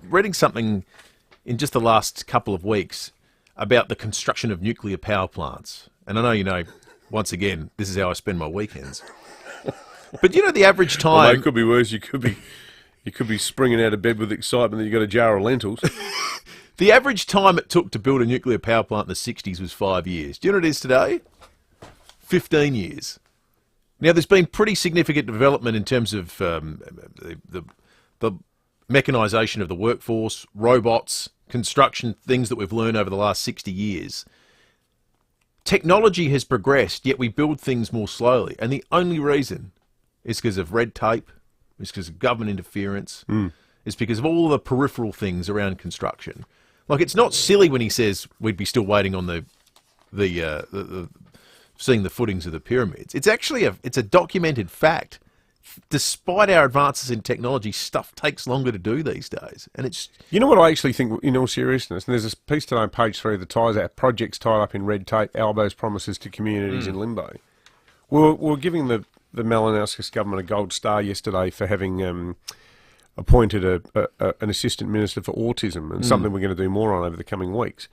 reading something in just the last couple of weeks about the construction of nuclear power plants. And I know, you know, once again, this is how I spend my weekends. But you know the average time... Well, it could be worse. You could be springing out of bed with excitement that you got a jar of lentils. The average time it took to build a nuclear power plant in the 60s was 5 years. Do you know what it is today? 15 years. Now, there's been pretty significant development in terms of the mechanisation of the workforce, robots, construction, things that we've learned over the last 60 years. Technology has progressed, yet we build things more slowly. And the only reason is because of red tape, it's because of government interference, it's because of all the peripheral things around construction. Like, it's not silly when he says we'd be still waiting on the seeing the footings of the pyramids. It's actually it's a documented fact. Despite our advances in technology, stuff takes longer to do these days. And it's... You know what I actually think, in all seriousness, and there's a piece today on page 3 that ties out projects tied up in red tape, Albo's promises to communities in limbo. We're giving the Malinowskis government a gold star yesterday for having appointed an assistant minister for autism, and something we're going to do more on over the coming weeks.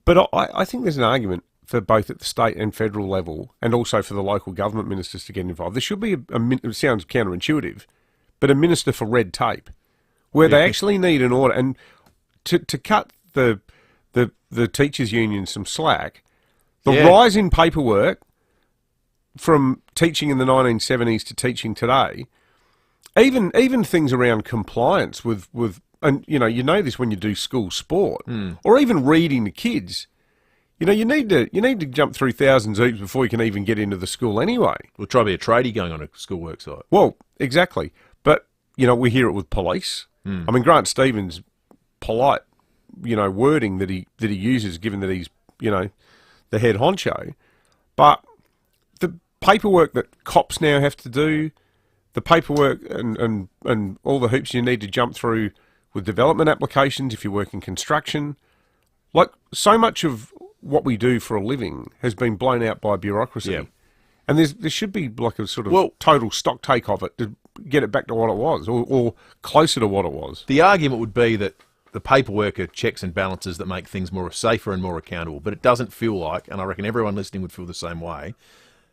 But I think there's an argument for both at the state and federal level, and also for the local government ministers to get involved. There should be it sounds counterintuitive, but a minister for red tape, where they actually need an order, and to cut the teachers' union some slack. The rise in paperwork from teaching in the 1970s to teaching today, even things around compliance with and you know this when you do school sport, or even reading to kids. You know, you need to jump through thousands of hoops before you can even get into the school anyway. We'll try to be a tradie going on a schoolwork site. Well, exactly. But, you know, we hear it with police. I mean, Grant Stevens' polite, you know, wording that he uses, given that he's, you know, the head honcho. But the paperwork that cops now have to do, the paperwork and all the hoops you need to jump through with development applications if you work in construction, like so much of what we do for a living has been blown out by bureaucracy. And there should be like a sort of total stock take of it to get it back to what it was, or closer to what it was. The argument would be that the paperwork are checks and balances that make things more safer and more accountable, but it doesn't feel like, and I reckon everyone listening would feel the same way,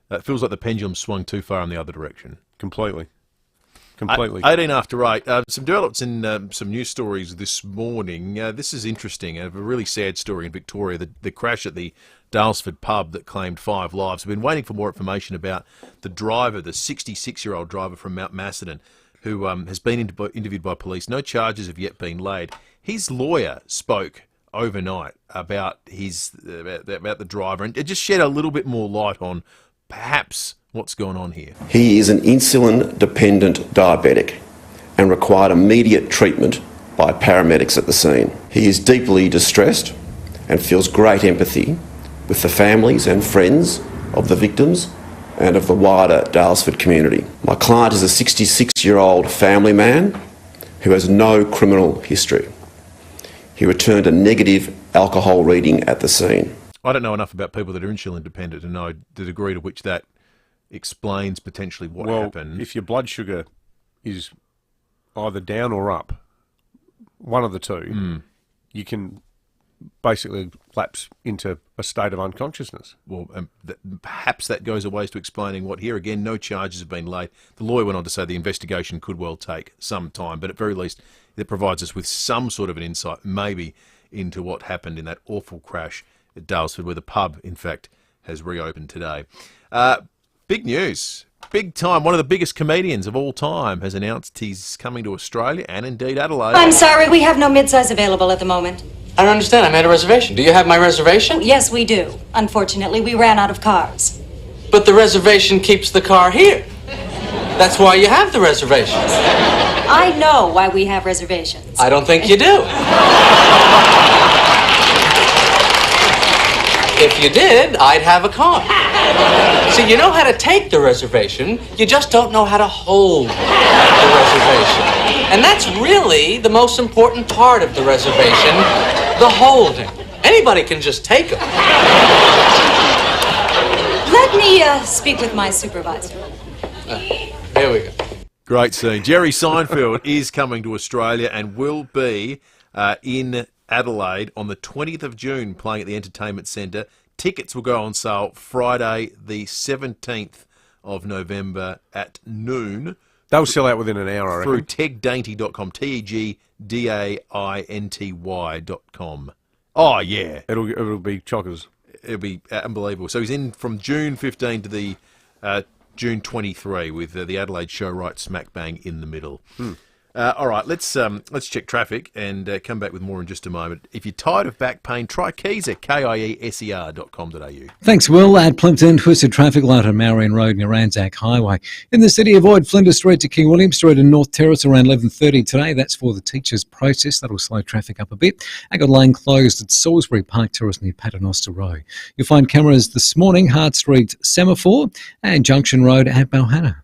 it feels like the pendulum swung too far in the other direction. Completely. 18 after 8. Some developments in some news stories this morning. This is interesting. A really sad story in Victoria. The crash at the Dalesford pub that claimed 5 lives. We've been waiting for more information about the driver, the 66-year-old driver from Mount Macedon, who has been interviewed by police. No charges have yet been laid. His lawyer spoke overnight about the driver, and it just shed a little bit more light on perhaps what's going on here. He is an insulin-dependent diabetic and required immediate treatment by paramedics at the scene. He is deeply distressed and feels great empathy with the families and friends of the victims and of the wider Daylesford community. My client is a 66-year-old family man who has no criminal history. He returned a negative alcohol reading at the scene. I don't know enough about people that are insulin dependent to know the degree to which that explains potentially what happened. If your blood sugar is either down or up, one of the two, you can basically lapse into a state of unconsciousness. Well, perhaps that goes a ways to explaining what here again, no charges have been laid. The lawyer went on to say the investigation could well take some time, but at very least it provides us with some sort of an insight, maybe, into what happened in that awful crash at Daylesford, where the pub, in fact, has reopened today. Big news. Big time. One of the biggest comedians of all time has announced he's coming to Australia and indeed Adelaide. I'm sorry, we have no mid-size available at the moment. I don't understand. I made a reservation. Do you have my reservation? Yes, we do. Unfortunately, we ran out of cars. But the reservation keeps the car here. That's why you have the reservations. I know why we have reservations. I don't think you do. If you did, I'd have a car. See, you know how to take the reservation, you just don't know how to hold the reservation. And that's really the most important part of the reservation, the holding. Anybody can just take them. Let me speak with my supervisor. Here we go. Great scene. Jerry Seinfeld is coming to Australia and will be in Adelaide on the 20th of June playing at the Entertainment Centre. Tickets will go on sale Friday the 17th of November at noon. They'll sell out within an hour, I Through reckon. tegdainty.com, tegdainty.com. Oh, yeah. It'll be chockers. It'll be unbelievable. So he's in from June 15 to the June 23 with the Adelaide show right smack bang in the middle. All right, let's check traffic and come back with more in just a moment. If you're tired of back pain, try Kieser, KIESER.com.au. Thanks, Will. At Plimpton, twisted traffic light on Marion Road near Anzac Highway. In the city, avoid Flinders Street to King William Street and North Terrace around 11:30 today. That's for the teachers' process. That'll slow traffic up a bit. Agate Lane closed at Salisbury Park Terrace near Paternoster Road. You'll find cameras this morning, Hart Street Semaphore and Junction Road at Balhanna.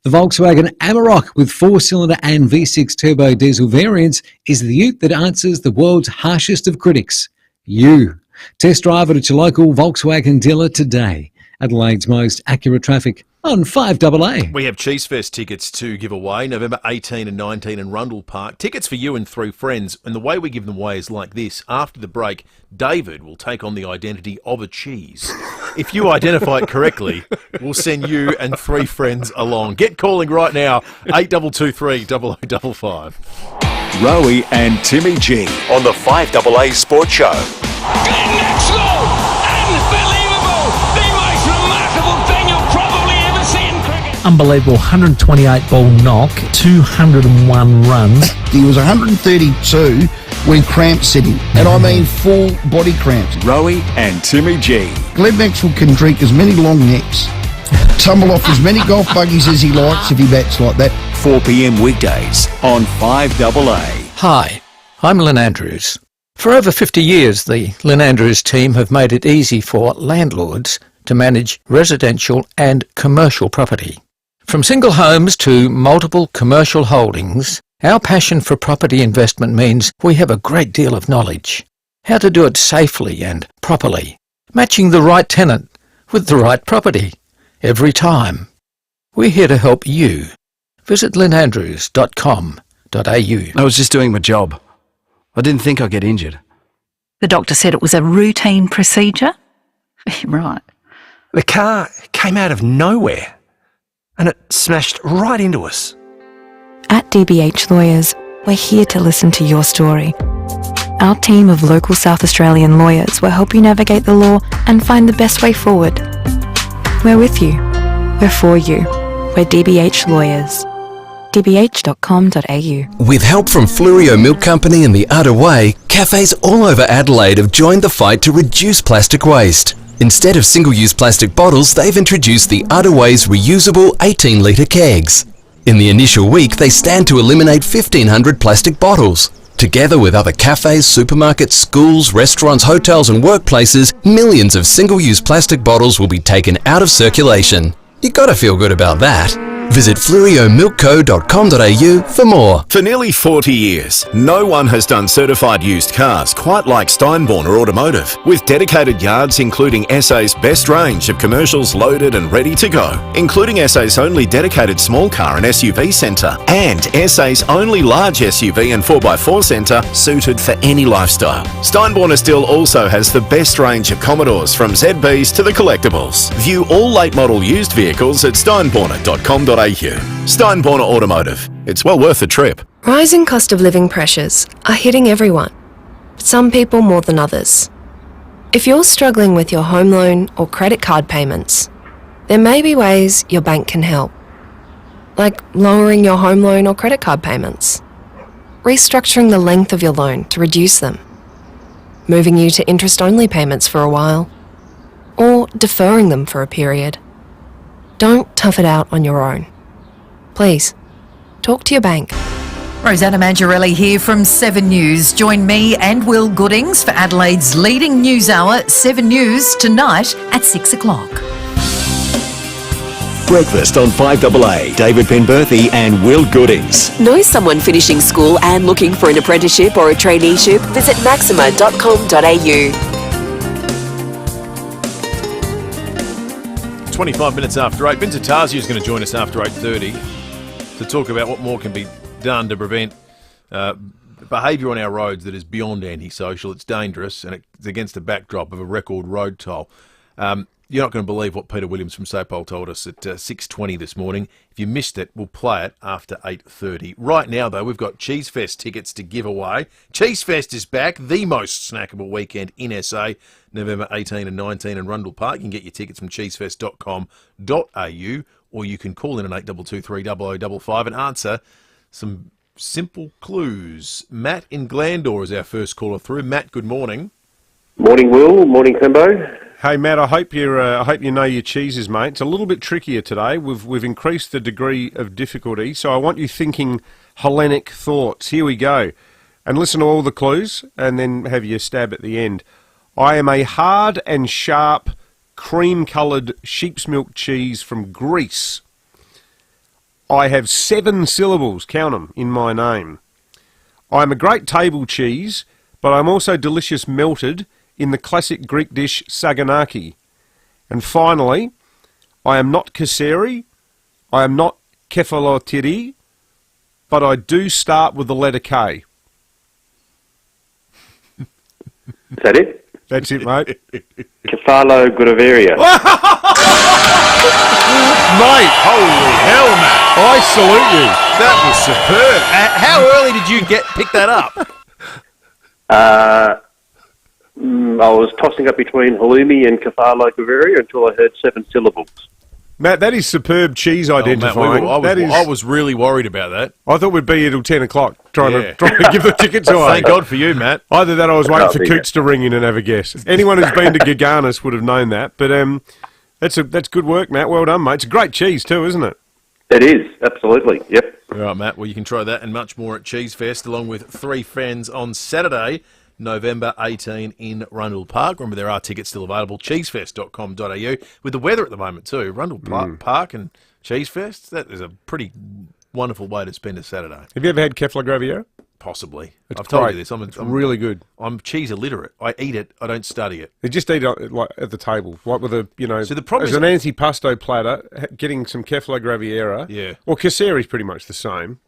The Volkswagen Amarok with 4-cylinder and V6 turbo diesel variants is the ute that answers the world's harshest of critics, you. Test drive it at your local Volkswagen dealer today. Adelaide's most accurate traffic on 5AA. We have Cheese Fest tickets to give away, November 18 and 19 in Rundle Park. Tickets for you and 3 friends, and the way we give them away is like this. After the break, David will take on the identity of a cheese. If you identify it correctly, we'll send you and 3 friends along. Get calling right now, 8223 0055. Rowie and Timmy G on the 5AA Sports Show. Unbelievable 128 ball knock, 201 runs. He was 132 when cramps set him, and I mean full body cramps. Rowie and Timmy G. Glenn Maxwell can drink as many long necks, tumble off as many golf buggies as he likes if he bats like that. 4 p.m. weekdays on 5AA. Hi, I'm Lynn Andrews. For over 50 years, the Lynn Andrews team have made it easy for landlords to manage residential and commercial property. From single homes to multiple commercial holdings, our passion for property investment means we have a great deal of knowledge. How to do it safely and properly, matching the right tenant with the right property every time. We're here to help you. Visit lynandrews.com.au. I was just doing my job. I didn't think I'd get injured. The doctor said it was a routine procedure? Right. The car came out of nowhere and it smashed right into us. At DBH Lawyers, we're here to listen to your story. Our team of local South Australian lawyers will help you navigate the law and find the best way forward. We're with you. We're for you. We're DBH Lawyers. dbh.com.au. With help from Flurio Milk Company and the Udder Way, cafes all over Adelaide have joined the fight to reduce plastic waste. Instead of single-use plastic bottles, they've introduced the Udder Way's reusable 18-litre kegs. In the initial week, they stand to eliminate 1,500 plastic bottles. Together with other cafes, supermarkets, schools, restaurants, hotels and workplaces, millions of single-use plastic bottles will be taken out of circulation. You gotta feel good about that. Visit fleuriomilkco.com.au for more. For nearly 40 years, no one has done certified used cars quite like Steinborner Automotive, with dedicated yards including SA's best range of commercials loaded and ready to go, including SA's only dedicated small car and SUV centre, and SA's only large SUV and 4x4 centre suited for any lifestyle. Steinborner still also has the best range of Commodores from ZBs to the collectibles. View all late model used vehicles at steinborner.com.au. Steinborner Automotive. It's well worth the trip. Rising cost of living pressures are hitting everyone, some people more than others. If you're struggling with your home loan or credit card payments, there may be ways your bank can help, like lowering your home loan or credit card payments, restructuring the length of your loan to reduce them, moving you to interest-only payments for a while, or deferring them for a period. Don't tough it out on your own. Please, talk to your bank. Rosanna Mangiarelli here from 7 News. Join me and Will Goodings for Adelaide's leading news hour, 7 News, tonight at 6 o'clock. Breakfast on 5AA, David Penberthy and Will Goodings. Know someone finishing school and looking for an apprenticeship or a traineeship? Visit maxima.com.au. 25 minutes after 8. Vincent Tarzio is going to join us after 8:30 to talk about what more can be done to prevent behaviour on our roads that is beyond antisocial. It's dangerous and it's against the backdrop of a record road toll. You're not going to believe what Peter Williams from SOPOL told us at 6:20 this morning. If you missed it, we'll play it after 8:30. Right now, though, we've got Cheese Fest tickets to give away. Cheese Fest is back, the most snackable weekend in SA, November 18 and 19 in Rundle Park. You can get your tickets from cheesefest.com.au, or you can call in on 8223 and answer some simple clues. Matt in Glandore is our first caller through. Matt, good morning. Morning, Will. Morning, Timbo. Hey Matt, I hope you know your cheeses, mate. It's a little bit trickier today. We've increased the degree of difficulty, so I want you thinking Hellenic thoughts. Here we go, and listen to all the clues, and then have your stab at the end. I am a hard and sharp, cream-coloured sheep's milk cheese from Greece. I have 7 syllables, count them, in my name. I am a great table cheese, but I'm also delicious melted in the classic Greek dish saganaki. And finally, I am not kaseri, I am not kefalotiri, but I do start with the letter K. Is that it? That's it, mate. Kefalo Gudaveria. Mate, holy hell, Matt. I salute you. That was superb. How early did you pick that up? I was tossing up between halloumi and Kefalo Gudaveria until I heard 7 syllables. Matt, that is superb cheese identifying. Matt, I was really worried about that. I thought we'd be here till 10 o'clock trying to give the tickets away. Thank God for you, Matt. Either that or I was waiting for Coots to ring in and have a guess. Anyone who's been to Gaganis would have known that. But that's good work, Matt. Well done, mate. It's a great cheese too, isn't it? It is, absolutely. Yep. All right, Matt. Well, you can try that and much more at Cheese Fest, along with 3 friends on Saturday, November 18 in Rundle Park. Remember, there are tickets still available. Cheesefest.com.au. With the weather at the moment too, Rundle Park and Cheese Fest, that is a pretty wonderful way to spend a Saturday. Have you ever had kefla graviera? Possibly. It's I've told great. you this. It's really good. I'm cheese illiterate. I eat it. I don't study it. They just eat it like at the table, like with a So the problem as is an antipasto platter, getting some kefla graviera. Yeah. Well, Caseri's pretty much the same,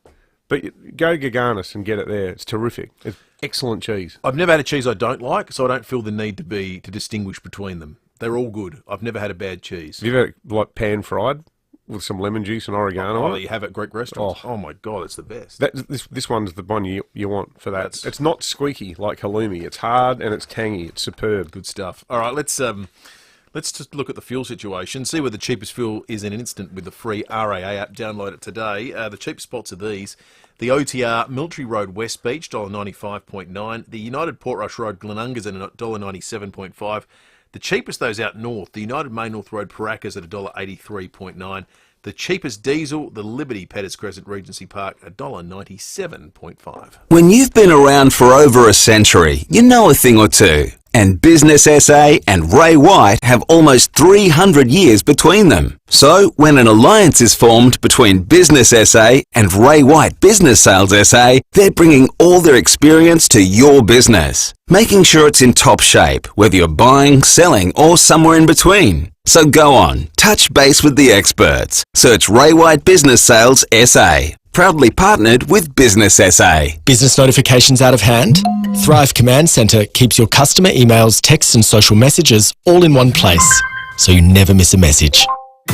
but go to Gaganis and get it there. It's terrific. It's excellent cheese. I've never had a cheese I don't like, so I don't feel the need to distinguish between them. They're all good. I've never had a bad cheese. Have you ever had it, like pan fried with some lemon juice and oregano on it? You have at Greek restaurants. Oh my God, it's the best. This one's the one you want for that. It's not squeaky like halloumi. It's hard and it's tangy. It's superb. Good stuff. All right, let's just look at the fuel situation, see where the cheapest fuel is in an instant with the free RAA app. Download it today. The cheap spots are these. The OTR Military Road West Beach, $1.95.9. The United Portrush Road Glenunga's at $1.97.5. The cheapest those out north, the United Main North Road Paracas at $1.83.9. The cheapest diesel, the Liberty Pettis Crescent Regency Park, $1.97.5. When you've been around for over a century, you know a thing or two. And Business SA and Ray White have almost 300 years between them. So when an alliance is formed between Business SA and Ray White Business Sales SA, they're bringing all their experience to your business, making sure it's in top shape, whether you're buying, selling, or somewhere in between. So go on, touch base with the experts. Search Ray White Business Sales SA. Proudly partnered with Business SA. Business notifications out of hand? Thrive Command Centre keeps your customer emails, texts and social messages all in one place, so you never miss a message.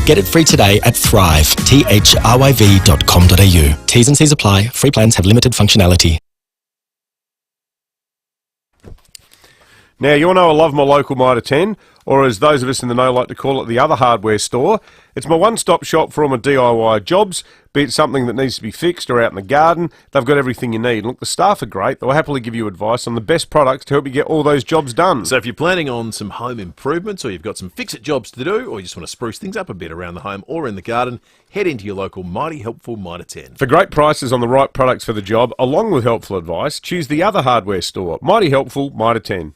Get it free today at thrive.com.au. T's and C's apply. Free plans have limited functionality. Now, you all know I love my local Mitre 10, or as those of us in the know like to call it, the other hardware store. It's my one-stop shop for all my DIY jobs, be it something that needs to be fixed or out in the garden. They've got everything you need. Look, the staff are great. They'll happily give you advice on the best products to help you get all those jobs done. So if you're planning on some home improvements, or you've got some fix-it jobs to do, or you just want to spruce things up a bit around the home or in the garden, head into your local Mighty Helpful Mitre 10. For great prices on the right products for the job, along with helpful advice, choose the other hardware store, Mighty Helpful Mitre 10.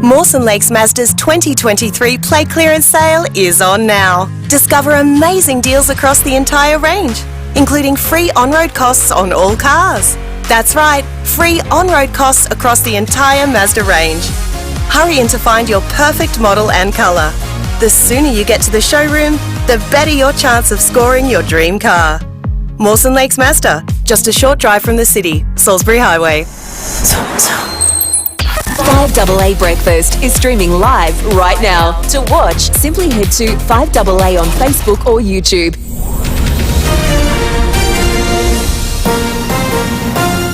Mawson Lakes Mazda's 2023 Play Clearance Sale is on now. Discover amazing deals across the entire range, including free on-road costs on all cars. That's right, free on-road costs across the entire Mazda range. Hurry in to find your perfect model and colour. The sooner you get to the showroom, the better your chance of scoring your dream car. Mawson Lakes Mazda, just a short drive from the city, Salisbury Highway. FIVEAA Breakfast is streaming live right now. To watch, simply head to FIVEAA on Facebook or YouTube.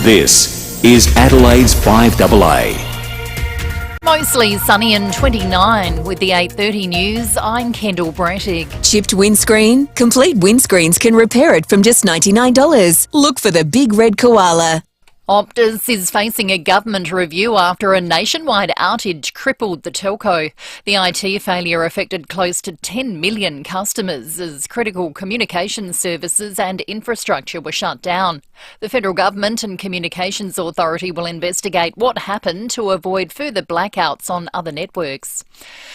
This is Adelaide's FIVEAA. Mostly sunny and 29 with the 8:30 news. I'm Kendall Brettig. Chipped windscreen? Complete Windscreens can repair it from just $99. Look for the big red koala. Optus is facing a government review after a nationwide outage crippled the telco. The IT failure affected close to 10 million customers as critical communications services and infrastructure were shut down. The federal government and Communications Authority will investigate what happened to avoid further blackouts on other networks.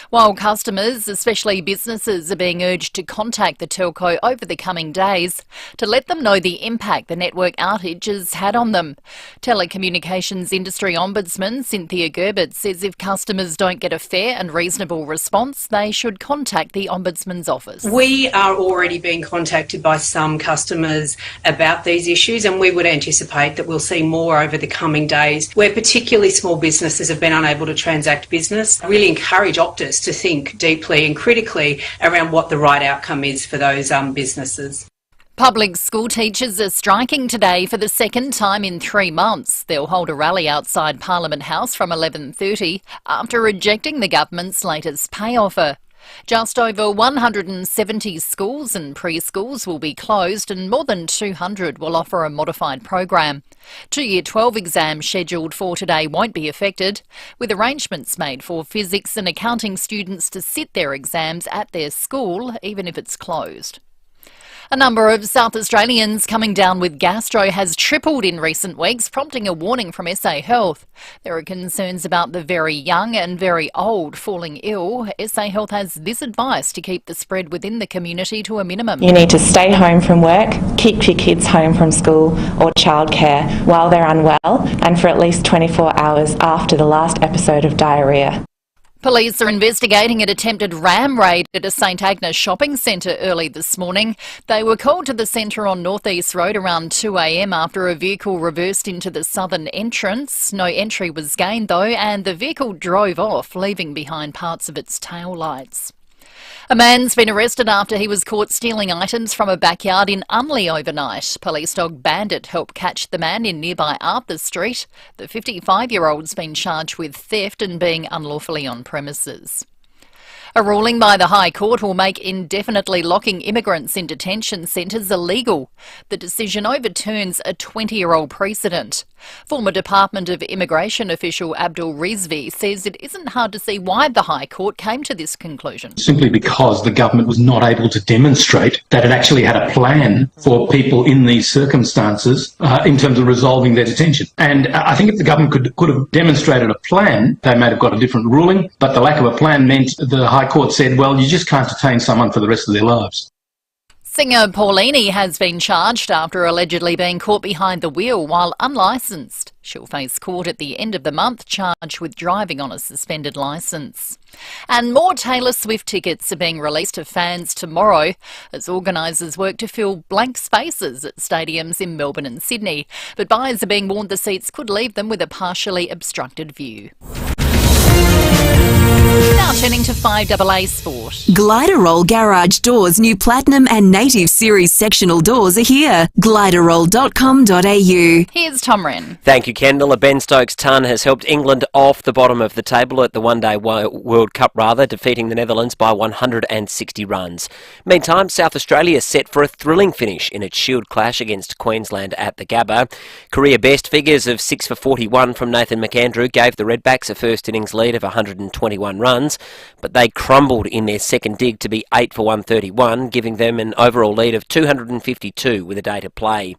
While customers, especially businesses, are being urged to contact the telco over the coming days to let them know the impact the network outage has had on them. Telecommunications Industry Ombudsman Cynthia Gerbert says if customers don't get a fair and reasonable response, they should contact the Ombudsman's office. We are already being contacted by some customers about these issues, and we would anticipate that we'll see more over the coming days where particularly small businesses have been unable to transact business. I really encourage Optus to think deeply and critically around what the right outcome is for those businesses. Public school teachers are striking today for the second time in 3 months. They'll hold a rally outside Parliament House from 11:30 after rejecting the government's latest pay offer. Just over 170 schools and preschools will be closed and more than 200 will offer a modified program. 2 Year 12 exams scheduled for today won't be affected, with arrangements made for physics and accounting students to sit their exams at their school, even if it's closed. A number of South Australians coming down with gastro has tripled in recent weeks, prompting a warning from SA Health. There are concerns about the very young and very old falling ill. SA Health has this advice to keep the spread within the community to a minimum. You need to stay home from work, keep your kids home from school or childcare while they're unwell, and for at least 24 hours after the last episode of diarrhoea. Police are investigating an attempted ram raid at a St Agnes shopping centre early this morning. They were called to the centre on North East Road around 2 a.m. after a vehicle reversed into the southern entrance. No entry was gained though, and the vehicle drove off, leaving behind parts of its tail lights. A man's been arrested after he was caught stealing items from a backyard in Unley overnight. Police dog Bandit helped catch the man in nearby Arthur Street. The 55-year-old's been charged with theft and being unlawfully on premises. A ruling by the High Court will make indefinitely locking immigrants in detention centres illegal. The decision overturns a 20-year-old precedent. Former Department of Immigration official Abdul Rizvi says it isn't hard to see why the High Court came to this conclusion. Simply because the government was not able to demonstrate that it actually had a plan for people in these circumstances in terms of resolving their detention. And I think if the government could have demonstrated a plan, they may have got a different ruling, but the lack of a plan meant the High Court said, well, you just can't detain someone for the rest of their lives. Singer Paulini has been charged after allegedly being caught behind the wheel while unlicensed. She'll face court at the end of the month, charged with driving on a suspended licence. And more Taylor Swift tickets are being released to fans tomorrow as organisers work to fill blank spaces at stadiums in Melbourne and Sydney. But buyers are being warned the seats could leave them with a partially obstructed view. Now turning to 5AA Sport. Gliderroll Garage Doors' new Platinum and Native Series sectional doors are here. Gliderroll.com.au. Here's Tom Wren. Thank you, Kendall. A Ben Stokes ton has helped England off the bottom of the table at the One-Day World Cup, defeating the Netherlands by 160 runs. Meantime, South Australia is set for a thrilling finish in its Shield clash against Queensland at the Gabba. Career best figures of 6 for 41 from Nathan McAndrew gave the Redbacks a first innings lead of 121 runs, but they crumbled in their second dig to be 8 for 131, giving them an overall lead of 252 with a day to play.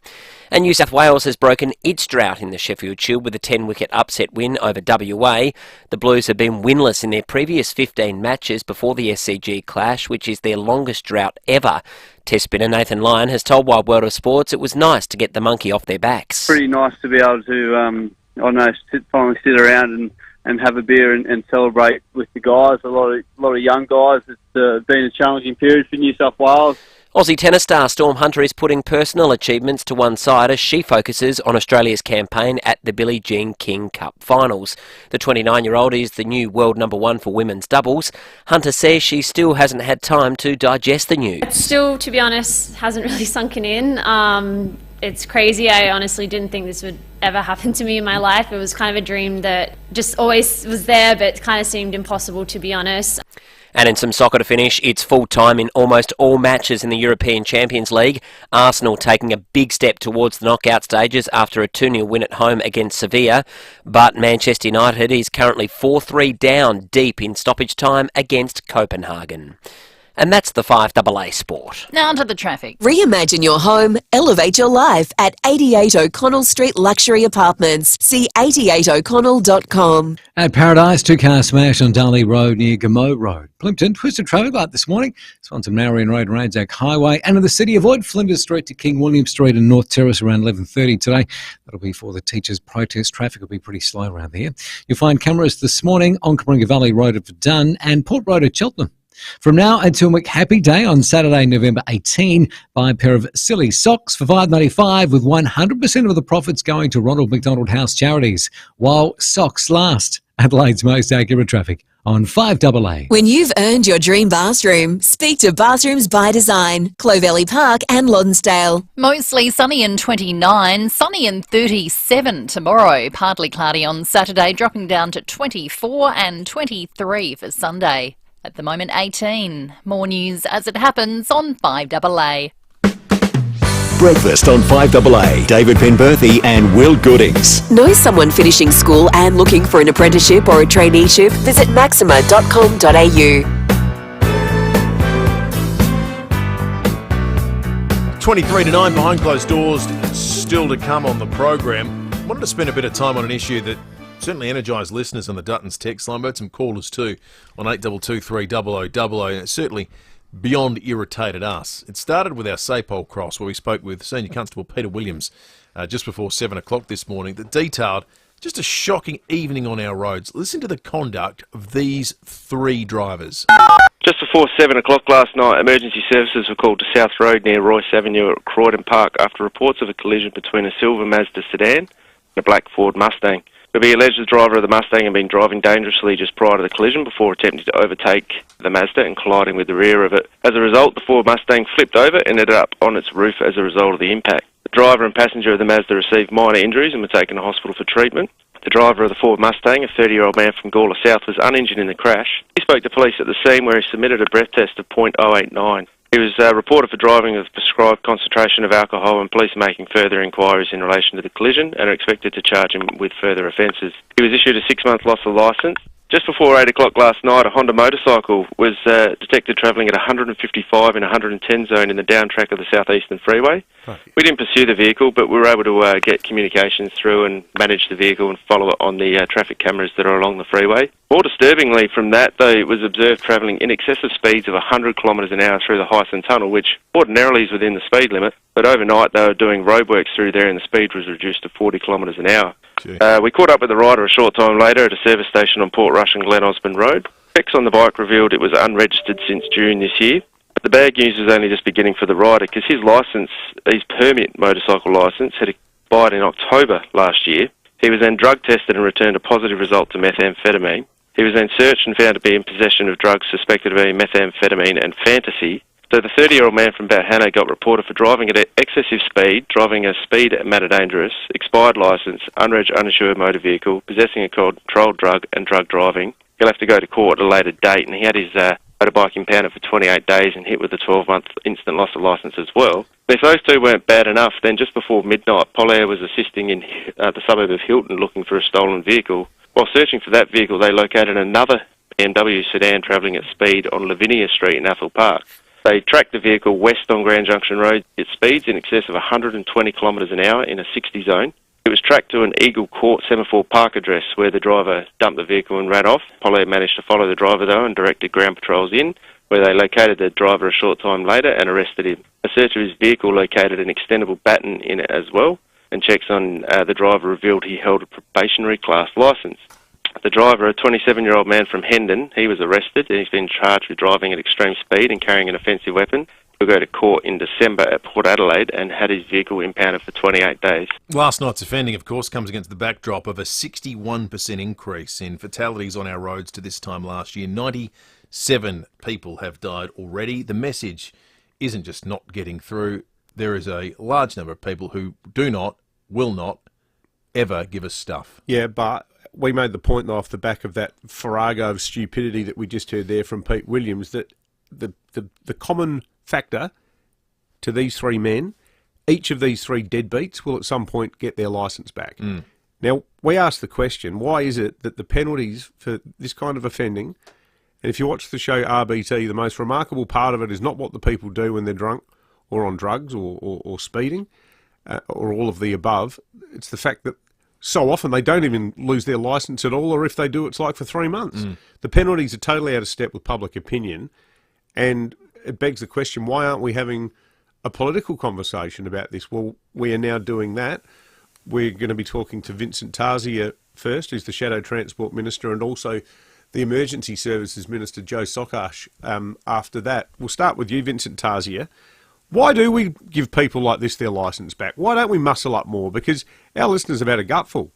And New South Wales has broken its drought in the Sheffield Shield with a 10-wicket upset win over WA. The Blues have been winless in their previous 15 matches before the SCG clash, which is their longest drought ever. Test spinner Nathan Lyon has told Wide World of Sports it was nice to get the monkey off their backs. Pretty nice to be able to, finally sit around and have a beer and celebrate with the guys. A lot of young guys. It's been a challenging period for New South Wales. Aussie tennis star Storm Hunter is putting personal achievements to one side as she focuses on Australia's campaign at the Billie Jean King Cup finals. The 29-year-old is the new world number one for women's doubles. Hunter says she still hasn't had time to digest the news. It still, to be honest, hasn't really sunken in. It's crazy. I honestly didn't think this would ever happen to me in my life. It was kind of a dream that just always was there, but kind of seemed impossible, to be honest. And in some soccer to finish, it's full-time in almost all matches in the European Champions League. Arsenal taking a big step towards the knockout stages after a 2-0 win at home against Sevilla. But Manchester United is currently 4-3 down deep in stoppage time against Copenhagen. And that's the 5AA Sport. Now to the traffic. Reimagine your home, elevate your life at 88 O'Connell Street Luxury Apartments. See 88o'connell.com. At Paradise, 2-car smash on Darley Road near Gamow Road. Plimpton, twisted traffic light this morning. Swanson Marion Road and Anzac Highway. And in the city, avoid Flinders Street to King William Street and North Terrace around 11:30 today. That'll be for the teachers' protest. Traffic will be pretty slow around here. You'll find cameras this morning on Coringa Valley Road at Verdun and Port Road at Cheltenham. From now until McHappy Day on Saturday, November 18, buy a pair of silly socks for $5.95 with 100% of the profits going to Ronald McDonald House Charities. While socks last. Adelaide's most accurate traffic on 5AA. When you've earned your dream bathroom, speak to Bathrooms by Design, Clovelly Park and Lonsdale. Mostly sunny and 29, sunny and 37 tomorrow. Partly cloudy on Saturday, dropping down to 24 and 23 for Sunday. At the moment, 18. More news as it happens on 5AA. Breakfast on 5AA. David Penberthy and Will Goodings. Know someone finishing school and looking for an apprenticeship or a traineeship? Visit maxima.com.au. 23 to 9 behind closed doors, still to come on the program. Wanted to spend a bit of time on an issue that certainly energised listeners on the Duttons text line, but some callers too on 8223 0000, and it certainly beyond irritated us. It started with our Sapole Cross, where we spoke with Senior Constable Peter Williams just before 7 o'clock this morning, that detailed just a shocking evening on our roads. Listen to the conduct of these three drivers. Just before 7 o'clock last night, emergency services were called to South Road near Royce Avenue at Croydon Park after reports of a collision between a silver Mazda sedan and a black Ford Mustang. It be alleged the driver of the Mustang had been driving dangerously just prior to the collision before attempting to overtake the Mazda and colliding with the rear of it. As a result, the Ford Mustang flipped over and ended up on its roof as a result of the impact. The driver and passenger of the Mazda received minor injuries and were taken to hospital for treatment. The driver of the Ford Mustang, a 30-year-old man from Gawler South, was uninjured in the crash. He spoke to police at the scene where he submitted a breath test of .089. He was reported for driving with prescribed concentration of alcohol, and police are making further inquiries in relation to the collision and are expected to charge him with further offences. He was issued a 6-month loss of licence. Just before 8 o'clock last night, a Honda motorcycle was detected travelling at 155 in a 110 zone in the down track of the southeastern freeway. We didn't pursue the vehicle, but we were able to get communications through and manage the vehicle and follow it on the traffic cameras that are along the freeway. More disturbingly from that, though, it was observed travelling in excessive speeds of 100 kilometres an hour through the Hyson Tunnel, which ordinarily is within the speed limit, but overnight they were doing roadworks through there and the speed was reduced to 40 kilometres an hour. We caught up with the rider a short time later at a service station on Port Rush and Glen Osmond Road. Checks on the bike revealed it was unregistered since June this year. But the bad news was only just beginning for the rider, because his permit motorcycle licence had expired in October last year. He was then drug tested and returned a positive result to methamphetamine. He was then searched and found to be in possession of drugs suspected of being methamphetamine and fantasy. So the 30-year-old man from Balhana got reported for driving at excessive speed, driving a speed matter dangerous, expired licence, unregistered uninsured motor vehicle, possessing a controlled drug and drug driving. He'll have to go to court at a later date, and he had his motorbike impounded for 28 days and hit with a 12-month instant loss of licence as well. But if those two weren't bad enough, then just before midnight, FIVEAA was assisting in the suburb of Hilton looking for a stolen vehicle. While searching for that vehicle, they located another BMW sedan travelling at speed on Lavinia Street in Athol Park. They tracked the vehicle west on Grand Junction Road at speeds in excess of 120 kilometres an hour in a 60 zone. It was tracked to an Eagle Court Semaphore Park address where the driver dumped the vehicle and ran off. FIVEAA managed to follow the driver though and directed ground patrols in, where they located the driver a short time later and arrested him. A search of his vehicle located an extendable baton in it as well, and checks on the driver revealed he held a probationary class licence. The driver, a 27-year-old man from Hendon, he was arrested and he's been charged with driving at extreme speed and carrying an offensive weapon. He'll go to court in December at Port Adelaide and had his vehicle impounded for 28 days. Last night's offending, of course, comes against the backdrop of a 61% increase in fatalities on our roads to this time last year. 97 people have died already. The message isn't just not getting through. There is a large number of people who will not ever give us stuff. Yeah, but we made the point off the back of that farrago of stupidity that we just heard there from Pete Williams, that the common factor to these three men, each of these three deadbeats will at some point get their licence back. Now, we asked the question, why is it that the penalties for this kind of offending, and if you watch the show RBT, the most remarkable part of it is not what the people do when they're drunk or on drugs or speeding or all of the above. It's the fact that so often they don't even lose their licence at all, or if they do, it's like for 3 months. The penalties are totally out of step with public opinion, and it begs the question, why aren't we having a political conversation about this? Well, we are now doing that. We're going to be talking to Vincent Tarzia first, who's the Shadow Transport Minister, and also the Emergency Services Minister, Joe Sokash, after that. We'll start with you, Vincent Tarzia. Why do we give people like this their licence back? Why don't we muscle up more? Because our listeners have had a gutful.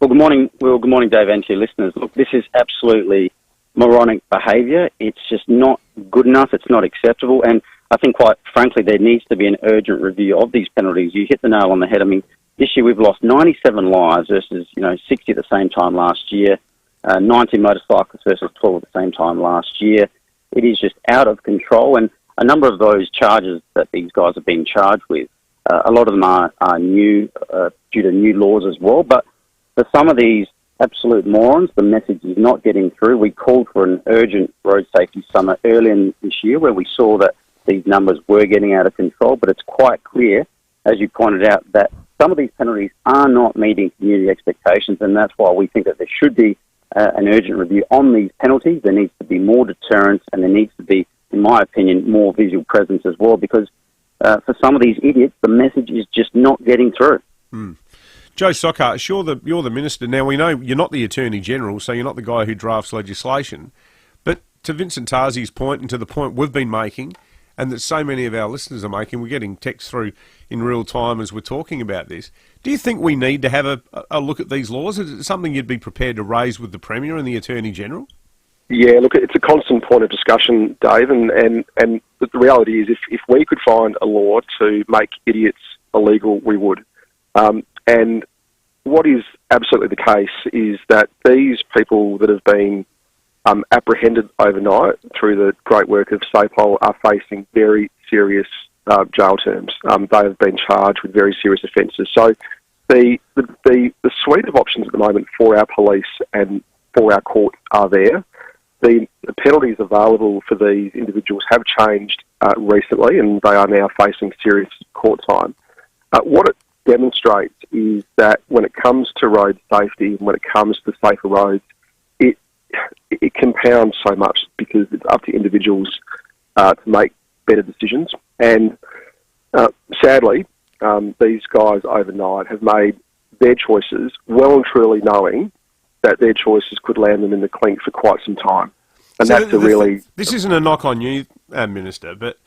Well, good morning, Will. Good morning, Dave, and to your listeners. Look, this is absolutely moronic behaviour. It's just not good enough. It's not acceptable. And I think, quite frankly, there needs to be an urgent review of these penalties. You hit the nail on the head. I mean, this year we've lost 97 lives versus, 60 at the same time last year, 19 motorcyclists versus 12 at the same time last year. It is just out of control. And a number of those charges that these guys are being charged with, a lot of them are new, due to new laws as well. But for some of these absolute morons, the message is not getting through. We called for an urgent road safety summit earlier this year where we saw that these numbers were getting out of control. But it's quite clear, as you pointed out, that some of these penalties are not meeting community expectations, and that's why we think that there should be an urgent review on these penalties. There needs to be more deterrence, and there needs to be, in my opinion, more visual presence as well, because for some of these idiots, the message is just not getting through. Joe Sokash, you're the minister. Now, we know you're not the Attorney General, so you're not the guy who drafts legislation. But to Vincent Tarzi's point, and to the point we've been making, and that so many of our listeners are making, we're getting texts through in real time as we're talking about this. Do you think we need to have a look at these laws? Is it something you'd be prepared to raise with the Premier and the Attorney General? Yeah, look, it's a constant point of discussion, Dave, and the reality is if we could find a law to make idiots illegal, we would. And what is absolutely the case is that these people that have been apprehended overnight through the great work of SAPOL are facing very serious jail terms. They have been charged with very serious offences. So the suite of options at the moment for our police and for our court are there. The penalties available for these individuals have changed recently, and they are now facing serious court time. What it demonstrates is that when it comes to road safety and when it comes to safer roads, it compounds so much because it's up to individuals to make better decisions. And sadly, these guys overnight have made their choices well and truly knowing that their choices could land them in the clink for quite some time. And So that's a really... This isn't a knock on you, Minister, but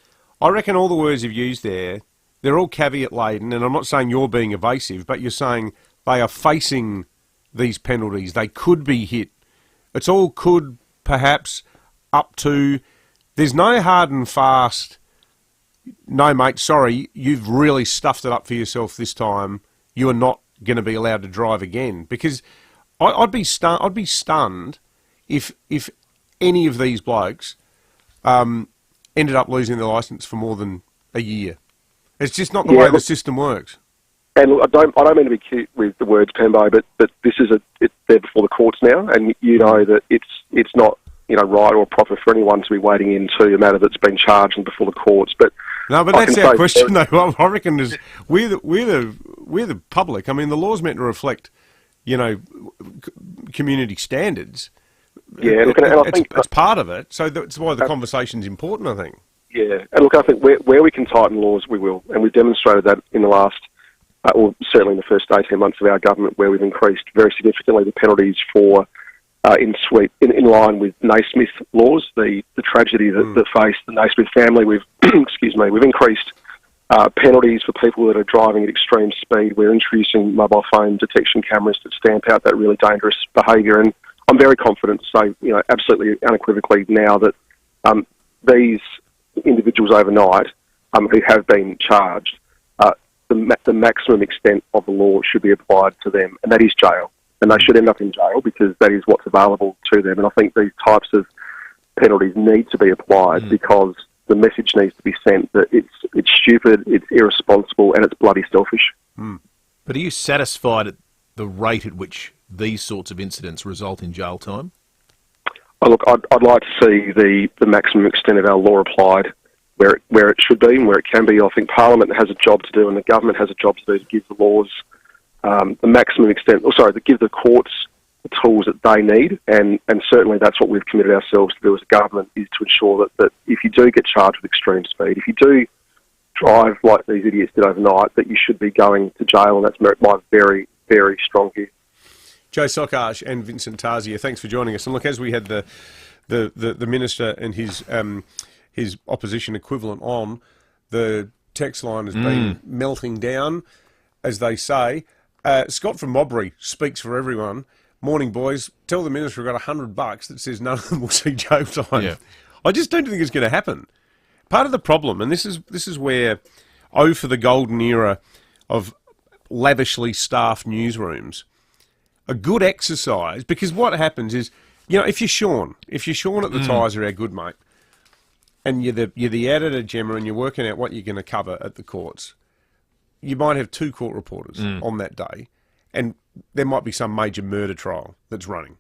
I reckon all the words you've used there, they're all caveat-laden, and I'm not saying you're being evasive, but you're saying they are facing these penalties. They could be hit. It's all could, perhaps, up to... There's no hard and fast, no, mate, sorry, you've really stuffed it up for yourself this time. You are not going to be allowed to drive again. Because I'd be stunned if any of these blokes ended up losing their licence for more than a year. It's just not the way the system works. And look, I don't mean to be cute with the words, Pembo, but this is they're before the courts now, and you know that it's not right or proper for anyone to be wading into a matter that's been charged and before the courts. But no, but that's our question, though. I reckon is we're the public. I mean, the law's meant to reflect, community standards. Yeah, look, and I think it's part of it. So that's why the conversation's important, I think. Yeah, and look, I think where we can tighten laws, we will, and we've demonstrated that in the last, or certainly in the first 18 months of our government, where we've increased very significantly the penalties for in line with Naismith laws, the tragedy that faced the Naismith family. We've we've increased penalties for people that are driving at extreme speed. We're introducing mobile phone detection cameras that stamp out that really dangerous behaviour, and I'm very confident to say, absolutely unequivocally now that these individuals overnight who have been charged, the maximum extent of the law should be applied to them, and that is jail. And they should end up in jail because that is what's available to them. And I think these types of penalties need to be applied because the message needs to be sent that it's stupid, it's irresponsible, and it's bloody selfish. But are you satisfied at the rate at which these sorts of incidents result in jail time? Oh, look, I'd like to see the maximum extent of our law applied where it should be and where it can be. I think Parliament has a job to do and the government has a job to do to give the laws the maximum extent, to give the courts the tools that they need, and certainly that's what we've committed ourselves to do as a government, is to ensure that if you do get charged with extreme speed, if you do drive like these idiots did overnight, that you should be going to jail, and that's my very, very strong view. Joe Sokach and Vincent Tarzia, thanks for joining us. And look, as we had the Minister and his opposition equivalent on, the text line has been melting down, as they say. Scott from Mobbery speaks for everyone. Morning, boys. Tell the Minister we've got $100 that says none of them will see jail time. Yeah. I just don't think it's going to happen. Part of the problem, and this is where, for the golden era of lavishly staffed newsrooms, a good exercise, because what happens is, if you're Sean at the Tiser, our good mate, and you're the editor, Gemma, and you're working out what you're going to cover at the courts, you might have 2 court reporters on that day, and there might be some major murder trial that's running.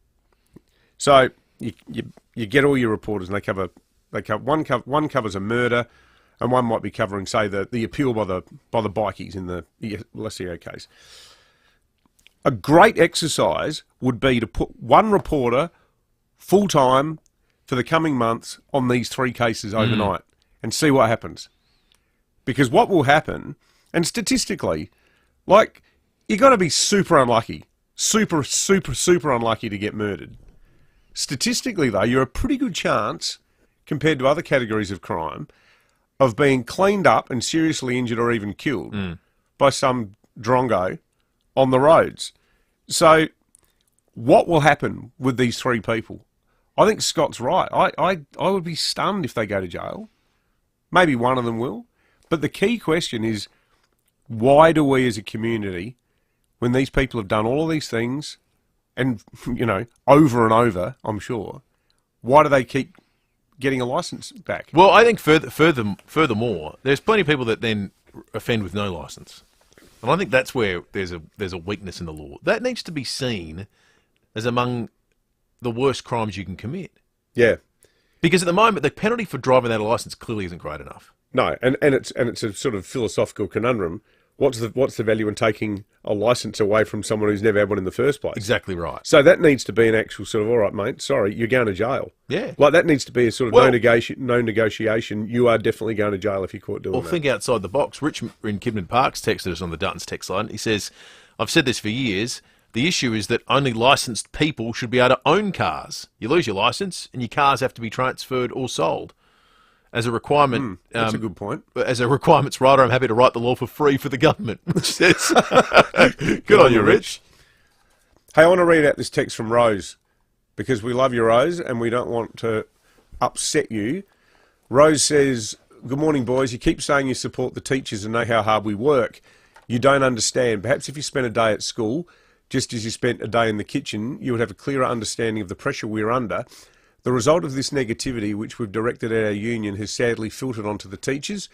So you get all your reporters, and they cover one covers a murder, and one might be covering, say, the appeal by the bikies in the Alessio case. A great exercise would be to put one reporter full time for the coming months on these 3 cases overnight and see what happens. Because what will happen, and statistically, you got to be super unlucky, super unlucky to get murdered. Statistically, though, you're a pretty good chance, compared to other categories of crime, of being cleaned up and seriously injured or even killed by some drongo on the roads. So what will happen with these 3 people? I think Scott's right. I would be stunned if they go to jail. Maybe one of them will. But the key question is, why do we as a community, when these people have done all of these things, and, over and over, I'm sure, why do they keep getting a licence back? Well, I think furthermore, there's plenty of people that then offend with no licence. And I think that's where there's a weakness in the law. That needs to be seen as among the worst crimes you can commit. Yeah. Because at the moment, the penalty for driving without a licence clearly isn't great enough. No, and it's a sort of philosophical conundrum. What's the value in taking a licence away from someone who's never had one in the first place? Exactly right. So that needs to be an actual sort of, all right, mate, sorry, you're going to jail. Yeah. Like that needs to be a sort of no negotiation. You are definitely going to jail if you're caught doing that. Well, think outside the box. Rich in Kidman Parks texted us on the Duttons text line. He says, I've said this for years. The issue is that only licensed people should be able to own cars. You lose your license and your cars have to be transferred or sold. As a requirement... that's a good point. As a requirements writer, I'm happy to write the law for free for the government, which says... Good on you, Rich. Hey, I want to read out this text from Rose, because we love you, Rose, and we don't want to upset you. Rose says, good morning, boys. You keep saying you support the teachers and know how hard we work. You don't understand. Perhaps if you spent a day at school, just as you spent a day in the kitchen, you would have a clearer understanding of the pressure we're under. The result of this negativity, which we've directed at our union, has sadly filtered onto the teachers.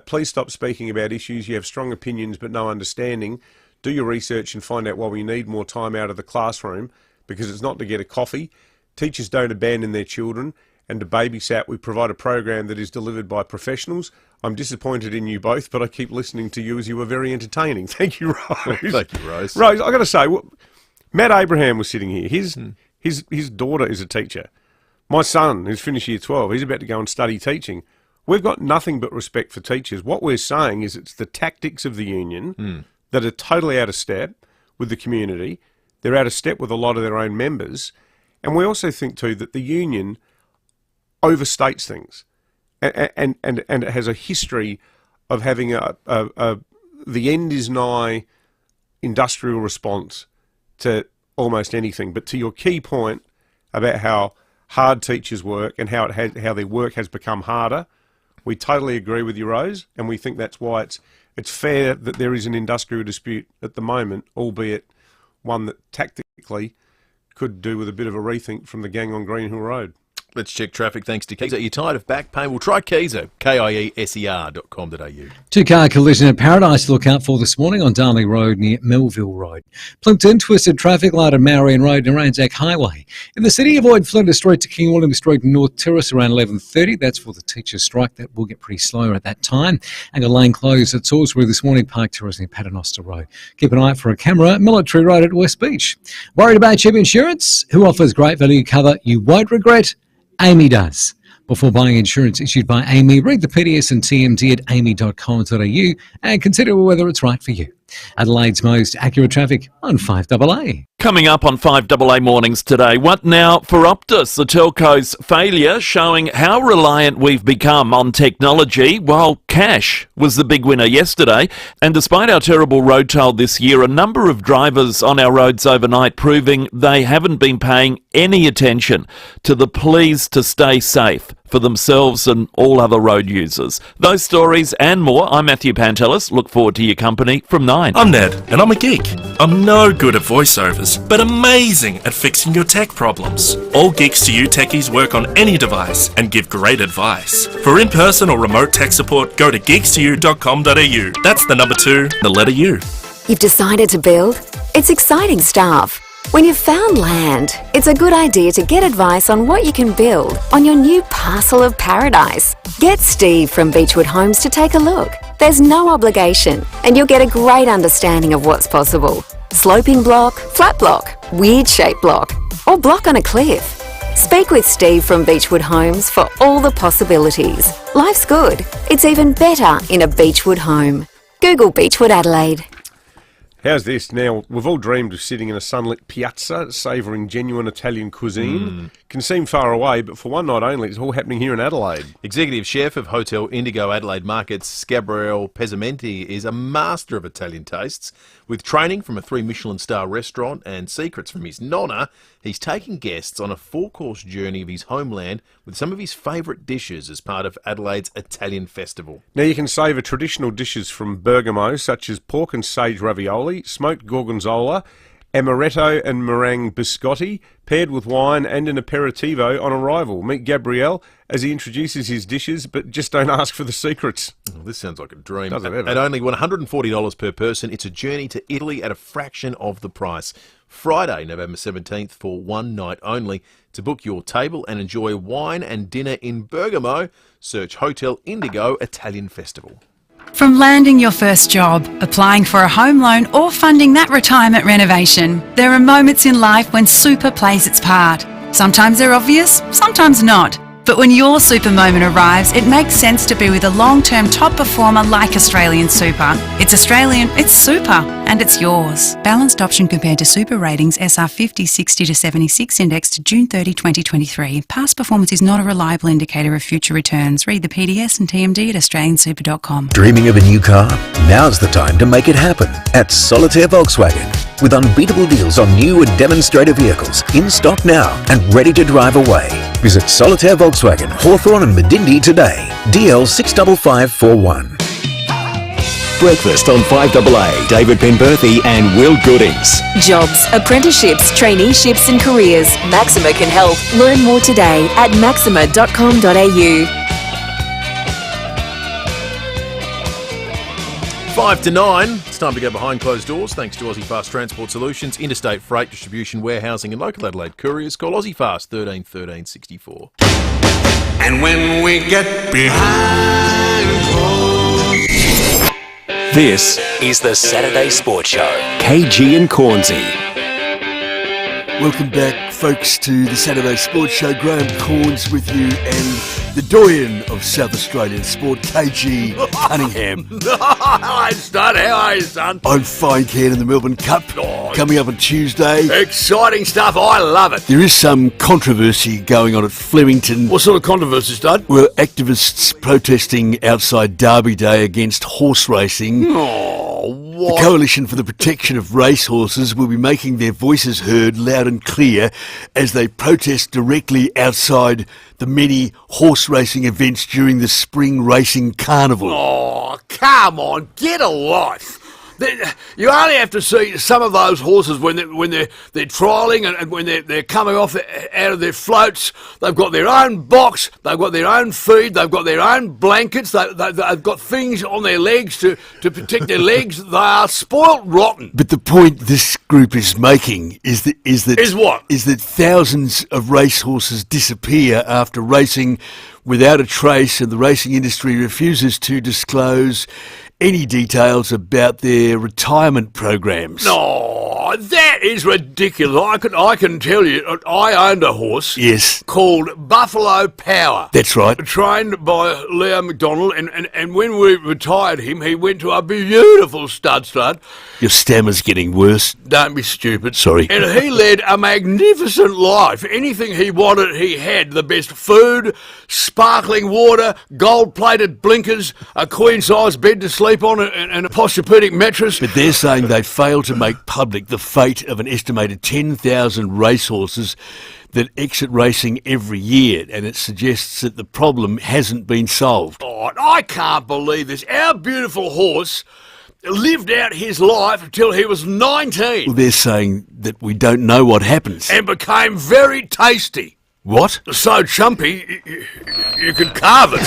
Please stop speaking about issues. You have strong opinions but no understanding. Do your research and find out why we need more time out of the classroom, because it's not to get a coffee. Teachers don't abandon their children, and to babysat, we provide a program that is delivered by professionals. I'm disappointed in you both, but I keep listening to you as you were very entertaining. Thank you, Rose. Thank you, Rose. Rose, I've got to say, Matt Abraham was sitting here. His daughter is a teacher. My son, who's finished year 12, he's about to go and study teaching. We've got nothing but respect for teachers. What we're saying is it's the tactics of the union that are totally out of step with the community. They're out of step with a lot of their own members. And we also think, too, that the union overstates things. And it has a history of having the end is nigh industrial response to almost anything. But to your key point about how hard teachers work and how their work has become harder, we totally agree with you, Rose, and we think that's why it's fair that there is an industrial dispute at the moment, albeit one that tactically could do with a bit of a rethink from the gang on Greenhill Road. Let's check traffic thanks to Keezer. Are you tired of back pain? Well, try Keezer, KIESER.com.au. Two-car collision at Paradise to look out for this morning on Darley Road near Melville Road. Plimpton, twisted traffic light on Marion Road and Anzac Highway. In the city, avoid Flinders Street to King William Street and North Terrace around 11:30. That's for the teachers' strike. That will get pretty slow at that time. And a lane closed at Salisbury this morning, Park Terrace near Paternoster Road. Keep an eye out for a camera, Military Road at West Beach. Worried about cheap insurance? Who offers great value cover you won't regret? Amy does. Before buying insurance issued by Amy, read the PDS and TMD at amy.com.au and consider whether it's right for you. Adelaide's most accurate traffic on 5AA. Coming up on 5AA Mornings today, what now for Optus? The telco's failure showing how reliant we've become on technology, while cash was the big winner yesterday. And despite our terrible road toll this year, a number of drivers on our roads overnight proving they haven't been paying any attention to the pleas to stay safe for themselves and all other road users. Those stories and more. I'm Matthew Pantelis. Look forward to your company from 9. I'm Ned, and I'm a geek. I'm no good at voiceovers, but amazing at fixing your tech problems. All Geeks to You techies work on any device and give great advice. For in-person or remote tech support, go to geeks2u.com.au. That's the number 2, the letter U. You've decided to build? It's exciting stuff. When you've found land, it's a good idea to get advice on what you can build on your new parcel of paradise. Get Steve from Beechwood Homes to take a look. There's no obligation, and you'll get a great understanding of what's possible. Sloping block, flat block, weird shaped block, or block on a cliff. Speak with Steve from Beechwood Homes for all the possibilities. Life's good. It's even better in a Beechwood home. Google Beechwood Adelaide. How's this? Now, we've all dreamed of sitting in a sunlit piazza, savouring genuine Italian cuisine. Can seem far away, but for one night only, it's all happening here in Adelaide. Executive Chef of Hotel Indigo Adelaide Markets, Gabriele Pesamenti, is a master of Italian tastes. With training from a 3 Michelin-star restaurant and secrets from his nonna, he's taking guests on a 4-course journey of his homeland with some of his favourite dishes as part of Adelaide's Italian Festival. Now, you can savour traditional dishes from Bergamo, such as pork and sage ravioli, smoked gorgonzola, amaretto and meringue biscotti, paired with wine and an aperitivo on arrival. Meet Gabriel as he introduces his dishes, but just don't ask for the secrets. Oh, this sounds like a dream. Does it ever? At only $140 per person, it's a journey to Italy at a fraction of the price. Friday, November 17th, for one night only. To book your table and enjoy wine and dinner in Bergamo, search Hotel Indigo Italian Festival. From landing your first job, applying for a home loan or funding that retirement renovation, there are moments in life when super plays its part. Sometimes they're obvious, sometimes not. But when your super moment arrives, it makes sense to be with a long-term top performer like Australian Super. It's Australian, it's super, and it's yours. Balanced option compared to super ratings SR50 60 to 76 index to June 30, 2023. Past performance is not a reliable indicator of future returns. Read the PDS and TMD at australiansuper.com. Dreaming of a new car? Now's the time to make it happen at Solitaire Volkswagen. With unbeatable deals on new and demonstrator vehicles in stock now and ready to drive away. Visit Solitaire Volkswagen, Hawthorne and Medindi today. DL 65541. Breakfast on 5AA. David Penberthy and Will Goodings. Jobs, apprenticeships, traineeships and careers. Maxima can help. Learn more today at maxima.com.au. 5 to 9, it's time to go behind closed doors thanks to Aussie Fast Transport Solutions, interstate freight distribution, warehousing and local Adelaide couriers. Call Aussie Fast 13 13 64. And when we get behind closed... This is the Saturday Sports Show. KG and Cornsey. Welcome back, folks, to the Saturday Sports Show. Graham Corns with you and the doyen of South Australian sport, KG Cunningham. Hello, Stud. How are you, son? I'm fine, Ken, in the Melbourne Cup coming up on Tuesday. Exciting stuff. I love it. There is some controversy going on at Flemington. What sort of controversy, Stud? Well, activists protesting outside Derby Day against horse racing. Oh, what? The Coalition for the Protection of Racehorses will be making their voices heard loud and clear as they protest directly outside the many horse racing events during the Spring Racing Carnival. Oh, come on, get a life. You only have to see some of those horses when they're trialling and when they're coming off out of their floats. They've got their own box, they've got their own feed, they've got their own blankets, they've got things on their legs to protect their legs. They are spoilt rotten. But the point this group is making is that thousands of racehorses disappear after racing without a trace, and the racing industry refuses to disclose any details about their retirement programs. No, that is ridiculous. I can tell you, I owned a horse. Yes. Called Buffalo Power. That's right. Trained by Leo McDonald, and when we retired him, he went to a beautiful stud. Your stammer's getting worse. Don't be stupid. Sorry. And he led a magnificent life. Anything he wanted, he had. The best food, sparkling water, gold-plated blinkers, a queen-size bed to sleep on, and a Posturepedic mattress. But they're saying they failed to make public the fate of an estimated 10,000 racehorses that exit racing every year, and it suggests that the problem hasn't been solved. Oh, I can't believe this. Our beautiful horse lived out his life until he was 19. Well, they're saying that we don't know what happens. And became very tasty. What? So chumpy, you could carve it.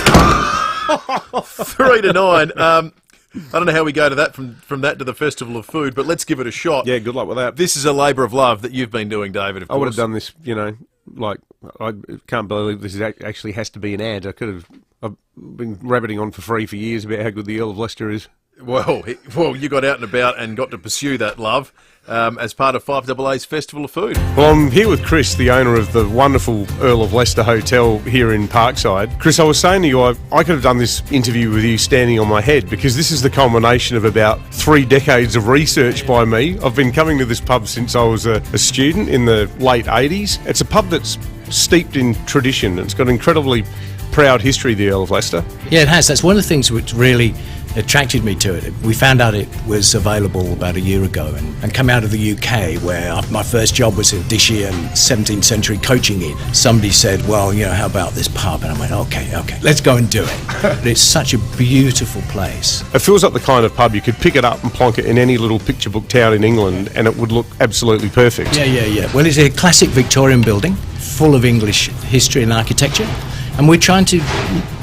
3 to 9. I don't know how we go to that from that to the Festival of Food, but let's give it a shot. Yeah, good luck with that. This is a labour of love that you've been doing, David, of course. I would have done this, I can't believe this actually has to be an ad. I've been rabbiting on for free for years about how good the Earl of Leicester is. Well, you got out and about and got to pursue that love as part of 5AA's Festival of Food. Well, I'm here with Chris, the owner of the wonderful Earl of Leicester Hotel here in Parkside. Chris, I was saying to you, I could have done this interview with you standing on my head, because this is the culmination of about 3 decades of research by me. I've been coming to this pub since I was a student in the late 80s. It's a pub that's steeped in tradition. It's got an incredibly proud history, the Earl of Leicester. Yeah, it has. That's one of the things which really attracted me to it. We found out it was available about a year ago, and come out of the UK, where my first job was at Dishy and 17th century coaching it. Somebody said, well, how about this pub? And I went, okay, let's go and do it. But it's such a beautiful place. It feels like the kind of pub you could pick it up and plonk it in any little picture book town in England and it would look absolutely perfect. Yeah. Well, it's a classic Victorian building, full of English history and architecture. And we're trying to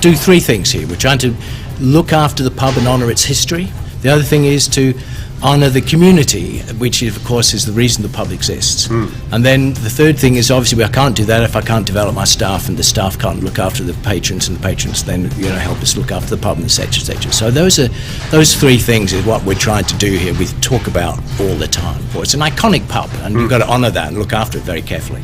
do three things here. We're trying to look after the pub and honour its history. The other thing is to honour the community, which of course is the reason the pub exists. And then the third thing is, obviously I can't do that if I can't develop my staff, and the staff can't look after the patrons, and the patrons then help us look after the pub, and etc. So those three things is what we're trying to do here. We talk about all the time. It's an iconic pub, and you've got to honour that and look after it very carefully.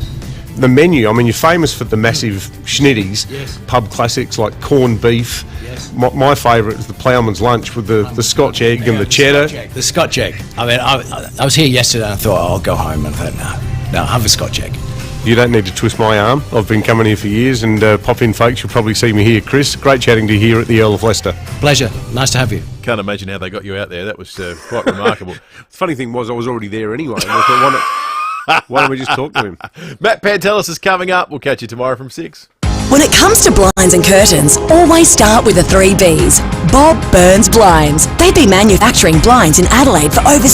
The menu, I mean, you're famous for the massive schnitties, pub classics like corned beef. Yes. My favourite is the ploughman's lunch with the Scotch egg and the cheddar. The Scotch egg. I mean, I was here yesterday and I thought, I'll go home, and I thought, no, have a Scotch egg. You don't need to twist my arm. I've been coming here for years, and pop in, folks. You'll probably see me here. Chris, great chatting to you here at the Earl of Leicester. Pleasure. Nice to have you. Can't imagine how they got you out there. That was quite remarkable. The funny thing was, I was already there anyway. And I thought, why don't we just talk to him? Matt Pantelis is coming up. We'll catch you tomorrow from 6. When it comes to blinds and curtains, always start with the 3 Bs. Bob Burns Blinds. They've been manufacturing blinds in Adelaide for over